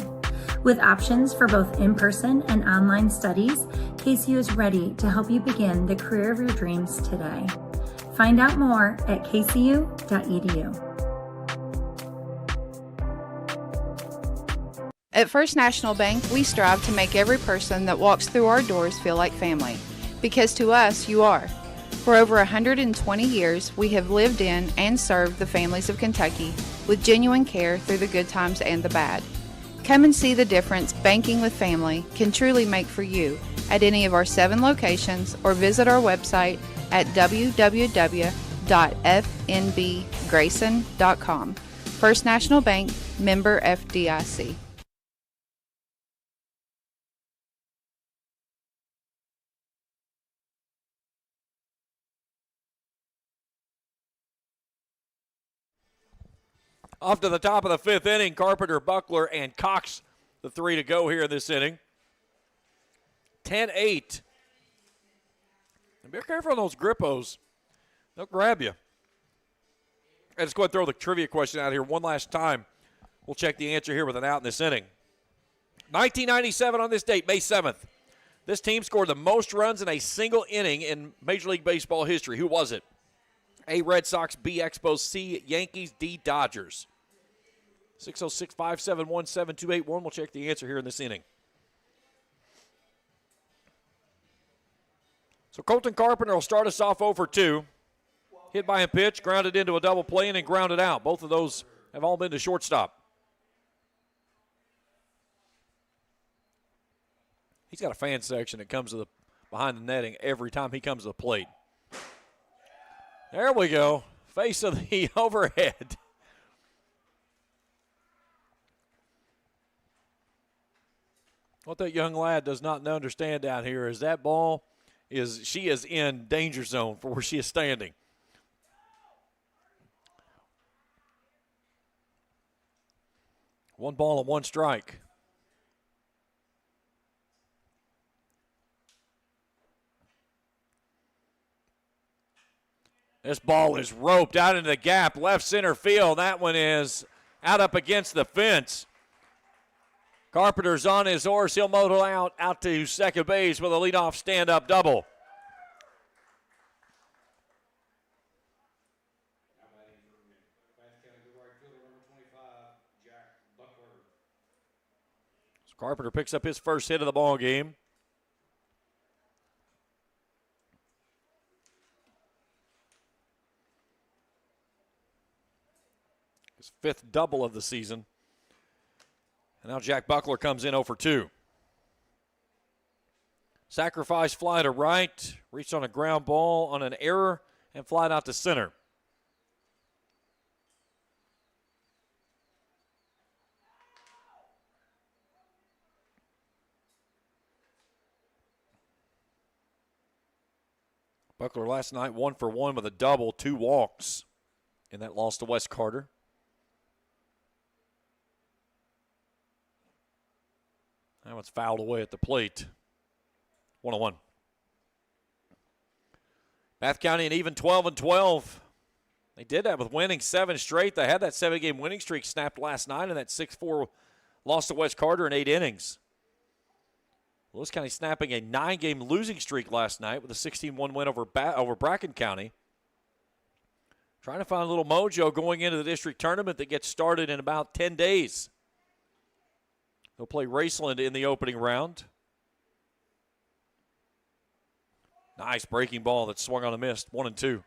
With options for both in-person and online studies, KCU is ready to help you begin the career of your dreams today. Find out more at kcu.edu. At First National Bank, we strive to make every person that walks through our doors feel like family. Because to us, you are. For over 120 years, we have lived in and served the families of Kentucky with genuine care through the good times and the bad. Come and see the difference banking with family can truly make for you at any of our 7 locations or visit our website at www.fnbgrayson.com. First National Bank, member FDIC. Off to the top of the 5th inning, Carpenter, Buckler, and Cox, the 3 to go here in this inning. 10-8. And be careful on those grippos. They'll grab you. Let's go ahead and throw the trivia question out here one last time. We'll check the answer here with an out in this inning. 1997 on this date, May 7th. This team scored the most runs in a single inning in Major League Baseball history. Who was it? A, Red Sox, B, Expos, C, Yankees, D, Dodgers. 606-571-7281. We'll check the answer here in this inning. So Colton Carpenter will start us off 0-for-2. Hit by a pitch, grounded into a double play, and then grounded out. Both of those have all been to shortstop. He's got a fan section that comes to the behind the netting every time he comes to the plate. There we go. Face of the overhead. What that young lad does not understand down here is that ball she is in danger zone for where she is standing. One ball and one strike. This ball is roped out into the gap, left center field. That one is out up against the fence. Carpenter's on his horse. He'll motor out to second base with a leadoff stand-up double. So Carpenter picks up his first hit of the ball game. His 5th double of the season. And now Jack Buckler comes in 0-for-2. Sacrifice fly to right, reached on a ground ball on an error, and flied out to center. Buckler last night 1-for-1 with a double, 2 walks in that loss to Wes Carter. That one's fouled away at the plate. 1-1. Bath County an even 12-12. They did that with winning 7 straight. They had that 7-game winning streak snapped last night in that 6-4 loss to West Carter in 8 innings. Lewis County snapping a 9-game losing streak last night with a 16-1 win over Bracken County. Trying to find a little mojo going into the district tournament that gets started in about 10 days. They'll play Raceland in the opening round. Nice breaking ball that swung on a miss. 1-2.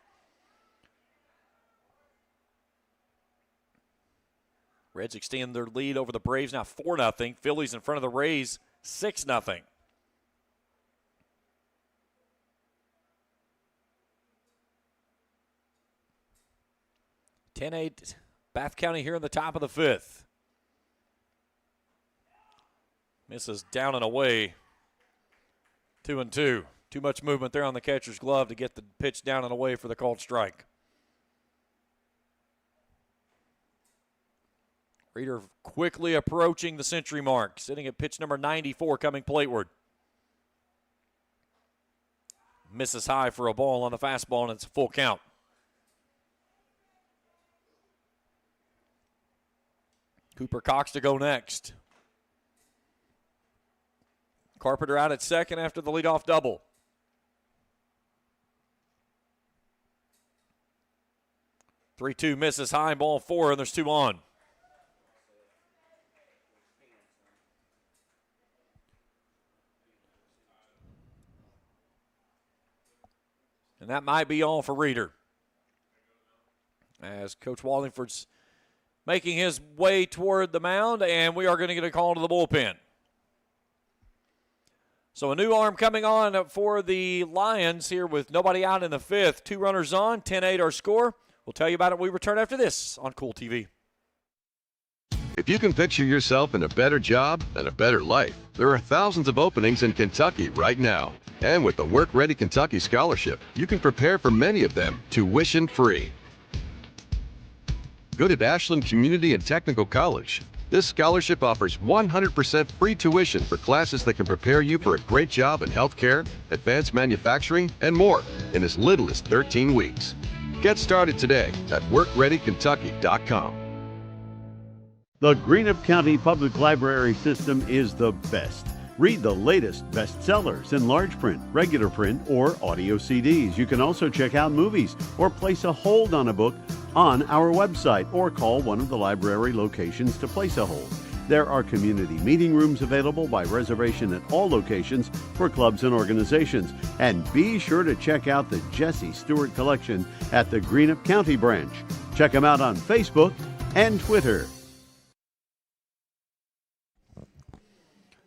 Reds extend their lead over the Braves now 4-0. Phillies in front of the Rays 6-0. (10-8) Bath County here in the top of the 5th. Misses down and away. 2-2. Too much movement there on the catcher's glove to get the pitch down and away for the called strike. Reader quickly approaching the century mark, sitting at pitch number 94 coming plateward. Misses high for a ball on the fastball, and it's a full count. Cooper Cox to go next. Carpenter out at second after the leadoff double. Three-two misses high, ball four, and there's two on. And that might be all for Reeder. As Coach Wallingford's making his way toward the mound, and we are going to get a call to the bullpen. So a new arm coming on for the Lions here with nobody out in the fifth. 2 runners on, 10-8 our score. We'll tell you about it when we return after this on Kool TV. If you can picture yourself in a better job and a better life, there are thousands of openings in Kentucky right now. And with the Work Ready Kentucky Scholarship, you can prepare for many of them tuition-free. Go to Ashland Community and Technical College. This scholarship offers 100% free tuition for classes that can prepare you for a great job in healthcare, advanced manufacturing, and more in as little as 13 weeks. Get started today at workreadykentucky.com. The Greenup County Public Library System is the best. Read the latest bestsellers in large print, regular print, or audio CDs. You can also check out movies or place a hold on a book on our website or call one of the library locations to place a hold. There are community meeting rooms available by reservation at all locations for clubs and organizations. And be sure to check out the Jesse Stewart collection at the Greenup County branch. Check them out on Facebook and Twitter.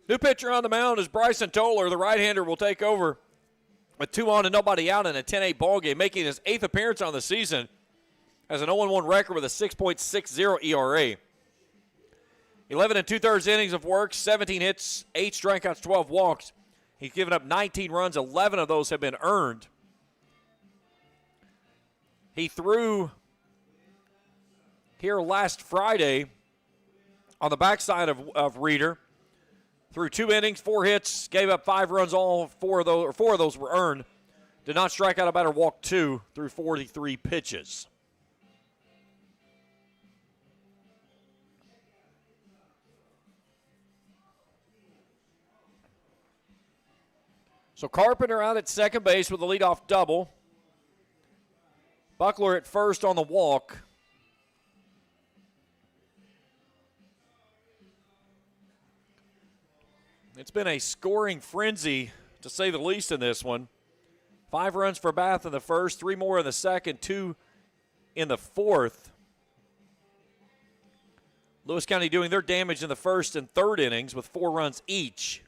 New pitcher on the mound is Bryson Toller. The right-hander will take over with 2 on and nobody out in a 10-8 ball game, making his 8th appearance on the season. Has an 0-1 record with a 6.60 ERA. 11 2/3 innings of work, 17 hits, 8 strikeouts, 12 walks. He's given up 19 runs. 11 of those have been earned. He threw here last Friday on the backside of Reeder. Threw 2 innings, 4 hits, gave up 5 runs. All 4 of those were earned. Did not strike out a batter, walked 2 through 43 pitches. So Carpenter out at second base with a leadoff double. Buckler at first on the walk. It's been a scoring frenzy, to say the least, in this one. 5 runs for Bath in the first, 3 more in the second, 2 in the fourth. Lewis County doing their damage in the first and third innings with 4 runs each.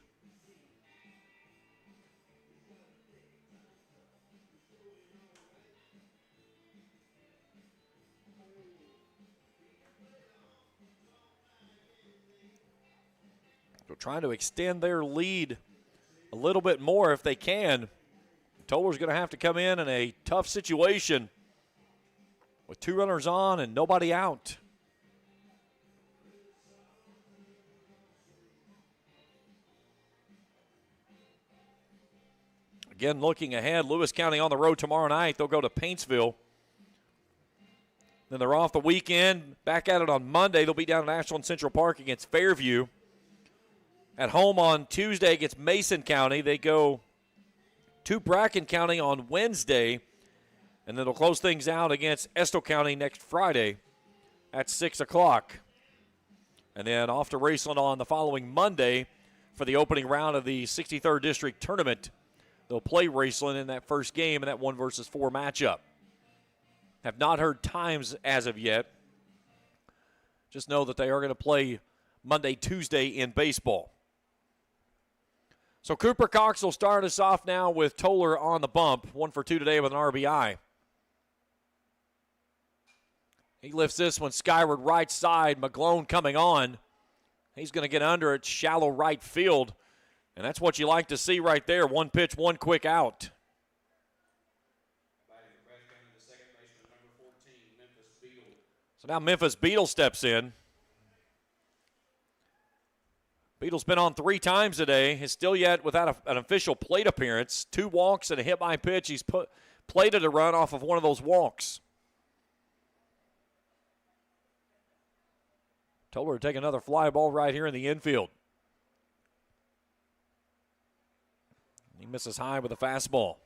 Trying to extend their lead a little bit more if they can. Toller's going to have to come in a tough situation with 2 runners on and nobody out. Again, looking ahead, Lewis County on the road tomorrow night. They'll go to Paintsville. Then they're off the weekend. Back at it on Monday. They'll be down at Ashland Central Park against Fairview. At home on Tuesday against Mason County. They go to Bracken County on Wednesday, and then they'll close things out against Estill County next Friday at 6 o'clock. And then off to Raceland on the following Monday for the opening round of the 63rd District Tournament. They'll play Raceland in that first game in that 1-versus-4 matchup. Have not heard times as of yet. Just know that they are going to play Monday, Tuesday in baseball. So Cooper Cox will start us off now with Toller on the bump. 1 for 2 today with an RBI. He lifts this one skyward right side. McGlone coming on. He's going to get under it, shallow right field. And that's what you like to see right there. 1 pitch, 1 quick out. So now Memphis Beadle steps in. Beadle's been on 3 times today. He's still yet without an official plate appearance. 2 walks and a hit by pitch. He's plated a run off of one of those walks. Toller to take another fly ball right here in the infield. He misses high with a fastball.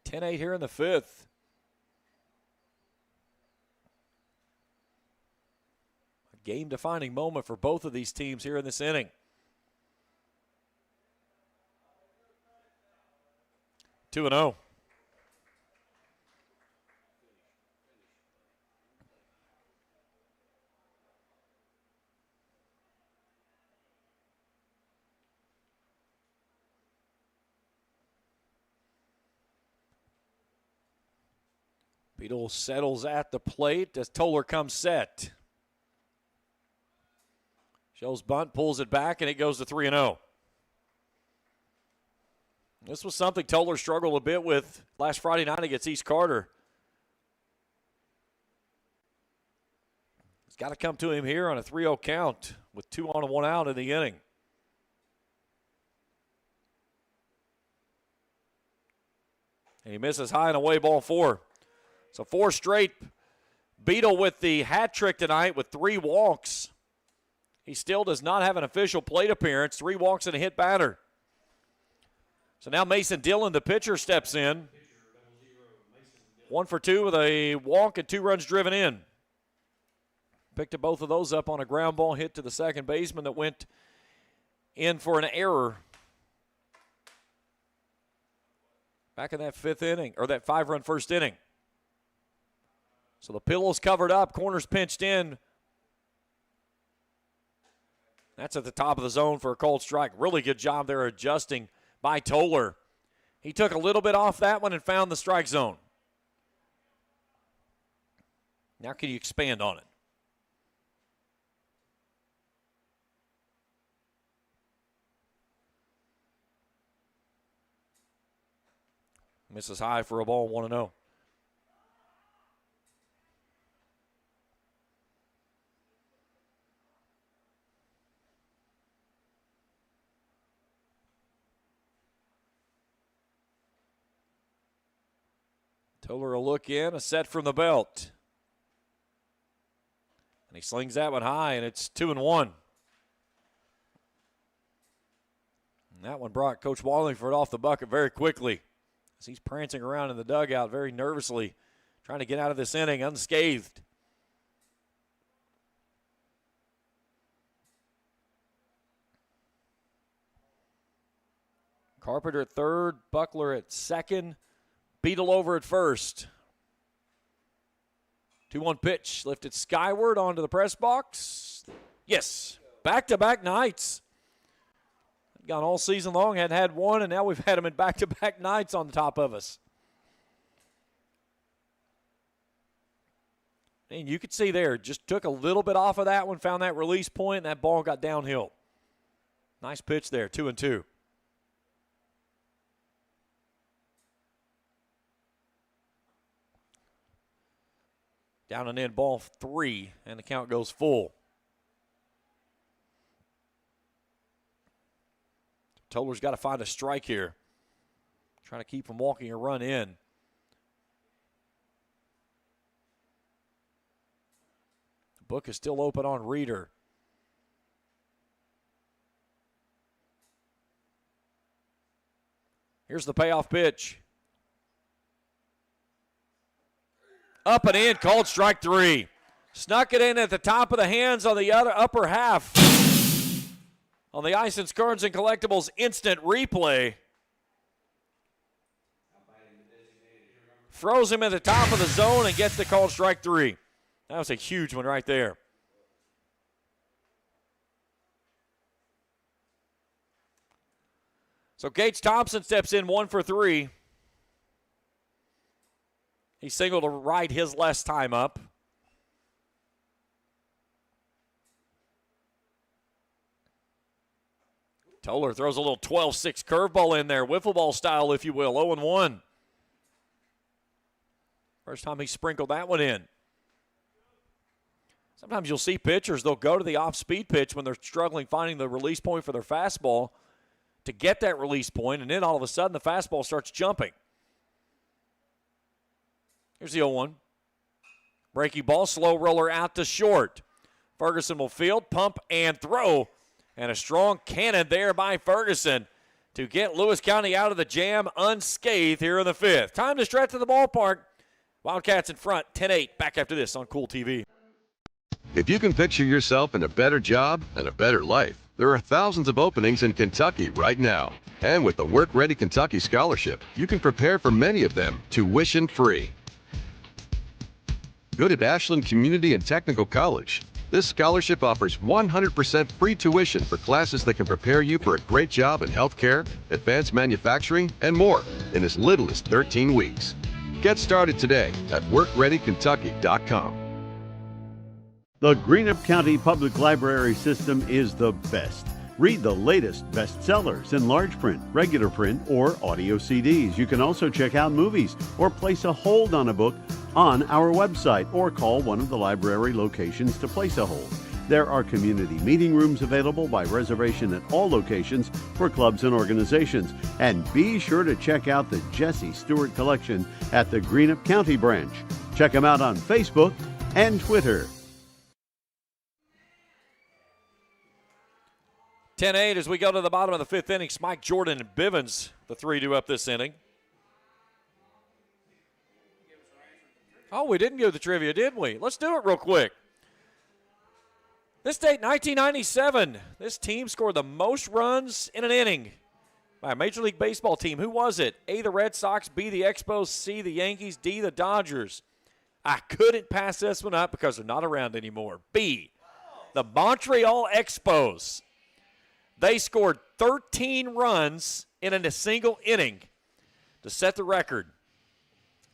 (10-8) here in the fifth. A game-defining moment for both of these teams here in this inning. 2-0. Beetle settles at the plate as Toller comes set. Shows bunt, pulls it back, and it goes to 3-0. This was something Toller struggled a bit with last Friday night against East Carter. It's got to come to him here on a 3-0 count with 2 on and 1 out in the inning. And he misses high and away, ball 4. So 4 straight. Beetle with the hat trick tonight with 3 walks. He still does not have an official plate appearance. 3 walks and a hit batter. So now Mason Dillon, the pitcher, steps in. 1 for 2 with a walk and 2 runs driven in. Picked both of those up on a ground ball hit to the second baseman that went in for an error. Back in that 5th inning, or that 5-run first inning. So the pillow's covered up, corners pinched in. That's at the top of the zone for a called strike. Really good job there adjusting by Toller. He took a little bit off that one and found the strike zone. Now can you expand on it? Misses high for a ball, 1-0. Toller a look in, a set from the belt. And he slings that one high, and it's 2-1. And that one brought Coach Wallingford off the bucket very quickly as he's prancing around in the dugout very nervously, trying to get out of this inning unscathed. Carpenter at third, Buckler at second. Beetle over at first. 2-1 pitch, lifted skyward onto the press box. Yes, back-to-back nights. Gone all season long, hadn't had one, and now we've had them in back-to-back nights on the top of us. And you could see there, just took a little bit off of that one, found that release point, and that ball got downhill. Nice pitch there, 2-2. Down and in, ball 3, and the count goes full. Toller's got to find a strike here. Trying to keep him walking a run in. The book is still open on Reeder. Here's the payoff pitch. Up and in, called strike 3. Snuck it in at the top of the hands on the upper half. On the Ice and Skirns and Collectibles instant replay. Throws him at the top of the zone and gets the called strike 3. That was a huge one right there. So Gates Thompson steps in 1 for 3. He singled to right his last time up. Toller throws a little 12-6 curveball in there, wiffle ball style, if you will, 0-1. First time he sprinkled that one in. Sometimes you'll see pitchers, they'll go to the off-speed pitch when they're struggling finding the release point for their fastball to get that release point, and then all of a sudden the fastball starts jumping. Here's the 0-1. Breaking ball, slow roller out to short. Ferguson will field, pump, and throw. And a strong cannon there by Ferguson to get Lewis County out of the jam unscathed here in the 5th. Time to stretch to the ballpark. Wildcats in front, 10-8. Back after this on Kool TV. If you can picture yourself in a better job and a better life, there are thousands of openings in Kentucky right now. And with the Work Ready Kentucky Scholarship, you can prepare for many of them tuition-free. Good at Ashland Community and Technical College. This scholarship offers 100% free tuition for classes that can prepare you for a great job in healthcare, advanced manufacturing, and more in as little as 13 weeks. Get started today at workreadykentucky.com. The Greenup County Public Library System is the best. Read the latest bestsellers in large print, regular print, or audio CDs. You can also check out movies or place a hold on a book on our website or call one of the library locations to place a hold. There are community meeting rooms available by reservation at all locations for clubs and organizations. And be sure to check out the Jesse Stewart collection at the Greenup County branch. Check them out on Facebook and Twitter. 10-8 as we go to the bottom of the 5th inning. Mike Jordan and Bivens, the 3-2 up this inning. Oh, we didn't go to the trivia, did we? Let's do it real quick. This date, 1997, this team scored the most runs in an inning by a Major League Baseball team. Who was it? A, the Red Sox, B, the Expos, C, the Yankees, D, the Dodgers. I couldn't pass this one up because they're not around anymore. B, the Montreal Expos. They scored 13 runs in a single inning to set the record.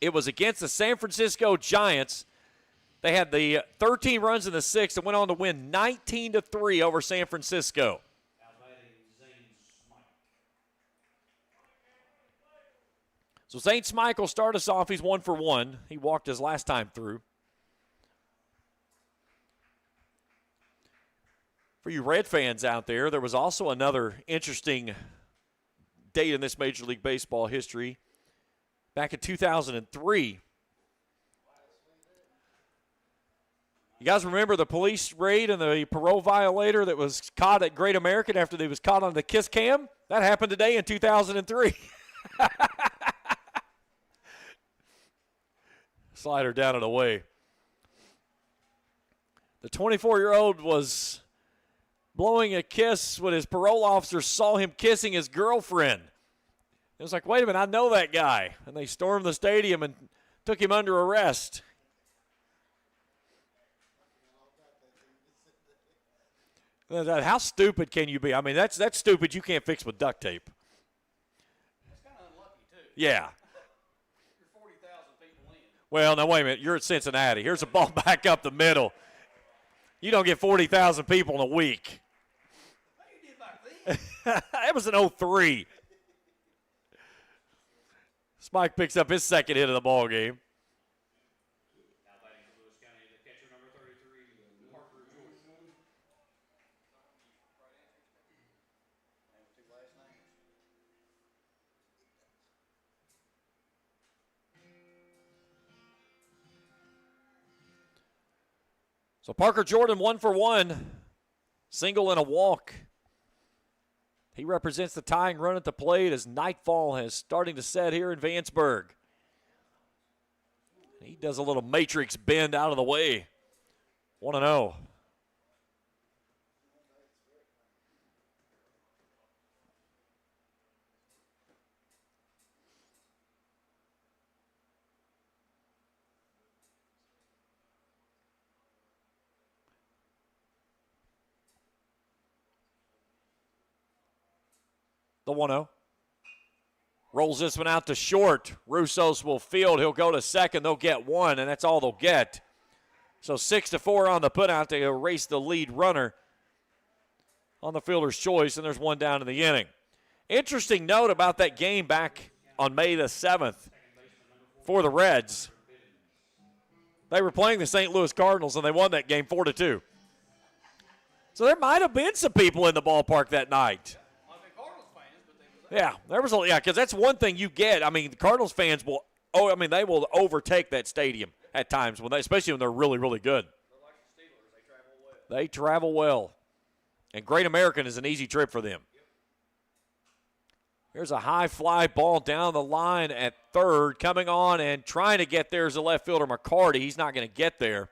It was against the San Francisco Giants. They had the 13 runs in the 6th and went on to win 19-3 over San Francisco. So Zane Smike will start us off. He's 1 for 1. He walked his last time through. For you Red fans out there, there was also another interesting date in this Major League Baseball history. Back in 2003. You guys remember the police raid and the parole violator that was caught at Great American after they was caught on the kiss cam? That happened today in 2003. Slide her down and away. The 24-year-old was blowing a kiss when his parole officer saw him kissing his girlfriend. It was like, wait a minute, I know that guy. And they stormed the stadium and took him under arrest. How stupid can you be? I mean, that's stupid you can't fix with duct tape. That's kind of unlucky, too. Yeah. You're 40,000 people in. Well, now, wait a minute. You're at Cincinnati. Here's a ball back up the middle. You don't get 40,000 people in a week. How you did back then? That was an 03. Spike picks up his second hit of the ball game. So Parker Jordan 1 for 1, single and a walk. He represents the tying run at the plate as nightfall is starting to set here in Vanceburg. He does a little matrix bend out of the way. 1-0. The 1-0. Rolls this one out to short. Russos will field. He'll go to second. They'll get one, and that's all they'll get. So 6-4 on the putout to erase the lead runner on the fielder's choice, and there's one down in the inning. Interesting note about that game back on May the 7th for the Reds. They were playing the St. Louis Cardinals, and they won that game 4-2. So there might have been some people in the ballpark that night. Yeah, there was because that's one thing you get. I mean, the Cardinals fans will they will overtake that stadium at times, especially when they're really, really good. They travel well. And Great American is an easy trip for them. Here's a high fly ball down the line at third. Coming on and trying to get there is the left fielder, McCarty. He's not going to get there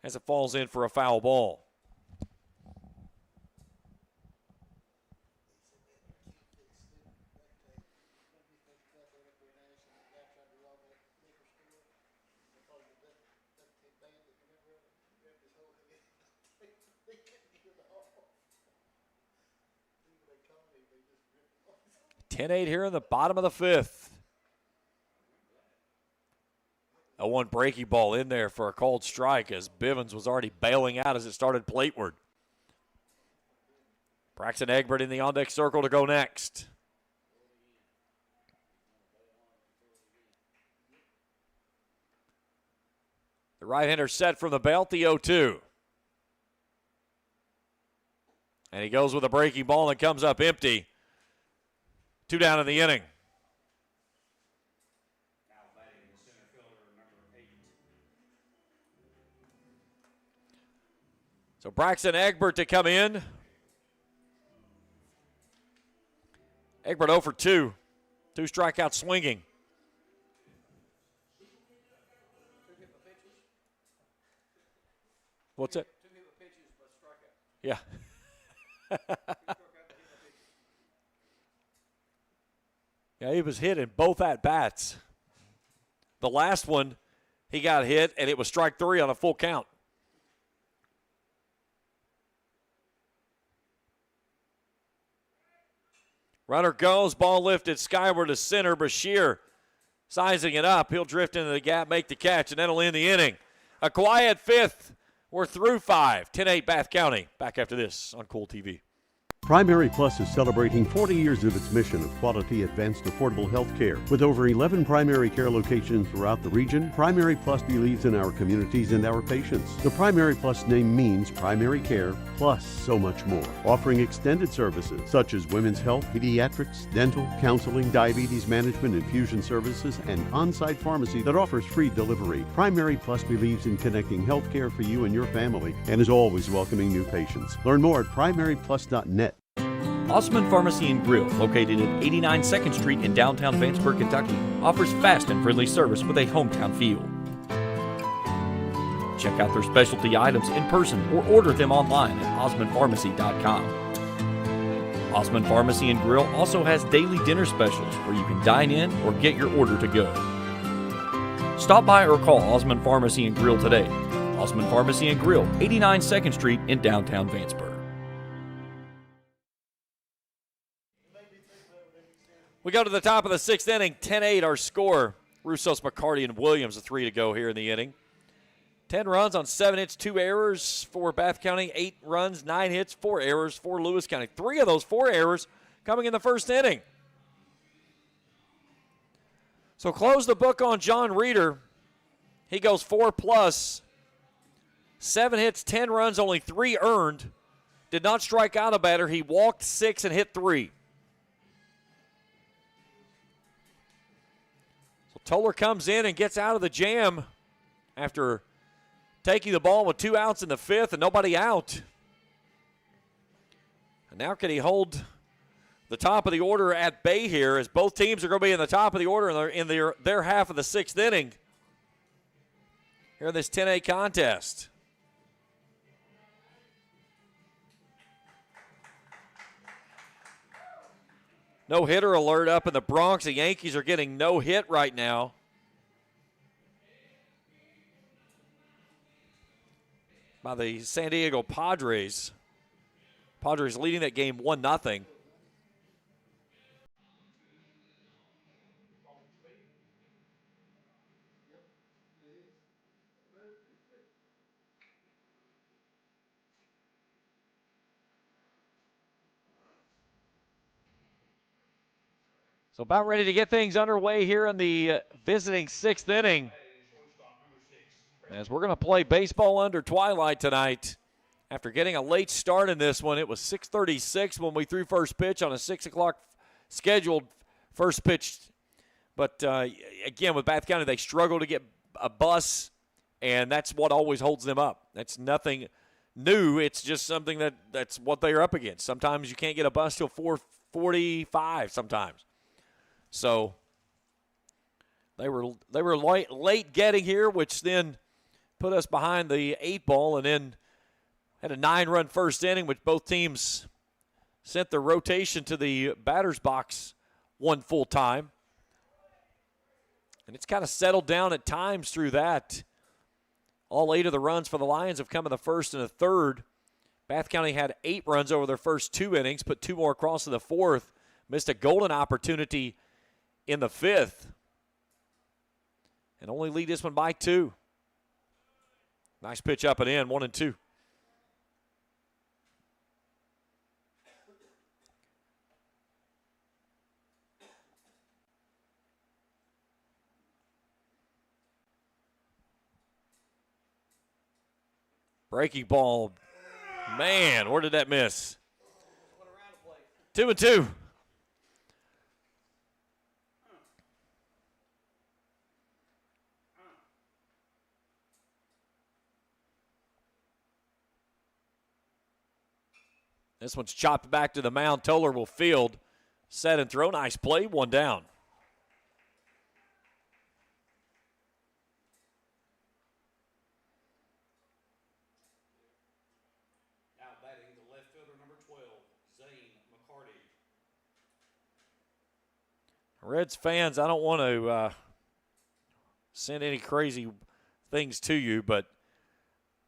as it falls in for a foul ball. .10-8 here in the bottom of the fifth. A one breaking ball in there for a called strike as Bivens was already bailing out as it started plateward. Braxton Egbert in the on-deck circle to go next. The right-hander set from the belt, the 0-2. And he goes with a breaking ball and comes up empty. 2 down in the inning. So Braxton Egbert to come in. Egbert 0 for 2. 2 strikeouts swinging. What's it? Yeah. Yeah, he was hit in both at-bats. The last one, he got hit, and it was strike 3 on a full count. Runner goes, ball lifted skyward to center. Bashir sizing it up. He'll drift into the gap, make the catch, and that'll end the inning. A quiet fifth. We're through 5. 10-8 Bath County. Back after this on Kool TV. Primary Plus is celebrating 40 years of its mission of quality, advanced, affordable health care. With over 11 primary care locations throughout the region, Primary Plus believes in our communities and our patients. The Primary Plus name means primary care plus so much more. Offering extended services such as women's health, pediatrics, dental, counseling, diabetes management, infusion services, and on-site pharmacy that offers free delivery. Primary Plus believes in connecting health care for you and your family and is always welcoming new patients. Learn more at primaryplus.net. Osman Pharmacy and Grill, located at 89 2nd Street in downtown Vanceburg, Kentucky, offers fast and friendly service with a hometown feel. Check out their specialty items in person or order them online at osmanpharmacy.com. Osman Pharmacy and Grill also has daily dinner specials where you can dine in or get your order to go. Stop by or call Osman Pharmacy and Grill today. Osman Pharmacy and Grill, 89 2nd Street in downtown Vanceburg. We go to the top of the 6th inning, 10-8 our score. Russos, McCarty, and Williams, 3 to go here in the inning. 10 runs on 7 hits, 2 errors for Bath County, 8 runs, 9 hits, 4 errors for Lewis County. 3 of those 4 errors coming in the first inning. So close the book on John Reeder. He goes 4+. 7 hits, 10 runs, only 3 earned. Did not strike out a batter. He walked 6 and hit 3. Toller comes in and gets out of the jam after taking the ball with 2 outs in the 5th and nobody out. And now can he hold the top of the order at bay here, as both teams are going to be in the top of the order in their half of the 6th inning here in this 10-8 contest. No-hitter alert up in the Bronx. The Yankees are getting no hit right now. By the San Diego Padres. Padres leading that game 1-0. So about ready to get things underway here in the visiting 6th inning. As we're going to play baseball under twilight tonight. After getting a late start in this one, it was 6:36 when we threw first pitch on a 6 o'clock scheduled first pitch But, again, with Bath County, they struggle to get a bus, and that's what always holds them up. That's nothing new. It's just something that's what they're up against. Sometimes you can't get a bus till 4:45 sometimes. So they were late getting here, which then put us behind the 8 ball, and then had a 9-run first inning, which both teams sent their rotation to the batter's box one full time. And it's kind of settled down at times through that. All 8 of the runs for the Lions have come in the first and the third. Bath County had 8 runs over their first 2 innings, put 2 more across in the fourth. Missed a golden opportunity in the 5th. And only lead this one by 2. Nice pitch up and in, 1-2. Breaking ball. Man, where did that miss? 2-2. This one's chopped back to the mound. Toller will field. Set and throw. Nice play. 1 down. Reds fans, I don't want to send any crazy things to you, but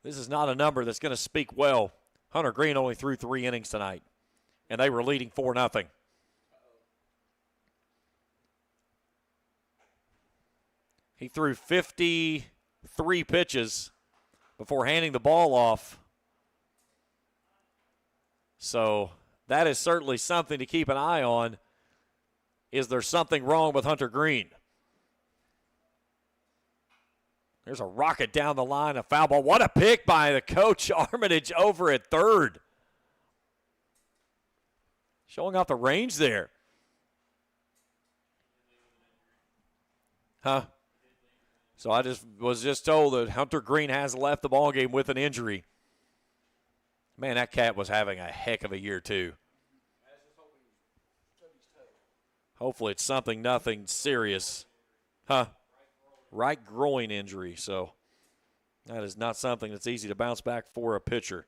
this is not a number that's going to speak well. Hunter Green only threw 3 innings tonight, and they were leading 4-0. He threw 53 pitches before handing the ball off. So that is certainly something to keep an eye on. Is there something wrong with Hunter Green? There's a rocket down the line, a foul ball. What a pick by the coach, Armitage, over at third. Showing off the range there. Huh? So I was just told that Hunter Green has left the ballgame with an injury. Man, that cat was having a heck of a year, too. Hopefully it's nothing serious. Huh? Right groin injury. So that is not something that's easy to bounce back for a pitcher.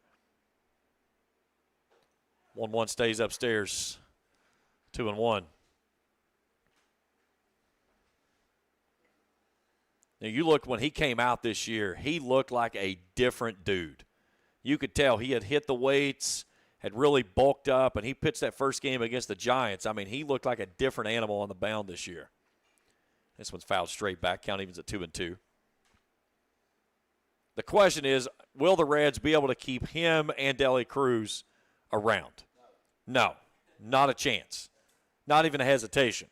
1-1 stays upstairs. 2-1. Now you look, when he came out this year, he looked like a different dude. You could tell he had hit the weights, had really bulked up, and he pitched that first game against the Giants. I mean, he looked like a different animal on the mound this year. This one's fouled straight back. Count evens at 2-2. The question is, will the Reds be able to keep him and Dele Cruz around? No, not a chance. Not even a hesitation.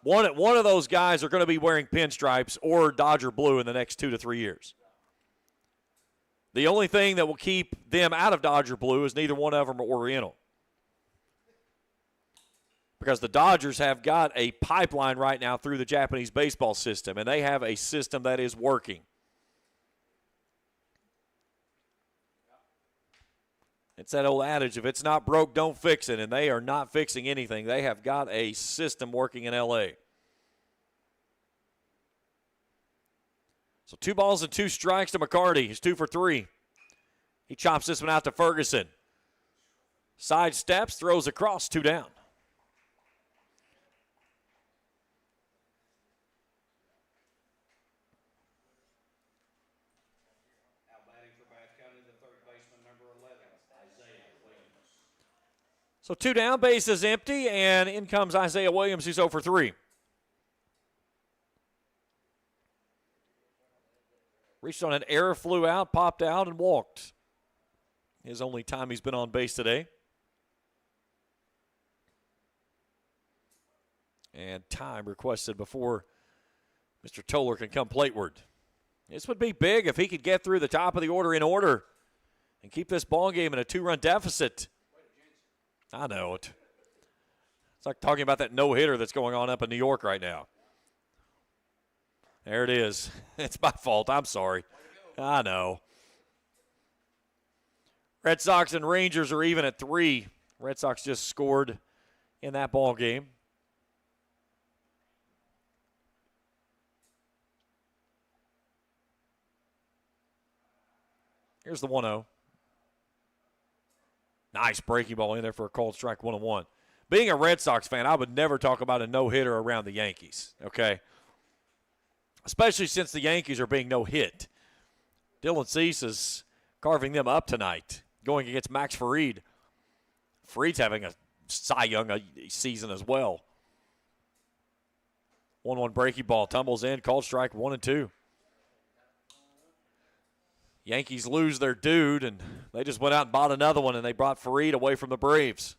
One of those guys are going to be wearing pinstripes or Dodger blue in the next 2 to 3 years. The only thing that will keep them out of Dodger blue is neither one of them are Oriental. Because the Dodgers have got a pipeline right now through the Japanese baseball system, and they have a system that is working. It's that old adage, if it's not broke, don't fix it, and they are not fixing anything. They have got a system working in L.A. So 2 balls and 2 strikes to McCarty. He's 2 for 3. He chops this one out to Ferguson. Side steps, throws across, 2 down. So 2 down, base is empty, and in comes Isaiah Williams, who's 0 for 3. Reached on an error, flew out, popped out, and walked. His only time he's been on base today. And time requested before Mr. Toller can come plateward. This would be big if he could get through the top of the order in order and keep this ball game in a 2-run deficit. I know it. It's like talking about that no-hitter that's going on up in New York right now. There it is. It's my fault. I'm sorry. I know. Red Sox and Rangers are even at 3. Red Sox just scored in that ball game. Here's the 1-0. Nice breaking ball in there for a called strike, 1-1. Being a Red Sox fan, I would never talk about a no-hitter around the Yankees, okay? Especially since the Yankees are being no-hit. Dylan Cease is carving them up tonight, going against Max Fried. Fried's having a Cy Young season as well. 1-1 breaking ball, tumbles in, called strike, 1-2. Yankees lose their dude, and they just went out and bought another one, and they brought Fried away from the Braves.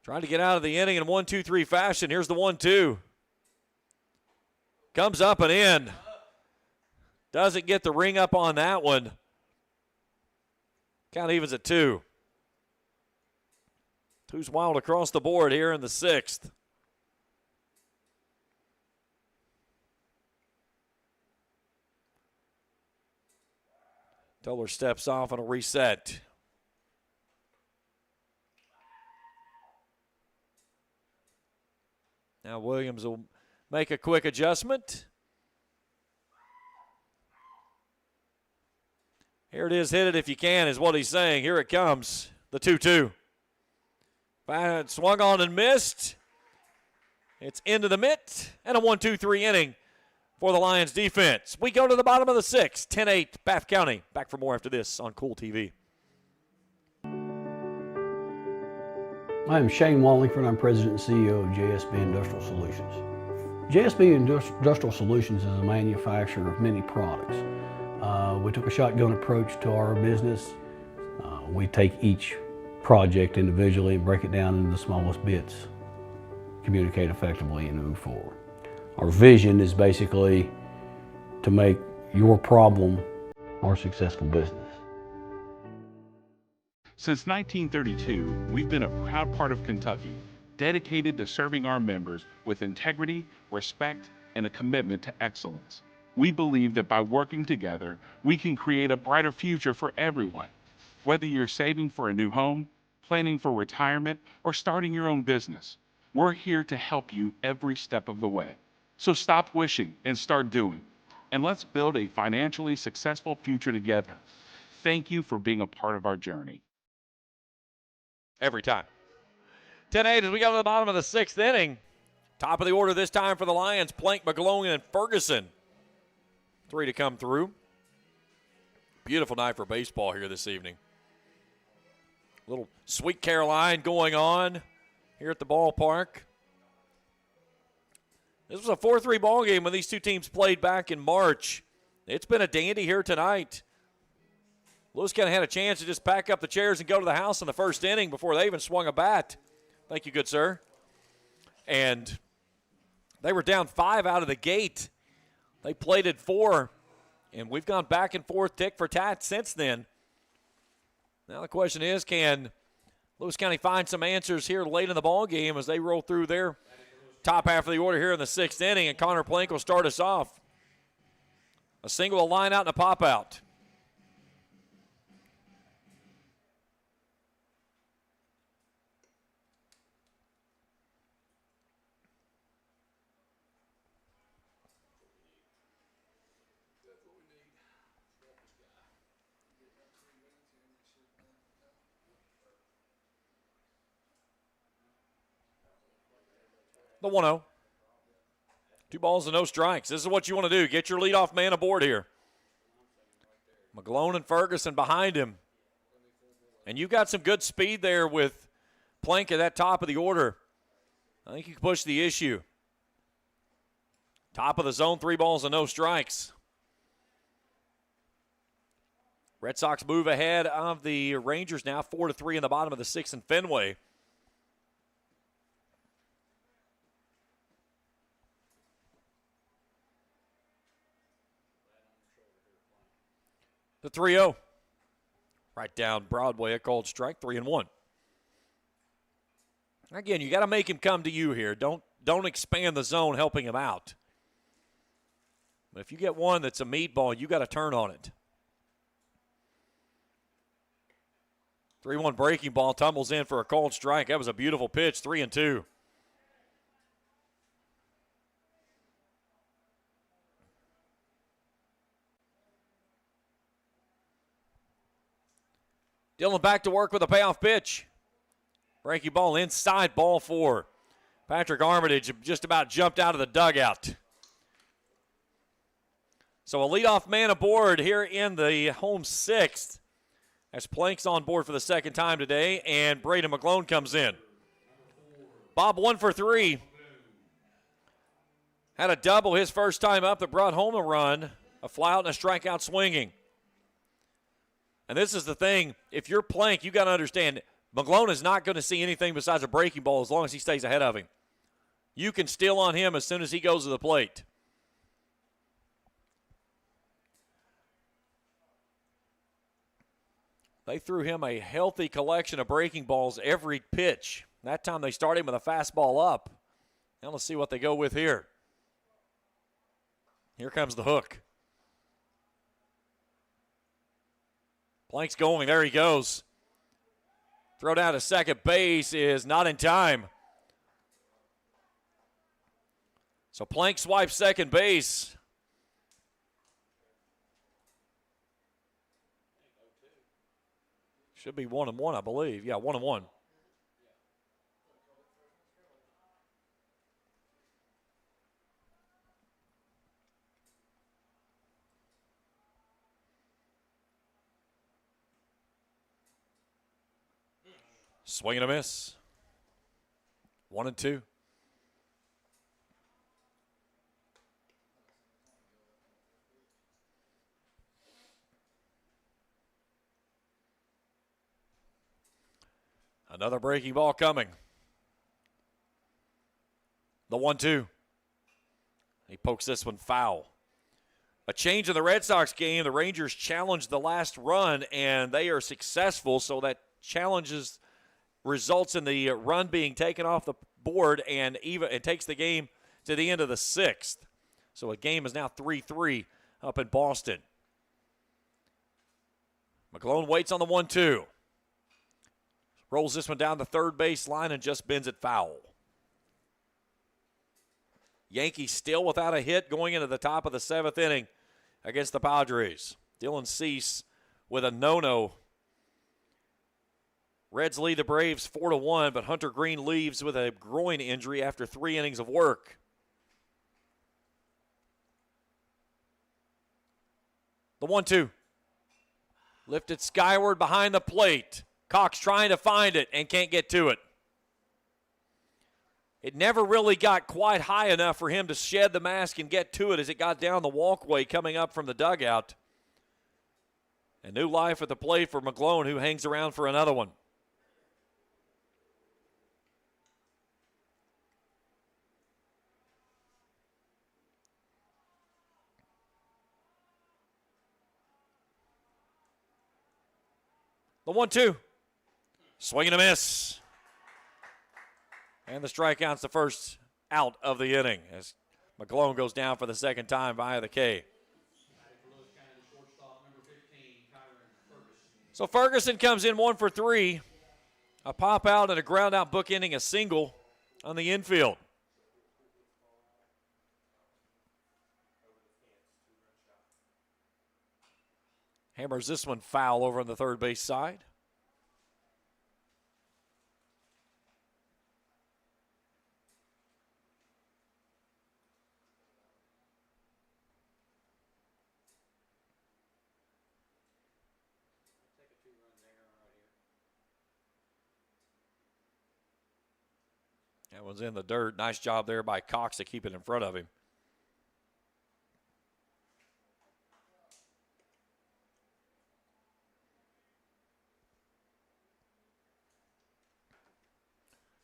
Trying to get out of the inning in 1-2-3 fashion. Here's the 1-2. Comes up and in. Doesn't get the ring up on that one. Count evens at 2. Two's wild across the board here in the 6th. Toller steps off on a reset. Now Williams will make a quick adjustment. Here it is, hit it if you can, is what he's saying. Here it comes, the 2-2. Swung on and missed. It's into the mitt, and a 1-2-3 inning for the Lions defense. We go to the bottom of the 6th, 10-8, Bath County. Back for more after this on Kool TV. I am Shane Wallingford. I'm President and CEO of JSB Industrial Solutions. JSB Industrial Solutions is a manufacturer of many products. We took a shotgun approach to our business. We take each project individually and break it down into the smallest bits, communicate effectively, and move forward. Our vision is basically to make your problem our successful business. Since 1932, we've been a proud part of Kentucky, dedicated to serving our members with integrity, respect, and a commitment to excellence. We believe that by working together, we can create a brighter future for everyone. Whether you're saving for a new home, planning for retirement, or starting your own business, we're here to help you every step of the way. So stop wishing and start doing. And let's build a financially successful future together. Thank you for being a part of our journey. Every time. 10-8 as we go to the bottom of the 6th inning. Top of the order this time for the Lions, Plank, McGlone, and Ferguson. 3 to come through. Beautiful night for baseball here this evening. Little Sweet Caroline going on here at the ballpark. This was a 4-3 ball game when these two teams played back in March. It's been a dandy here tonight. Lewis County had a chance to just pack up the chairs and go to the house in the first inning before they even swung a bat. Thank you, good sir. And they were down 5 out of the gate. They plated 4, and we've gone back and forth tick for tat since then. Now the question is, can Lewis County find some answers here late in the ball game as they roll through their top half of the order here in the 6th inning, and Connor Plank will start us off. A single, a line out, and a pop out. The 1-0. 2 balls and no strikes. This is what you want to do. Get your leadoff man aboard here. McGlone and Ferguson behind him. And you've got some good speed there with Plank at that top of the order. I think you can push the issue. Top of the zone, 3 balls and no strikes. Red Sox move ahead of the Rangers now, 4-3 in the bottom of the 6th in Fenway. The 3-0. Right down Broadway, a called strike, 3-1. Again, you got to make him come to you here. Don't expand the zone helping him out. But if you get one that's a meatball, you got to turn on it. 3-1 breaking ball, tumbles in for a called strike. That was a beautiful pitch, 3-2. Dylan back to work with a payoff pitch. Breaking ball inside, ball 4. Patrick Armitage just about jumped out of the dugout. So a leadoff man aboard here in the home 6th. As Plank's on board for the second time today, and Braden McClone comes in. Bob 1 for 3. Had a double his first time up that brought home a run, a fly out and a strikeout swinging. And this is the thing, if you're Plank, you got to understand, McClone is not going to see anything besides a breaking ball as long as he stays ahead of him. You can steal on him as soon as he goes to the plate. They threw him a healthy collection of breaking balls every pitch. That time they started him with a fastball up. Now let's see what they go with here. Here comes the hook. Plank's going. There he goes. Throw down to second base is not in time. So Plank swipes second base. Should be 1-1, I believe. Yeah, 1-1. Swing and a miss. 1-2. Another breaking ball coming. The 1-2. He pokes this one foul. A change in the Red Sox game. The Rangers challenged the last run, and they are successful, so that challenges results in the run being taken off the board, and even it takes the game to the end of the 6th. So a game is now 3-3 up in Boston. McClone waits on the 1-2. Rolls this one down the third base line and just bends it foul. Yankees still without a hit going into the top of the 7th inning against the Padres. Dylan Cease with a no-no. Reds lead the Braves 4-1, but Hunter Green leaves with a groin injury after 3 innings of work. The 1-2. Lifted skyward behind the plate. Cox trying to find it and can't get to it. It never really got quite high enough for him to shed the mask and get to it as it got down the walkway coming up from the dugout. And new life at the plate for McClone, who hangs around for another one. The 1-2. Swing and a miss. And the strikeout's the first out of the inning as McClone goes down for the second time via the K. So Ferguson comes in 1 for 3. A pop out and a ground out bookending a single on the infield. Hammers this one foul over on the third base side. That one's in the dirt. Nice job there by Cox to keep it in front of him.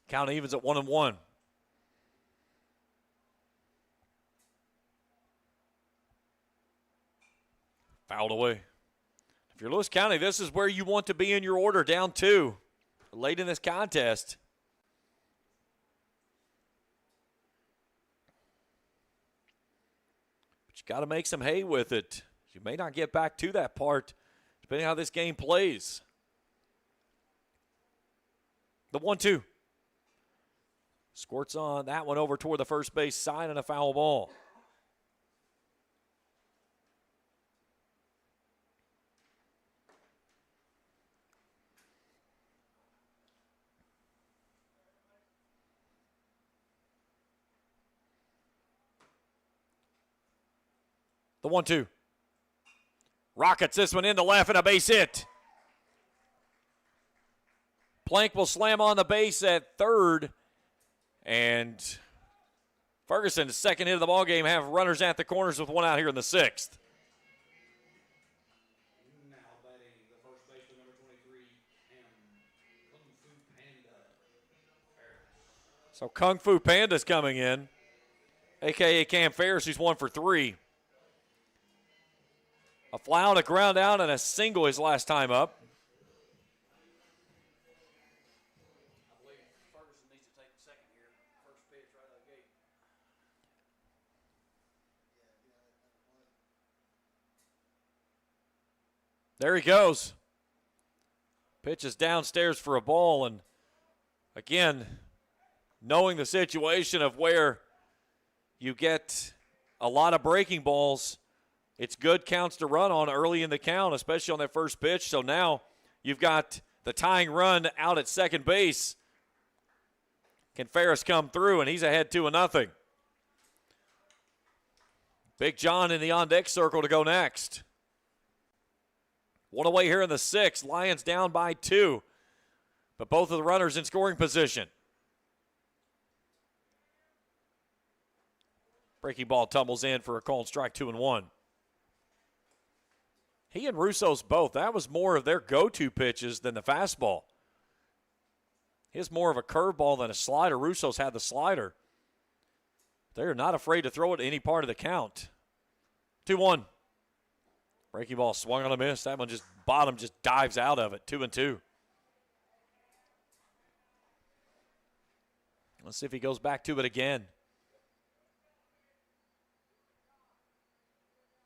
Count evens at 1-1. Fouled away. If you're Lewis County, this is where you want to be in your order, down 2, late in this contest. But you got to make some hay with it. You may not get back to that part, depending on how this game plays. The 1-2. Squirts on that one over toward the first base side and a foul ball. The 1-2. Rockets this one into left and a base hit. Plank will slam on the base at third. And Ferguson's second hit of the ball game, have runners at the corners with one out here in the 6th. Now batting the first baseman, number 23, Kung Fu Panda. So Kung Fu Panda's coming in, a.k.a. Cam Ferris, who's 1 for 3. A fly out, a ground out, and a single his last time up. There he goes. Pitch is downstairs for a ball, and again, knowing the situation of where you get a lot of breaking balls, it's good counts to run on early in the count, especially on that first pitch. So now you've got the tying run out at second base. Can Ferris come through, and he's ahead 2-0. Big John in the on-deck circle to go next. One away here in the 6th. Lions down by 2. But both of the runners in scoring position. Breaking ball tumbles in for a called strike, 2-1. He and Russo's both. That was more of their go-to pitches than the fastball. His more of a curveball than a slider. Russo's had the slider. They're not afraid to throw it any part of the count. 2-1. Breaking ball swung on a miss. That one just bottom just dives out of it. 2-2. Let's see if he goes back to it again.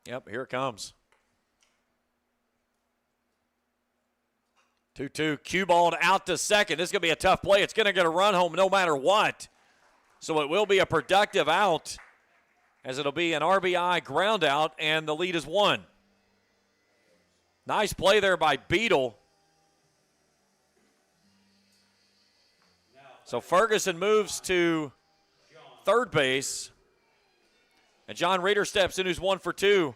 Yep, here it comes. 2-2. Cue balled out to second. This is going to be a tough play. It's going to get a run home no matter what. So it will be a productive out, as it'll be an RBI ground out, and the lead is 1. Nice play there by Beadle. So Ferguson moves to third base. And John Reeder steps in, who's 1 for 2.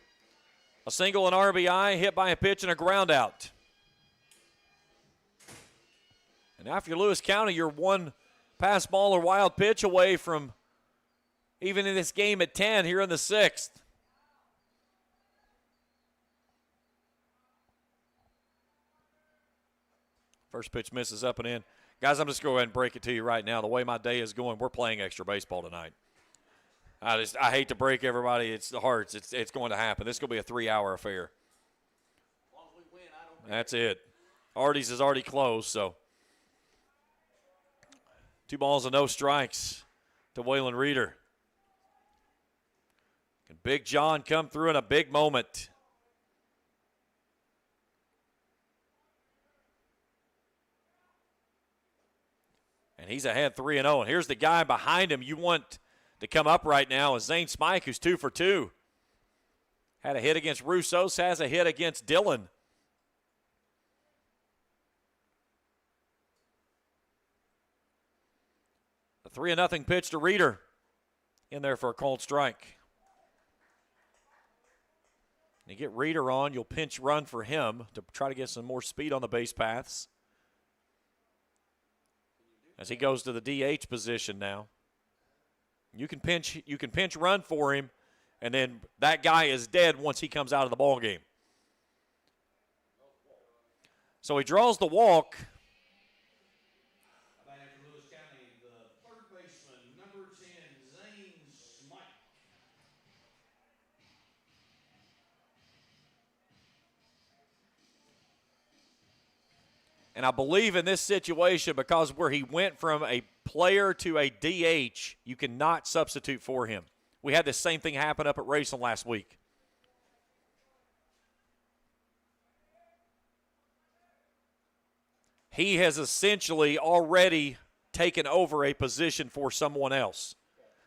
A single, an RBI, hit by a pitch, and a ground out. And now if you're Lewis County, you're one pass ball or wild pitch away from even in this game at 10 here in the 6th. First pitch misses up and in. Guys, I'm just going to go ahead and break it to you right now. The way my day is going, we're playing extra baseball tonight. I hate to break everybody. It's the hearts. It's going to happen. This is going to be a 3-hour affair. That's it. Artie's is already closed, so 2 balls and no strikes to Waylon Reeder. Can Big John come through in a big moment? And he's ahead 3-0. And here's the guy behind him you want to come up right now is Zane Smike, who's 2 for 2. Had a hit against Russos, has a hit against Dillon. A 3-0 pitch to Reeder. In there for a called strike. You get Reeder on, you'll pinch run for him to try to get some more speed on the base paths. As he goes to the DH position now. You can pinch run for him, and then that guy is dead once he comes out of the ball game. So he draws the walk. And I believe in this situation, because where he went from a player to a DH, you cannot substitute for him. We had the same thing happen up at Raceland last week. He has essentially already taken over a position for someone else.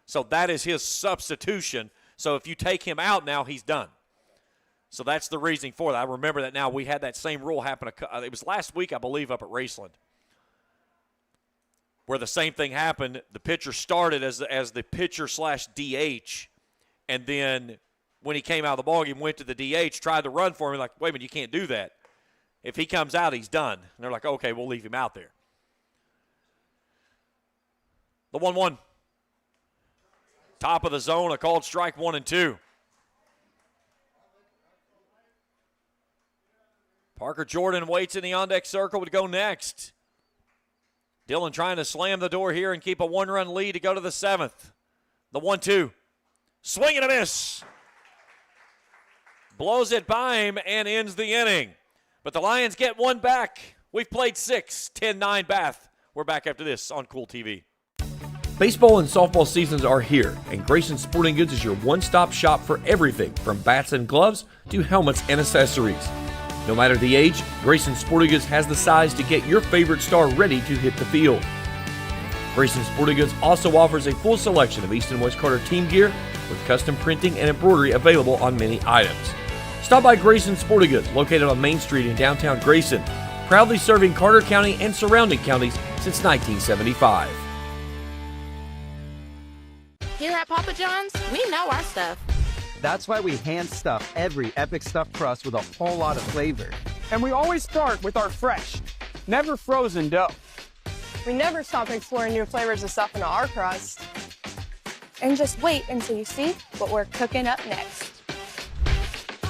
So that is his substitution. So if you take him out now, he's done. So that's the reasoning for that. I remember that now. We had that same rule happen. It was last week, I believe, up at Raceland, where the same thing happened. The pitcher started as the pitcher / DH, and then when he came out of the ballgame, went to the DH, tried to run for him. Like, wait a minute, you can't do that. If he comes out, he's done. And they're like, okay, we'll leave him out there. The 1-1. Top of the zone, a called strike 1 and 2. Parker Jordan waits in the on-deck circle to go next. Dillon trying to slam the door here and keep a 1-run lead to go to the 7th. The 1-2. Swing and a miss. Blows it by him and ends the inning. But the Lions get one back. We've played 6, 10-9 Bath. We're back after this on Kool TV. Baseball and softball seasons are here, and Grayson Sporting Goods is your one-stop shop for everything from bats and gloves to helmets and accessories. No matter the age, Grayson Sporting Goods has the size to get your favorite star ready to hit the field. Grayson Sporting Goods also offers a full selection of East and West Carter team gear with custom printing and embroidery available on many items. Stop by Grayson Sporting Goods, located on Main Street in downtown Grayson, proudly serving Carter County and surrounding counties since 1975. Here at Papa John's, we know our stuff. That's why we hand stuff every epic stuffed crust with a whole lot of flavor. And we always start with our fresh, never frozen dough. We never stop exploring new flavors of stuff in our crust. And just wait until you see what we're cooking up next.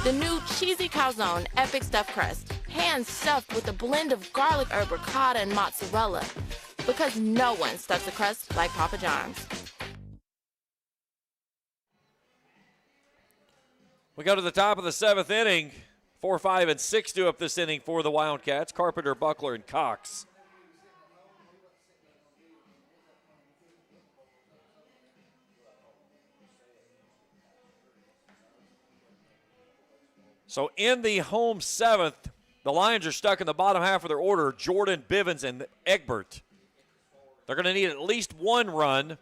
The new cheesy calzone epic stuffed crust, hand stuffed with a blend of garlic herb ricotta and mozzarella. Because no one stuffs a crust like Papa John's. We go to the top of the 7th inning. 4, 5, and 6 do up this inning for the Wildcats. Carpenter, Buckler, and Cox. So in the home 7th, the Lions are stuck in the bottom half of their order. Jordan, Bivens, and Egbert. They're going to need at least 1 run,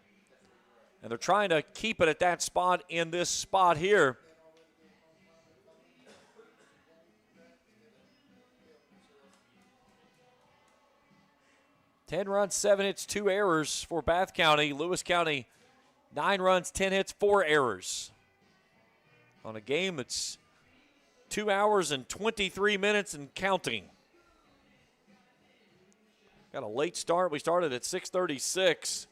and they're trying to keep it at that spot in this spot here. Ten runs, 7 hits, 2 errors for Bath County. Lewis County, 9 runs, 10 hits, 4 errors. On a game that's 2 hours and 23 minutes and counting. Got a late start. We started at 6:36.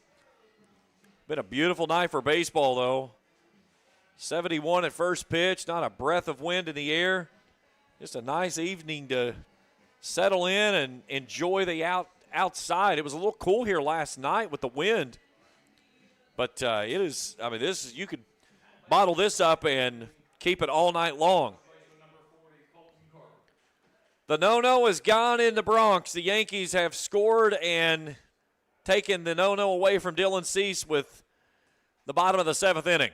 Been a beautiful night for baseball, though. 71 at first pitch, not a breath of wind in the air. Just a nice evening to settle in and enjoy the outside. It was a little cool here last night with the wind, but it is, I mean, you could bottle this up and keep it all night long. The no-no is gone in the Bronx. The Yankees have scored and taken the no-no away from Dylan Cease with the bottom of the 7th inning.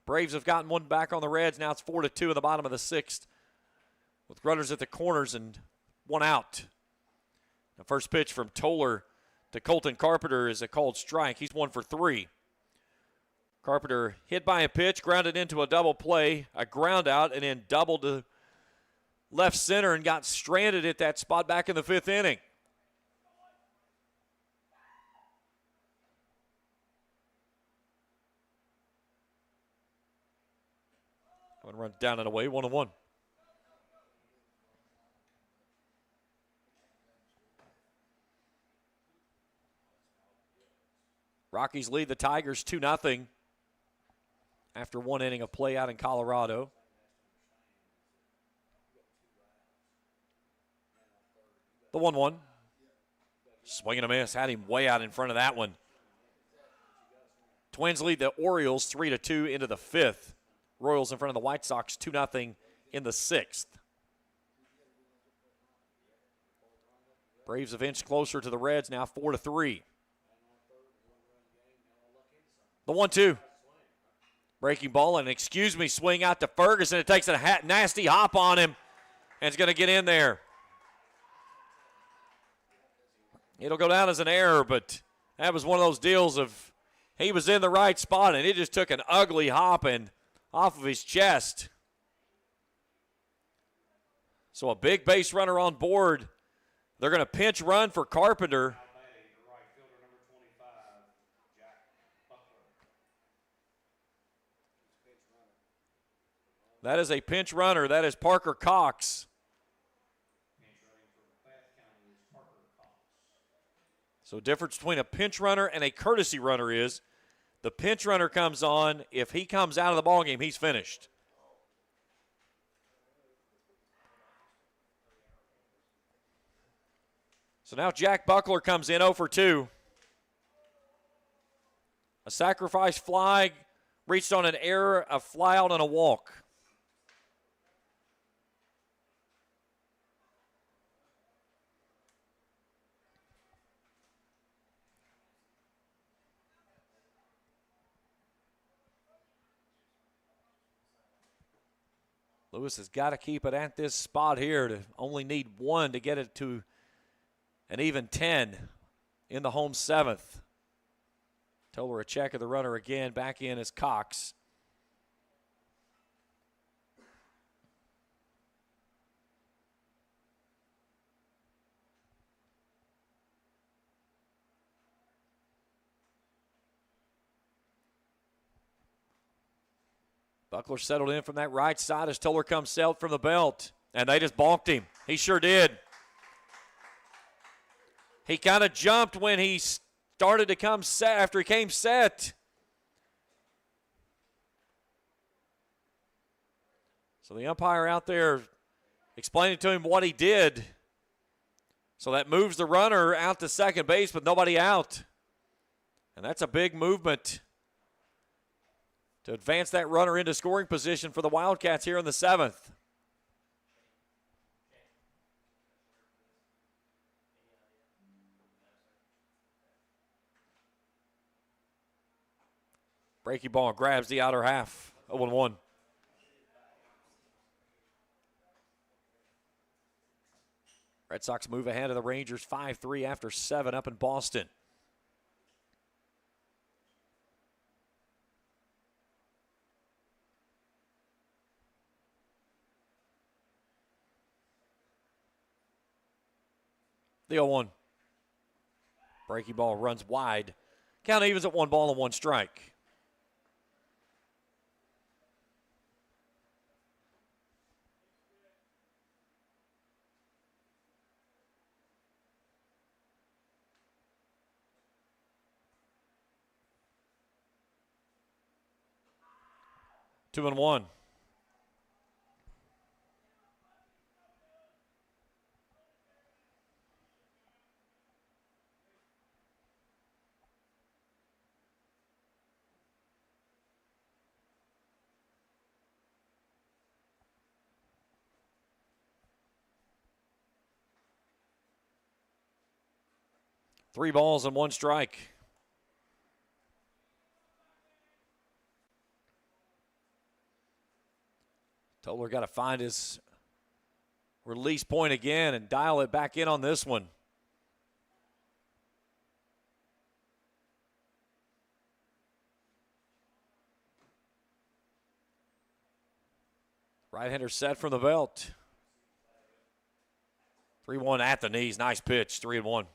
Braves have gotten one back on the Reds. Now it's 4-2 in the bottom of the 6th with runners at the corners and 1 out. The first pitch from Toller to Colton Carpenter is a called strike. He's 1 for 3. Carpenter hit by a pitch, grounded into a double play, a ground out, and then doubled to left center and got stranded at that spot back in the 5th inning. I'm going to run down and away, 1-1. Rockies lead the Tigers 2-0 after 1 inning of play out in Colorado. The 1-1. Swing and a miss. Had him way out in front of that one. Twins lead the Orioles 3-2 into the 5th. Royals in front of the White Sox 2-0 in the 6th. Braves have inched closer to the Reds, now 4-3. The 1-2. Breaking ball, and swing out to Ferguson. It takes a nasty hop on him, and it's going to get in there. It'll go down as an error, but that was one of those deals of he was in the right spot, and it just took an ugly hop and off of his chest. So a big base runner on board. They're going to pinch run for Carpenter. That is a pinch runner. That is Parker Cox. So difference between a pinch runner and a courtesy runner is the pinch runner comes on. If he comes out of the ballgame, he's finished. So now Jack Buckler comes in 0 for 2. A sacrifice fly, reached on an error, a fly out, and a walk. Lewis has got to keep it at this spot here to only need one to get it to an even 10 in the home seventh. Toller a check of the runner again. Back in is Cox. Buckler settled in from that right side as Toller comes sailed from the belt. And they just bonked him. He sure did. He kind of jumped when he started to come set after he came set. So the umpire out there explaining to him what he did. So that moves the runner out to second base with nobody out. And that's a big movement to advance that runner into scoring position for the Wildcats here in the seventh. Breaking ball grabs the outer half. 0-1. Red Sox move ahead of the Rangers 5-3 after 7 up in Boston. The 0-1. Breaking ball runs wide. Count evens at 1 ball and 1 strike. Two and 1. Three balls and 1 strike. Toller got to find his release point again and dial it back in on this one. Right-hander set from the belt. 3-1 at the knees. Nice pitch. 3-1.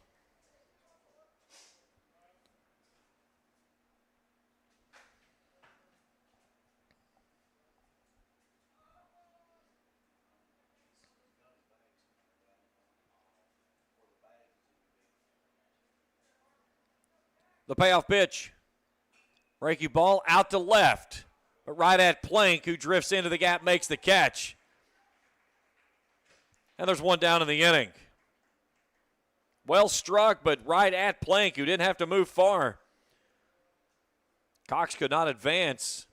The payoff pitch. Breaking ball out to left, but right at Plank, who drifts into the gap, makes the catch. And there's 1 down in the inning. Well struck, but right at Plank, who didn't have to move far. Cox could not advance.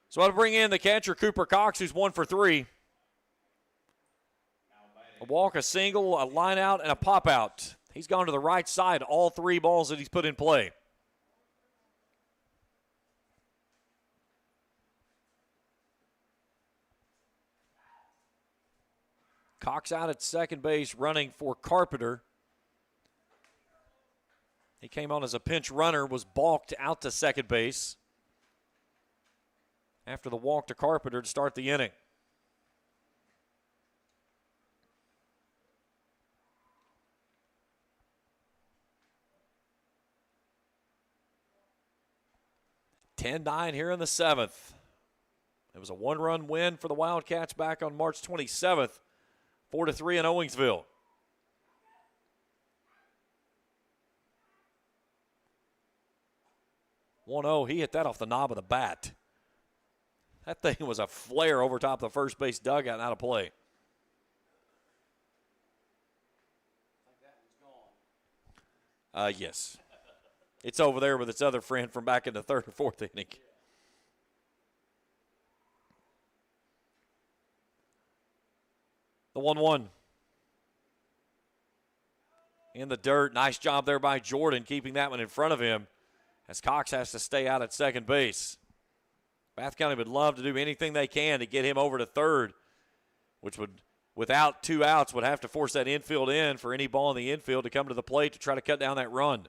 So I'll bring in the catcher, Cooper Cox, who's 1 for 3. walk, a single, a line out, and a pop out. He's gone to the right side, all three balls that he's put in play. Cox out at second base, running for Carpenter. He came on as a pinch runner, was balked out to second base after the walk to Carpenter to start the inning. (10-9) here in the seventh. It was a one-run win for the Wildcats back on March 27th, 4-3 in Owensville. He hit that off the knob of the bat. That thing was a flare over top of the first base dugout and out of play. Yes. It's over there with its other friend from back in the third or fourth inning. The 1-1. In the dirt. Nice job there by Jordan, keeping that one in front of him as Cox has to stay out at second base. Bath County would love to do anything they can to get him over to third, which would, without two outs, would have to force that infield in for any ball in the infield to come to the plate to try to cut down that run.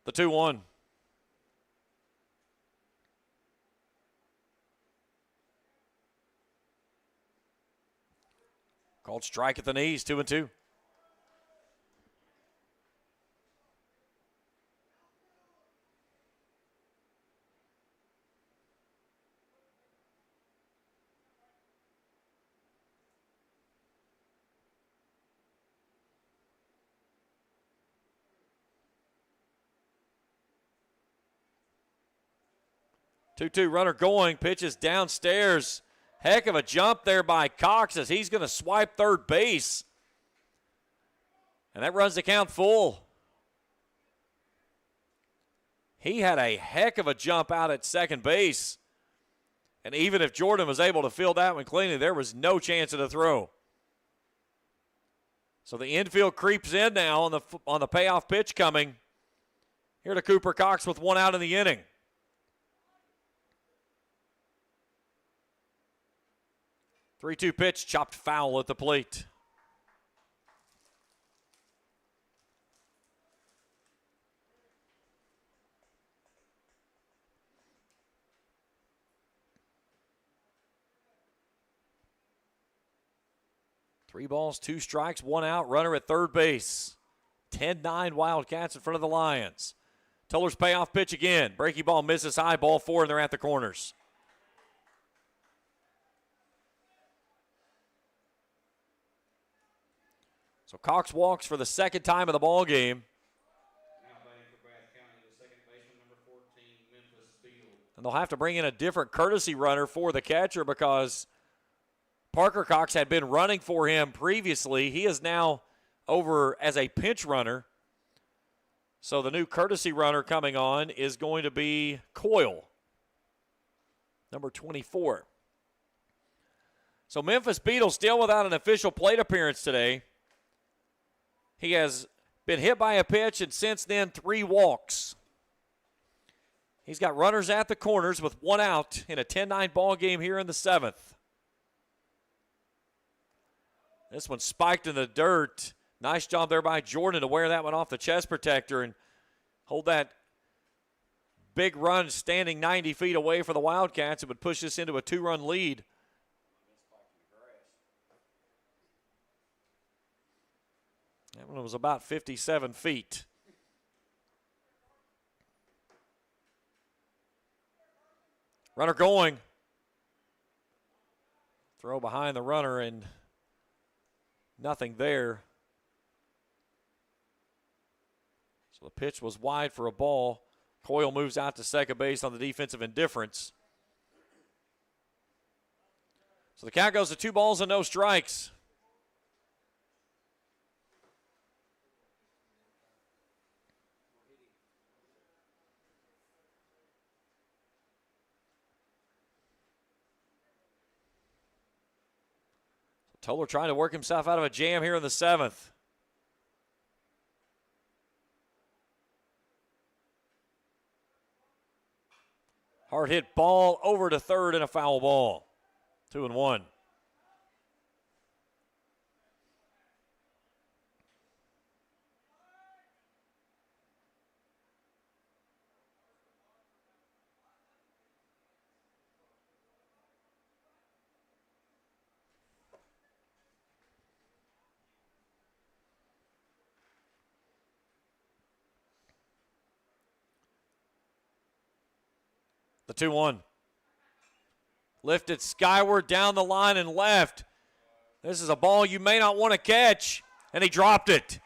The 2-1. Called strike at the knees, 2-2. Two runner going, pitches downstairs. Heck of a jump there by Cox as he's going to swipe third base. And that runs the count full. He had a heck of a jump out at second base. And even if Jordan was able to field that one cleanly, there was no chance of the throw. So the infield creeps in now on the payoff pitch coming. Here to Cooper Cox with one out in the inning. 3-2 pitch, chopped foul at the plate. Three balls, two strikes, one out, runner at third base. 10-9 Wildcats in front of the Lions. Tuller's payoff pitch again. Breaking ball misses high, ball four, and they're at the corners. So Cox walks for the second time of the ball game. Now batting for Bath County, the second baseman, number 14, Memphis Beal. And they'll have to bring in a different courtesy runner for the catcher because Parker Cox had been running for him previously. He is now over as a pinch runner. So the new courtesy runner coming on is going to be Kool, number 24. So Memphis Beal still without an official plate appearance today. He has been hit by a pitch and since then 3 walks. He's got runners at the corners with one out in a 10-9 ball game here in the 7th. This one spiked in the dirt. Nice job there by Jordan to wear that one off the chest protector and hold that big run standing 90 feet away for the Wildcats. It would push this into a 2-run lead. That one was about 57 feet. Runner going. Throw behind the runner and nothing there. So the pitch was wide for a ball. Kool moves out to second base on the defensive indifference. So the count goes to 2 balls and no strikes. Toller trying to work himself out of a jam here in the 7th. Hard hit ball over to third and a foul ball. 2-1. The 2-1. Lifted skyward down the line and left. This is a ball you may not want to catch, and he dropped it.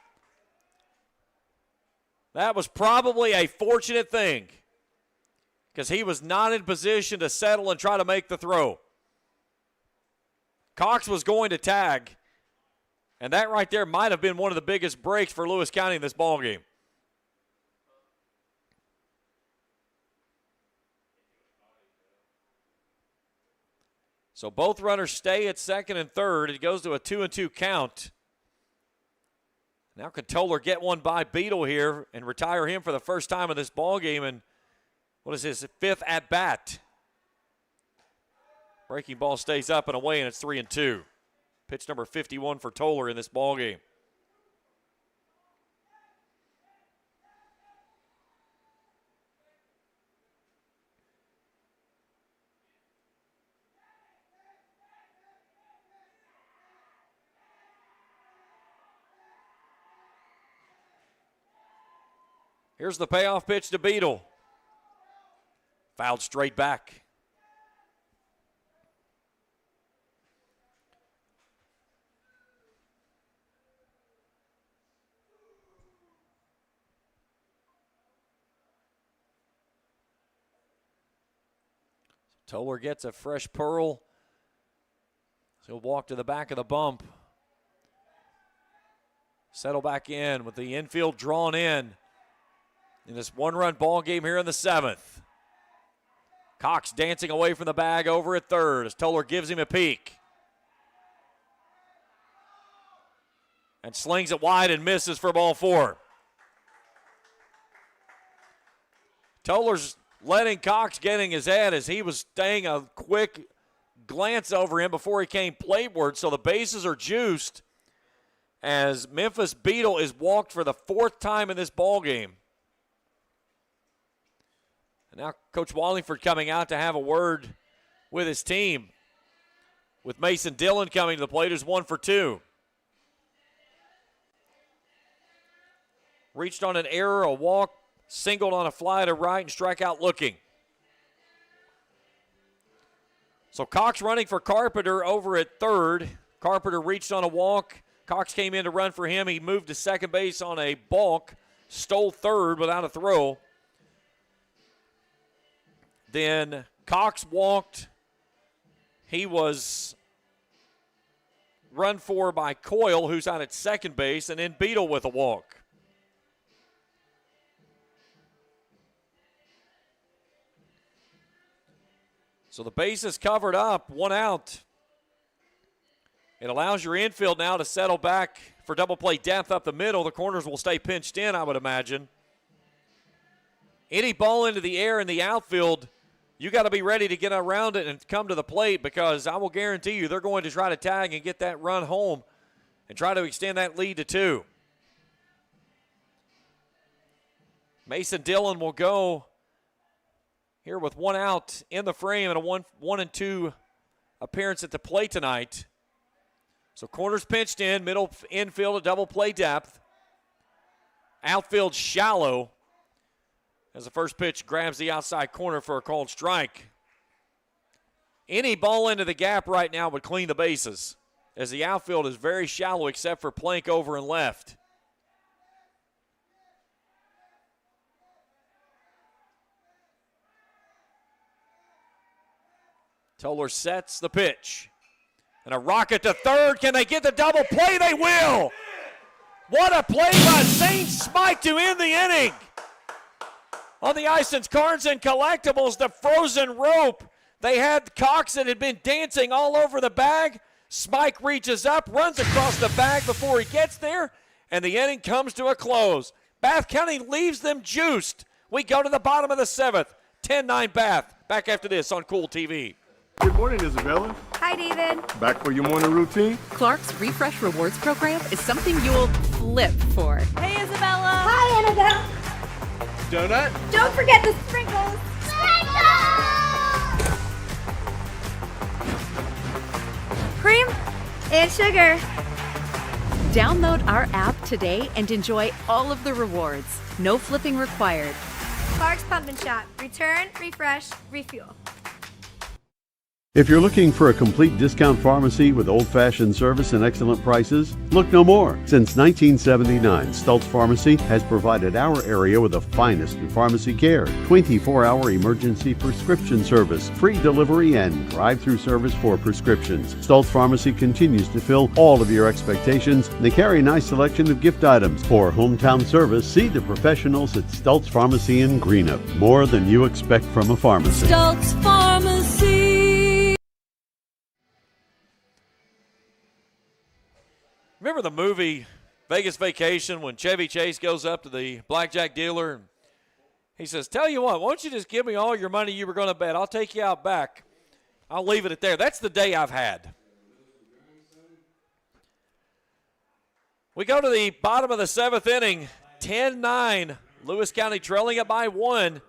That was probably a fortunate thing because he was not in position to settle and try to make the throw. Cox was going to tag, and that right there might have been one of the biggest breaks for Lewis County in this ballgame. So both runners stay at second and third. It goes to a 2-2 count. Now can Toller get one by Beadle here and retire him for the first time in this ballgame? And what is his 5th at bat? Breaking ball stays up and away, and it's 3-2. Pitch number 51 for Toller in this ballgame. Here's the payoff pitch to Beadle. Fouled straight back. Toller gets a fresh pearl. So he'll walk to the back of the bump. Settle back in with the infield drawn in this one-run ball game here in the 7th. Cox dancing away from the bag over at third as Toller gives him a peek. And slings it wide and misses for ball 4. Toller's letting Cox get in his head as he was staying a quick glance over him before he came plateward, so the bases are juiced as Memphis Beadle is walked for the 4th time in this ballgame. And now Coach Wallingford coming out to have a word with his team. With Mason Dillon coming to the plate, who's 1 for 2. Reached on an error, a walk, singled on a fly to right, and strike out looking. So Cox running for Carpenter over at third. Carpenter reached on a walk. Cox came in to run for him. He moved to second base on a balk, stole third without a throw. Then Cox walked. He was run for by Kool, who's out at second base, and then Beadle with a walk. So the base is covered up, 1 out. It allows your infield now to settle back for double play depth up the middle. The corners will stay pinched in, I would imagine. Any ball into the air in the outfield, you got to be ready to get around it and come to the plate, because I will guarantee you they're going to try to tag and get that run home and try to extend that lead to 2. Mason Dillon will go here with 1 out in the frame and a 1-2 appearance at the plate tonight. So corners pinched in, middle infield a double play depth. Outfield shallow as the first pitch grabs the outside corner for a called strike. Any ball into the gap right now would clean the bases, as the outfield is very shallow except for Plank over and left. Toller sets the pitch. And a rocket to third. Can they get the double play? They will. What a play by St. Smythe to end the inning. On the Ison's Cards and Collectibles, the frozen rope. They had Cox that had been dancing all over the bag. Smike reaches up, runs across the bag before he gets there, and the inning comes to a close. Bath County leaves them juiced. We go to the bottom of the 7th. 10-9 Bath. Back after this on Kool TV. Good morning, Isabella. Hi, David. Back for your morning routine? Clark's Refresh Rewards program is something you'll flip for. Hey, Isabella. Hi, Annabelle. Donut? Don't forget the sprinkles. Cream and sugar. Download our app today and enjoy all of the rewards. No flipping required. Clark's Pump and Shop. Return, refresh, refuel. If you're looking for a complete discount pharmacy with old-fashioned service and excellent prices, look no more. Since 1979, Stultz Pharmacy has provided our area with the finest in pharmacy care, 24-hour emergency prescription service, free delivery, and drive-through service for prescriptions. Stultz Pharmacy continues to fill all of your expectations. They carry a nice selection of gift items. For hometown service, see the professionals at Stultz Pharmacy in Greenup. More than you expect from a pharmacy. Stultz Pharmacy. Remember the movie Vegas Vacation when Chevy Chase goes up to the blackjack dealer and he says, tell you what, why don't you just give me all your money you were going to bet? I'll take you out back. I'll leave it at there. That's the day I've had. We go to the bottom of the 7th inning, 10-9. Lewis County trailing it by 1.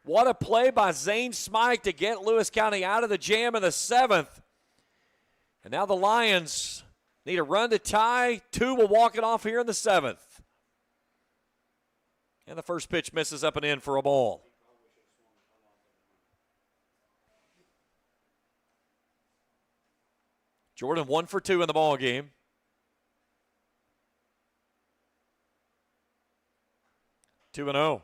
What a play by Zane Smike to get Lewis County out of the jam in the 7th. And now the Lions need a run to tie. 2 will walk it off here in the 7th. And the first pitch misses up and in for a ball. Jordan 1 for 2 in the ball game. 2-0.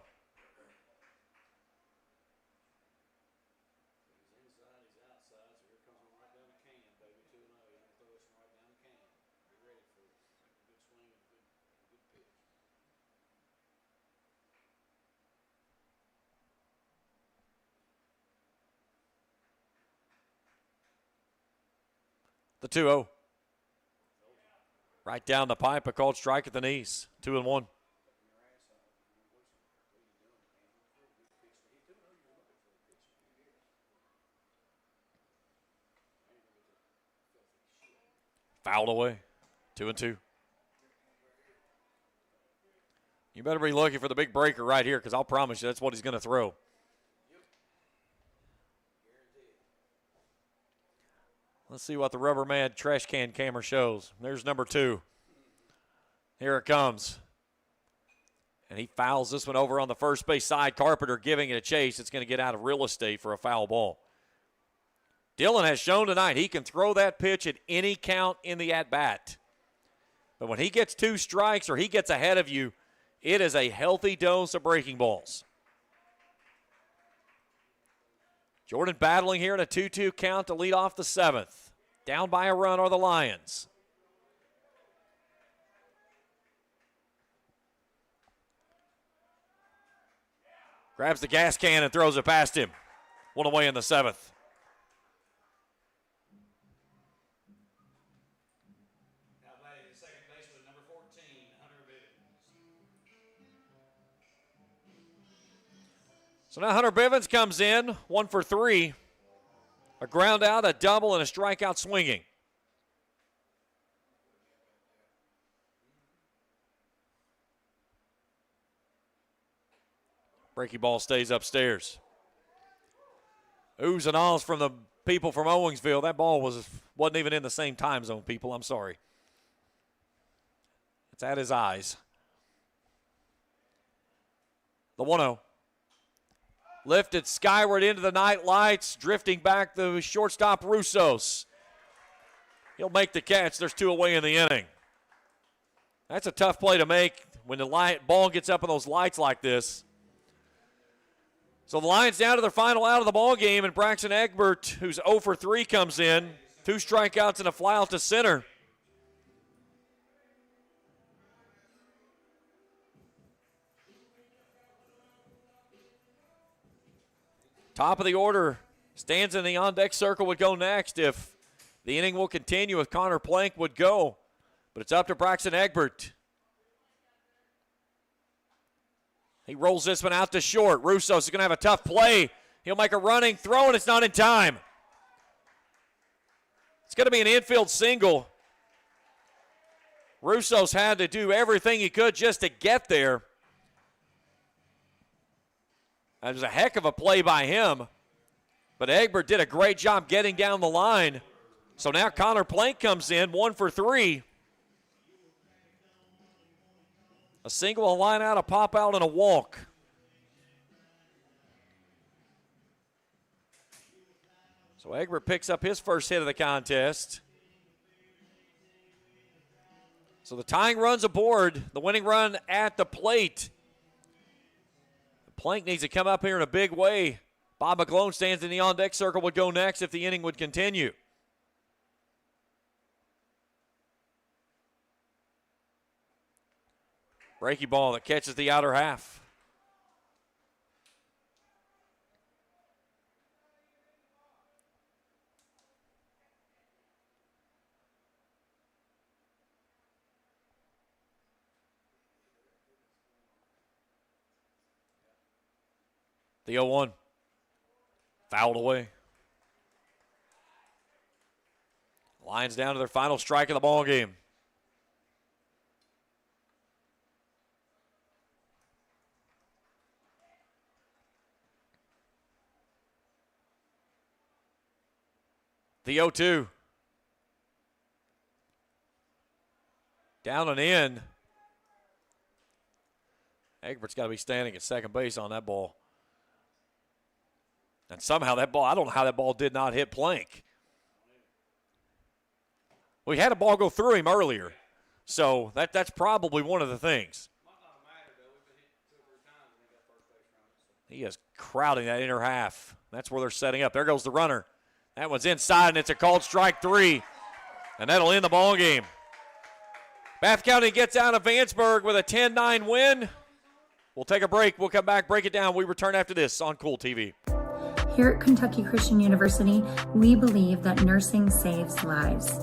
The 2-0. Right down the pipe, a called strike at the knees. 2-1. Fouled away. 2-2. You better be looking for the big breaker right here because I'll promise you that's what he's going to throw. Let's see what the Rubberman trash can camera shows. There's number 2. Here it comes. And he fouls this one over on the first base side. Carpenter giving it a chase. It's going to get out of real estate for a foul ball. Dillon has shown tonight he can throw that pitch at any count in the at-bat. But when he gets 2 strikes or he gets ahead of you, it is a healthy dose of breaking balls. Jordan battling here in a 2-2 count to lead off the 7th. Down by a run are the Lions. Grabs the gas can and throws it past him. 1 away in the 7th. Now batting the second baseman, number 14, Hunter Bivens. So now Hunter Bivens comes in, 1 for 3. A ground out, a double, and a strikeout swinging. Breaking ball stays upstairs. Oohs and ahs from the people from Owensville. That ball wasn't even in the same time zone, people. I'm sorry. It's at his eyes. The 1-0. Lifted skyward into the night lights, drifting back the shortstop Russos. He'll make the catch. There's 2 away in the inning. That's a tough play to make when the ball gets up in those lights like this. So the Lions down to their final out of the ball game, and Braxton Egbert, who's 0 for 3, comes in. 2 strikeouts and a fly out to center. Top of the order, stands in the on-deck circle would go next if The inning will continue with Connor Plank would go, but it's up to Braxton Egbert. He rolls this one out to short. Russos is going to have a tough play. He'll make a running throw, and it's not in time. It's going to be an infield single. Russos had to do everything he could just to get there. That was a heck of a play by him. But Egbert did a great job getting down the line. So now Connor Plank comes in, 1 for 3. A single, a line out, a pop out, and a walk. So Egbert picks up his first hit of the contest. So the tying run's aboard, the winning run at the plate. Plank needs to come up here in a big way. Bob McClone stands in the on-deck circle, would go next if the inning would continue. Breaky ball that catches the outer half. The 0-1. Fouled away. Lions down to their final strike of the ball game. The 0-2. Down and in. Egbert's got to be standing at second base on that ball. And somehow that ball, I don't know how that ball did not hit Plank. We had a ball go through him earlier. So that's probably one of the things. He is crowding that inner half. That's where they're setting up. There goes the runner. That one's inside, and it's a called strike 3. And that'll end the ball game. Bath County gets out of Vanceburg with a 10-9 win. We'll take a break. We'll come back, break it down. We return after this on Kool TV. Here at Kentucky Christian University, we believe that nursing saves lives.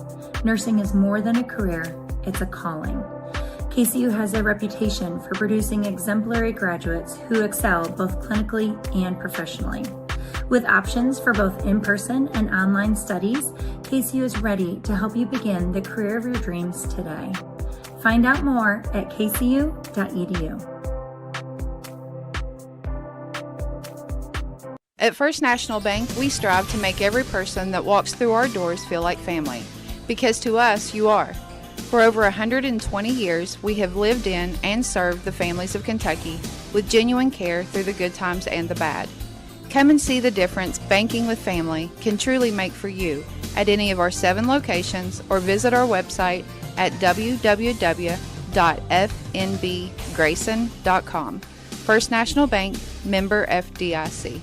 Nursing is more than a career, it's a calling. KCU has a reputation for producing exemplary graduates who excel both clinically and professionally. With options for both in-person and online studies, KCU is ready to help you begin the career of your dreams today. Find out more at kcu.edu. At First National Bank, we strive to make every person that walks through our doors feel like family. Because to us, you are. For over 120 years, we have lived in and served the families of Kentucky with genuine care through the good times and the bad. Come and see the difference banking with family can truly make for you at any of our 7 locations or visit our website at www.fnbgrayson.com. First National Bank, member FDIC.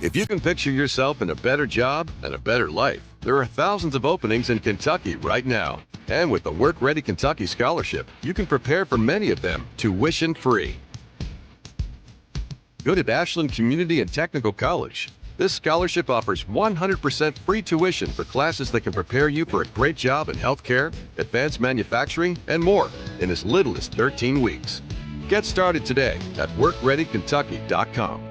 If you can picture yourself in a better job and a better life, there are thousands of openings in Kentucky right now. And with the Work Ready Kentucky Scholarship, you can prepare for many of them tuition-free. Go to Ashland Community and Technical College. This scholarship offers 100% free tuition for classes that can prepare you for a great job in healthcare, advanced manufacturing, and more in as little as 13 weeks. Get started today at workreadykentucky.com.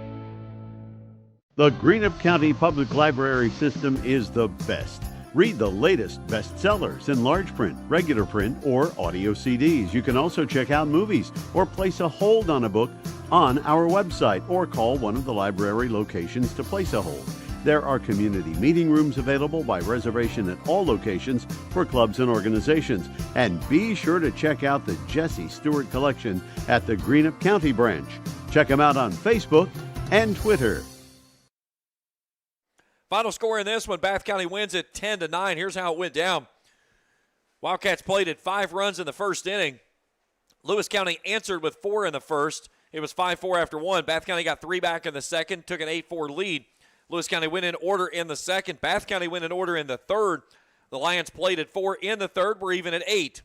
The Greenup County Public Library system is the best. Read the latest bestsellers in large print, regular print, or audio CDs. You can also check out movies or place a hold on a book on our website or call one of the library locations to place a hold. There are community meeting rooms available by reservation at all locations for clubs and organizations. And be sure to check out the Jesse Stewart collection at the Greenup County branch. Check them out on Facebook and Twitter. Final score in this one, Bath County wins it 10-9. Here's how it went down. Wildcats played at 5 runs in the first inning. Lewis County answered with 4 in the first. It was 5-4 after 1. Bath County got 3 back in the second, took an 8-4 lead. Lewis County went in order in the second. Bath County went in order in the third. The Lions played at 4 in the third. We're even at 8.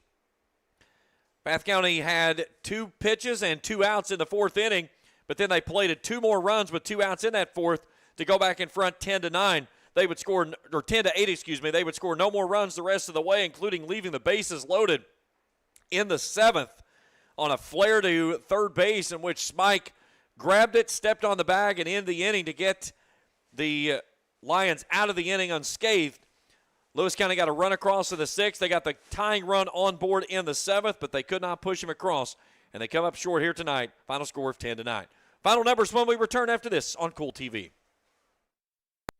Bath County had 2 pitches and 2 outs in the fourth inning, but then they played at 2 more runs with 2 outs in that fourth to go back in front 10-9. they would score, or 10-8, they would score no more runs the rest of the way, including leaving the bases loaded in the 7th on a flare to third base in which Smike grabbed it, stepped on the bag, and ended the inning to get the Lions out of the inning unscathed. Lewis County got a run across in the 6th. They got the tying run on board in the 7th, but they could not push him across, and they come up short here tonight. Final score of 10-9. Final numbers when we return after this on Kool TV.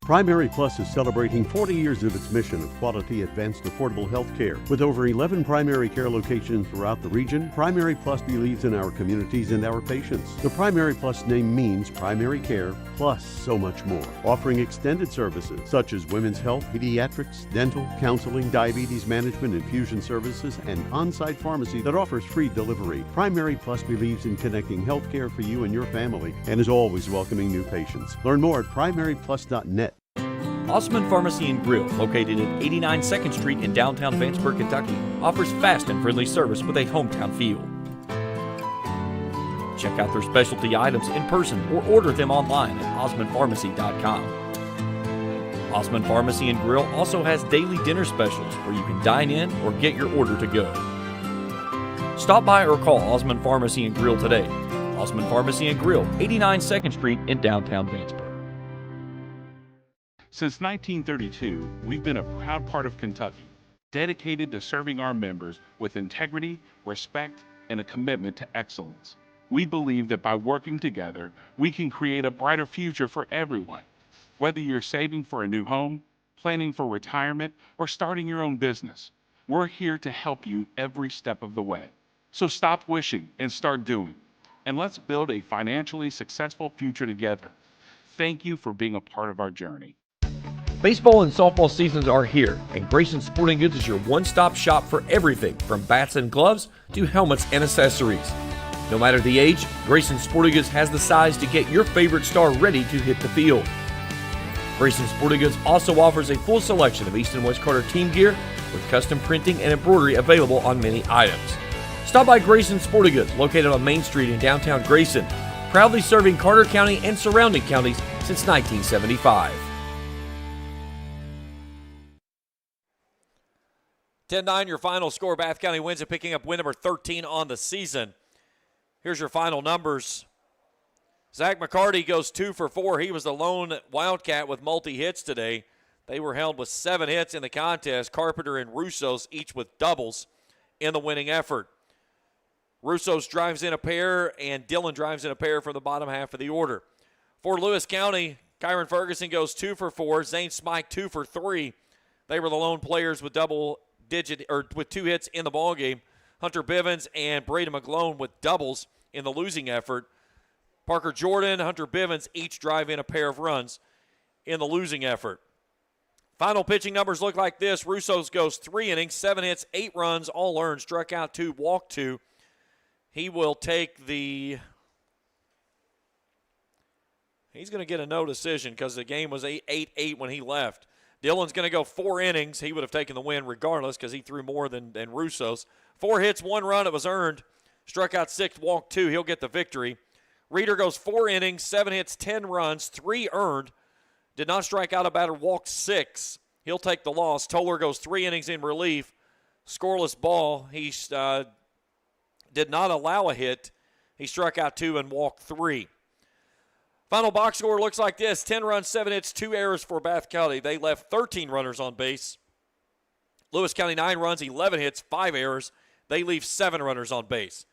Primary Plus is celebrating 40 years of its mission of quality, advanced, affordable health care. With over 11 primary care locations throughout the region, Primary Plus believes in our communities and our patients. The Primary Plus name means primary care plus so much more, offering extended services such as women's health, pediatrics, dental, counseling, diabetes management, infusion services, and on-site pharmacy that offers free delivery. Primary Plus believes in connecting health care for you and your family and is always welcoming new patients. Learn more at primaryplus.net. Osmond Pharmacy and Grill, located at 89 2nd Street in downtown Vanceburg, Kentucky, offers fast and friendly service with a hometown feel. Check out their specialty items in person or order them online at osmondpharmacy.com. Osmond Pharmacy and Grill also has daily dinner specials where you can dine in or get your order to go. Stop by or call Osmond Pharmacy and Grill today. Osmond Pharmacy and Grill, 89 2nd Street in downtown Vanceburg. Since 1932, we've been a proud part of Kentucky, dedicated to serving our members with integrity, respect, and a commitment to excellence. We believe that by working together, we can create a brighter future for everyone. Whether you're saving for a new home, planning for retirement, or starting your own business, we're here to help you every step of the way. So stop wishing and start doing. And let's build a financially successful future together. Thank you for being a part of our journey. Baseball and softball seasons are here, and Grayson Sporting Goods is your one-stop shop for everything from bats and gloves to helmets and accessories. No matter the age, Grayson Sporting Goods has the size to get your favorite star ready to hit the field. Grayson Sporting Goods also offers a full selection of East and West Carter team gear with custom printing and embroidery available on many items. Stop by Grayson Sporting Goods, located on Main Street in downtown Grayson, proudly serving Carter County and surrounding counties since 1975. 10-9, your final score. Bath County wins it, picking up win number 13 on the season. Here's your final numbers. Zach McCarty goes 2 for 4. He was the lone Wildcat with multi-hits today. They were held with 7 hits in the contest. Carpenter and Russos each with doubles in the winning effort. Russos drives in a pair, and Dillon drives in a pair from the bottom half of the order. For Lewis County, Kyron Ferguson goes 2 for 4. Zane Smike 2 for 3. They were the lone players with with 2 hits in the ballgame. Hunter Bivens and Braden McGlone with doubles in the losing effort. Parker Jordan, Hunter Bivens each drive in a pair of runs in the losing effort. Final pitching numbers look like this. Russos goes 3 innings, 7 hits, 8 runs, all earned, struck out 2, walked 2. He will take he's going to get a no decision because the game was 8-8 when he left. Dillon's going to go 4 innings. He would have taken the win regardless because he threw more than Russos. 4 hits, 1 run. It was earned. Struck out 6, walked 2. He'll get the victory. Reeder goes 4 innings, 7 hits, 10 runs, 3 earned. Did not strike out a batter, walked 6. He'll take the loss. Toller goes 3 innings in relief. Scoreless ball. He did not allow a hit. He struck out 2 and walked 3. Final box score looks like this. 10 runs, 7 hits, 2 errors for Bath County. They left 13 runners on base. Lewis County 9 runs, 11 hits, 5 errors. They leave 7 runners on base.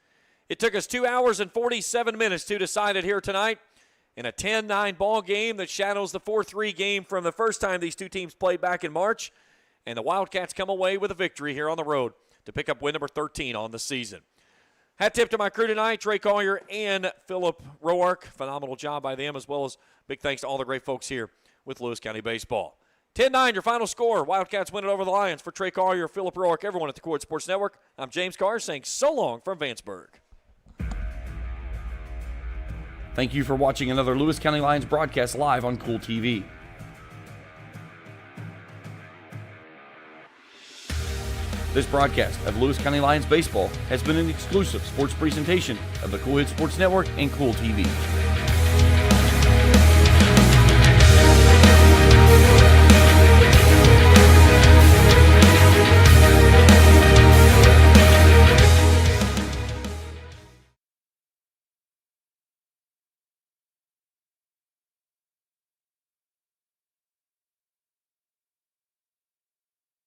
It took us 2 hours and 47 minutes to decide it here tonight in a 10-9 ball game that shadows the 4-3 game from the first time these two teams played back in March. And the Wildcats come away with a victory here on the road to pick up win number 13 on the season. Hat tip to my crew tonight, Trey Collier and Philip Roark. Phenomenal job by them, as well as big thanks to all the great folks here with Lewis County Baseball. 10-9, your final score. Wildcats win it over the Lions. For Trey Collier, Philip Roark, everyone at the Kool Sports Network, I'm James Carr saying so long from Vanceburg. Thank you for watching another Lewis County Lions broadcast live on Kool TV. This broadcast of Lewis County Lions baseball has been an exclusive sports presentation of the Kool Sports Network and Kool TV.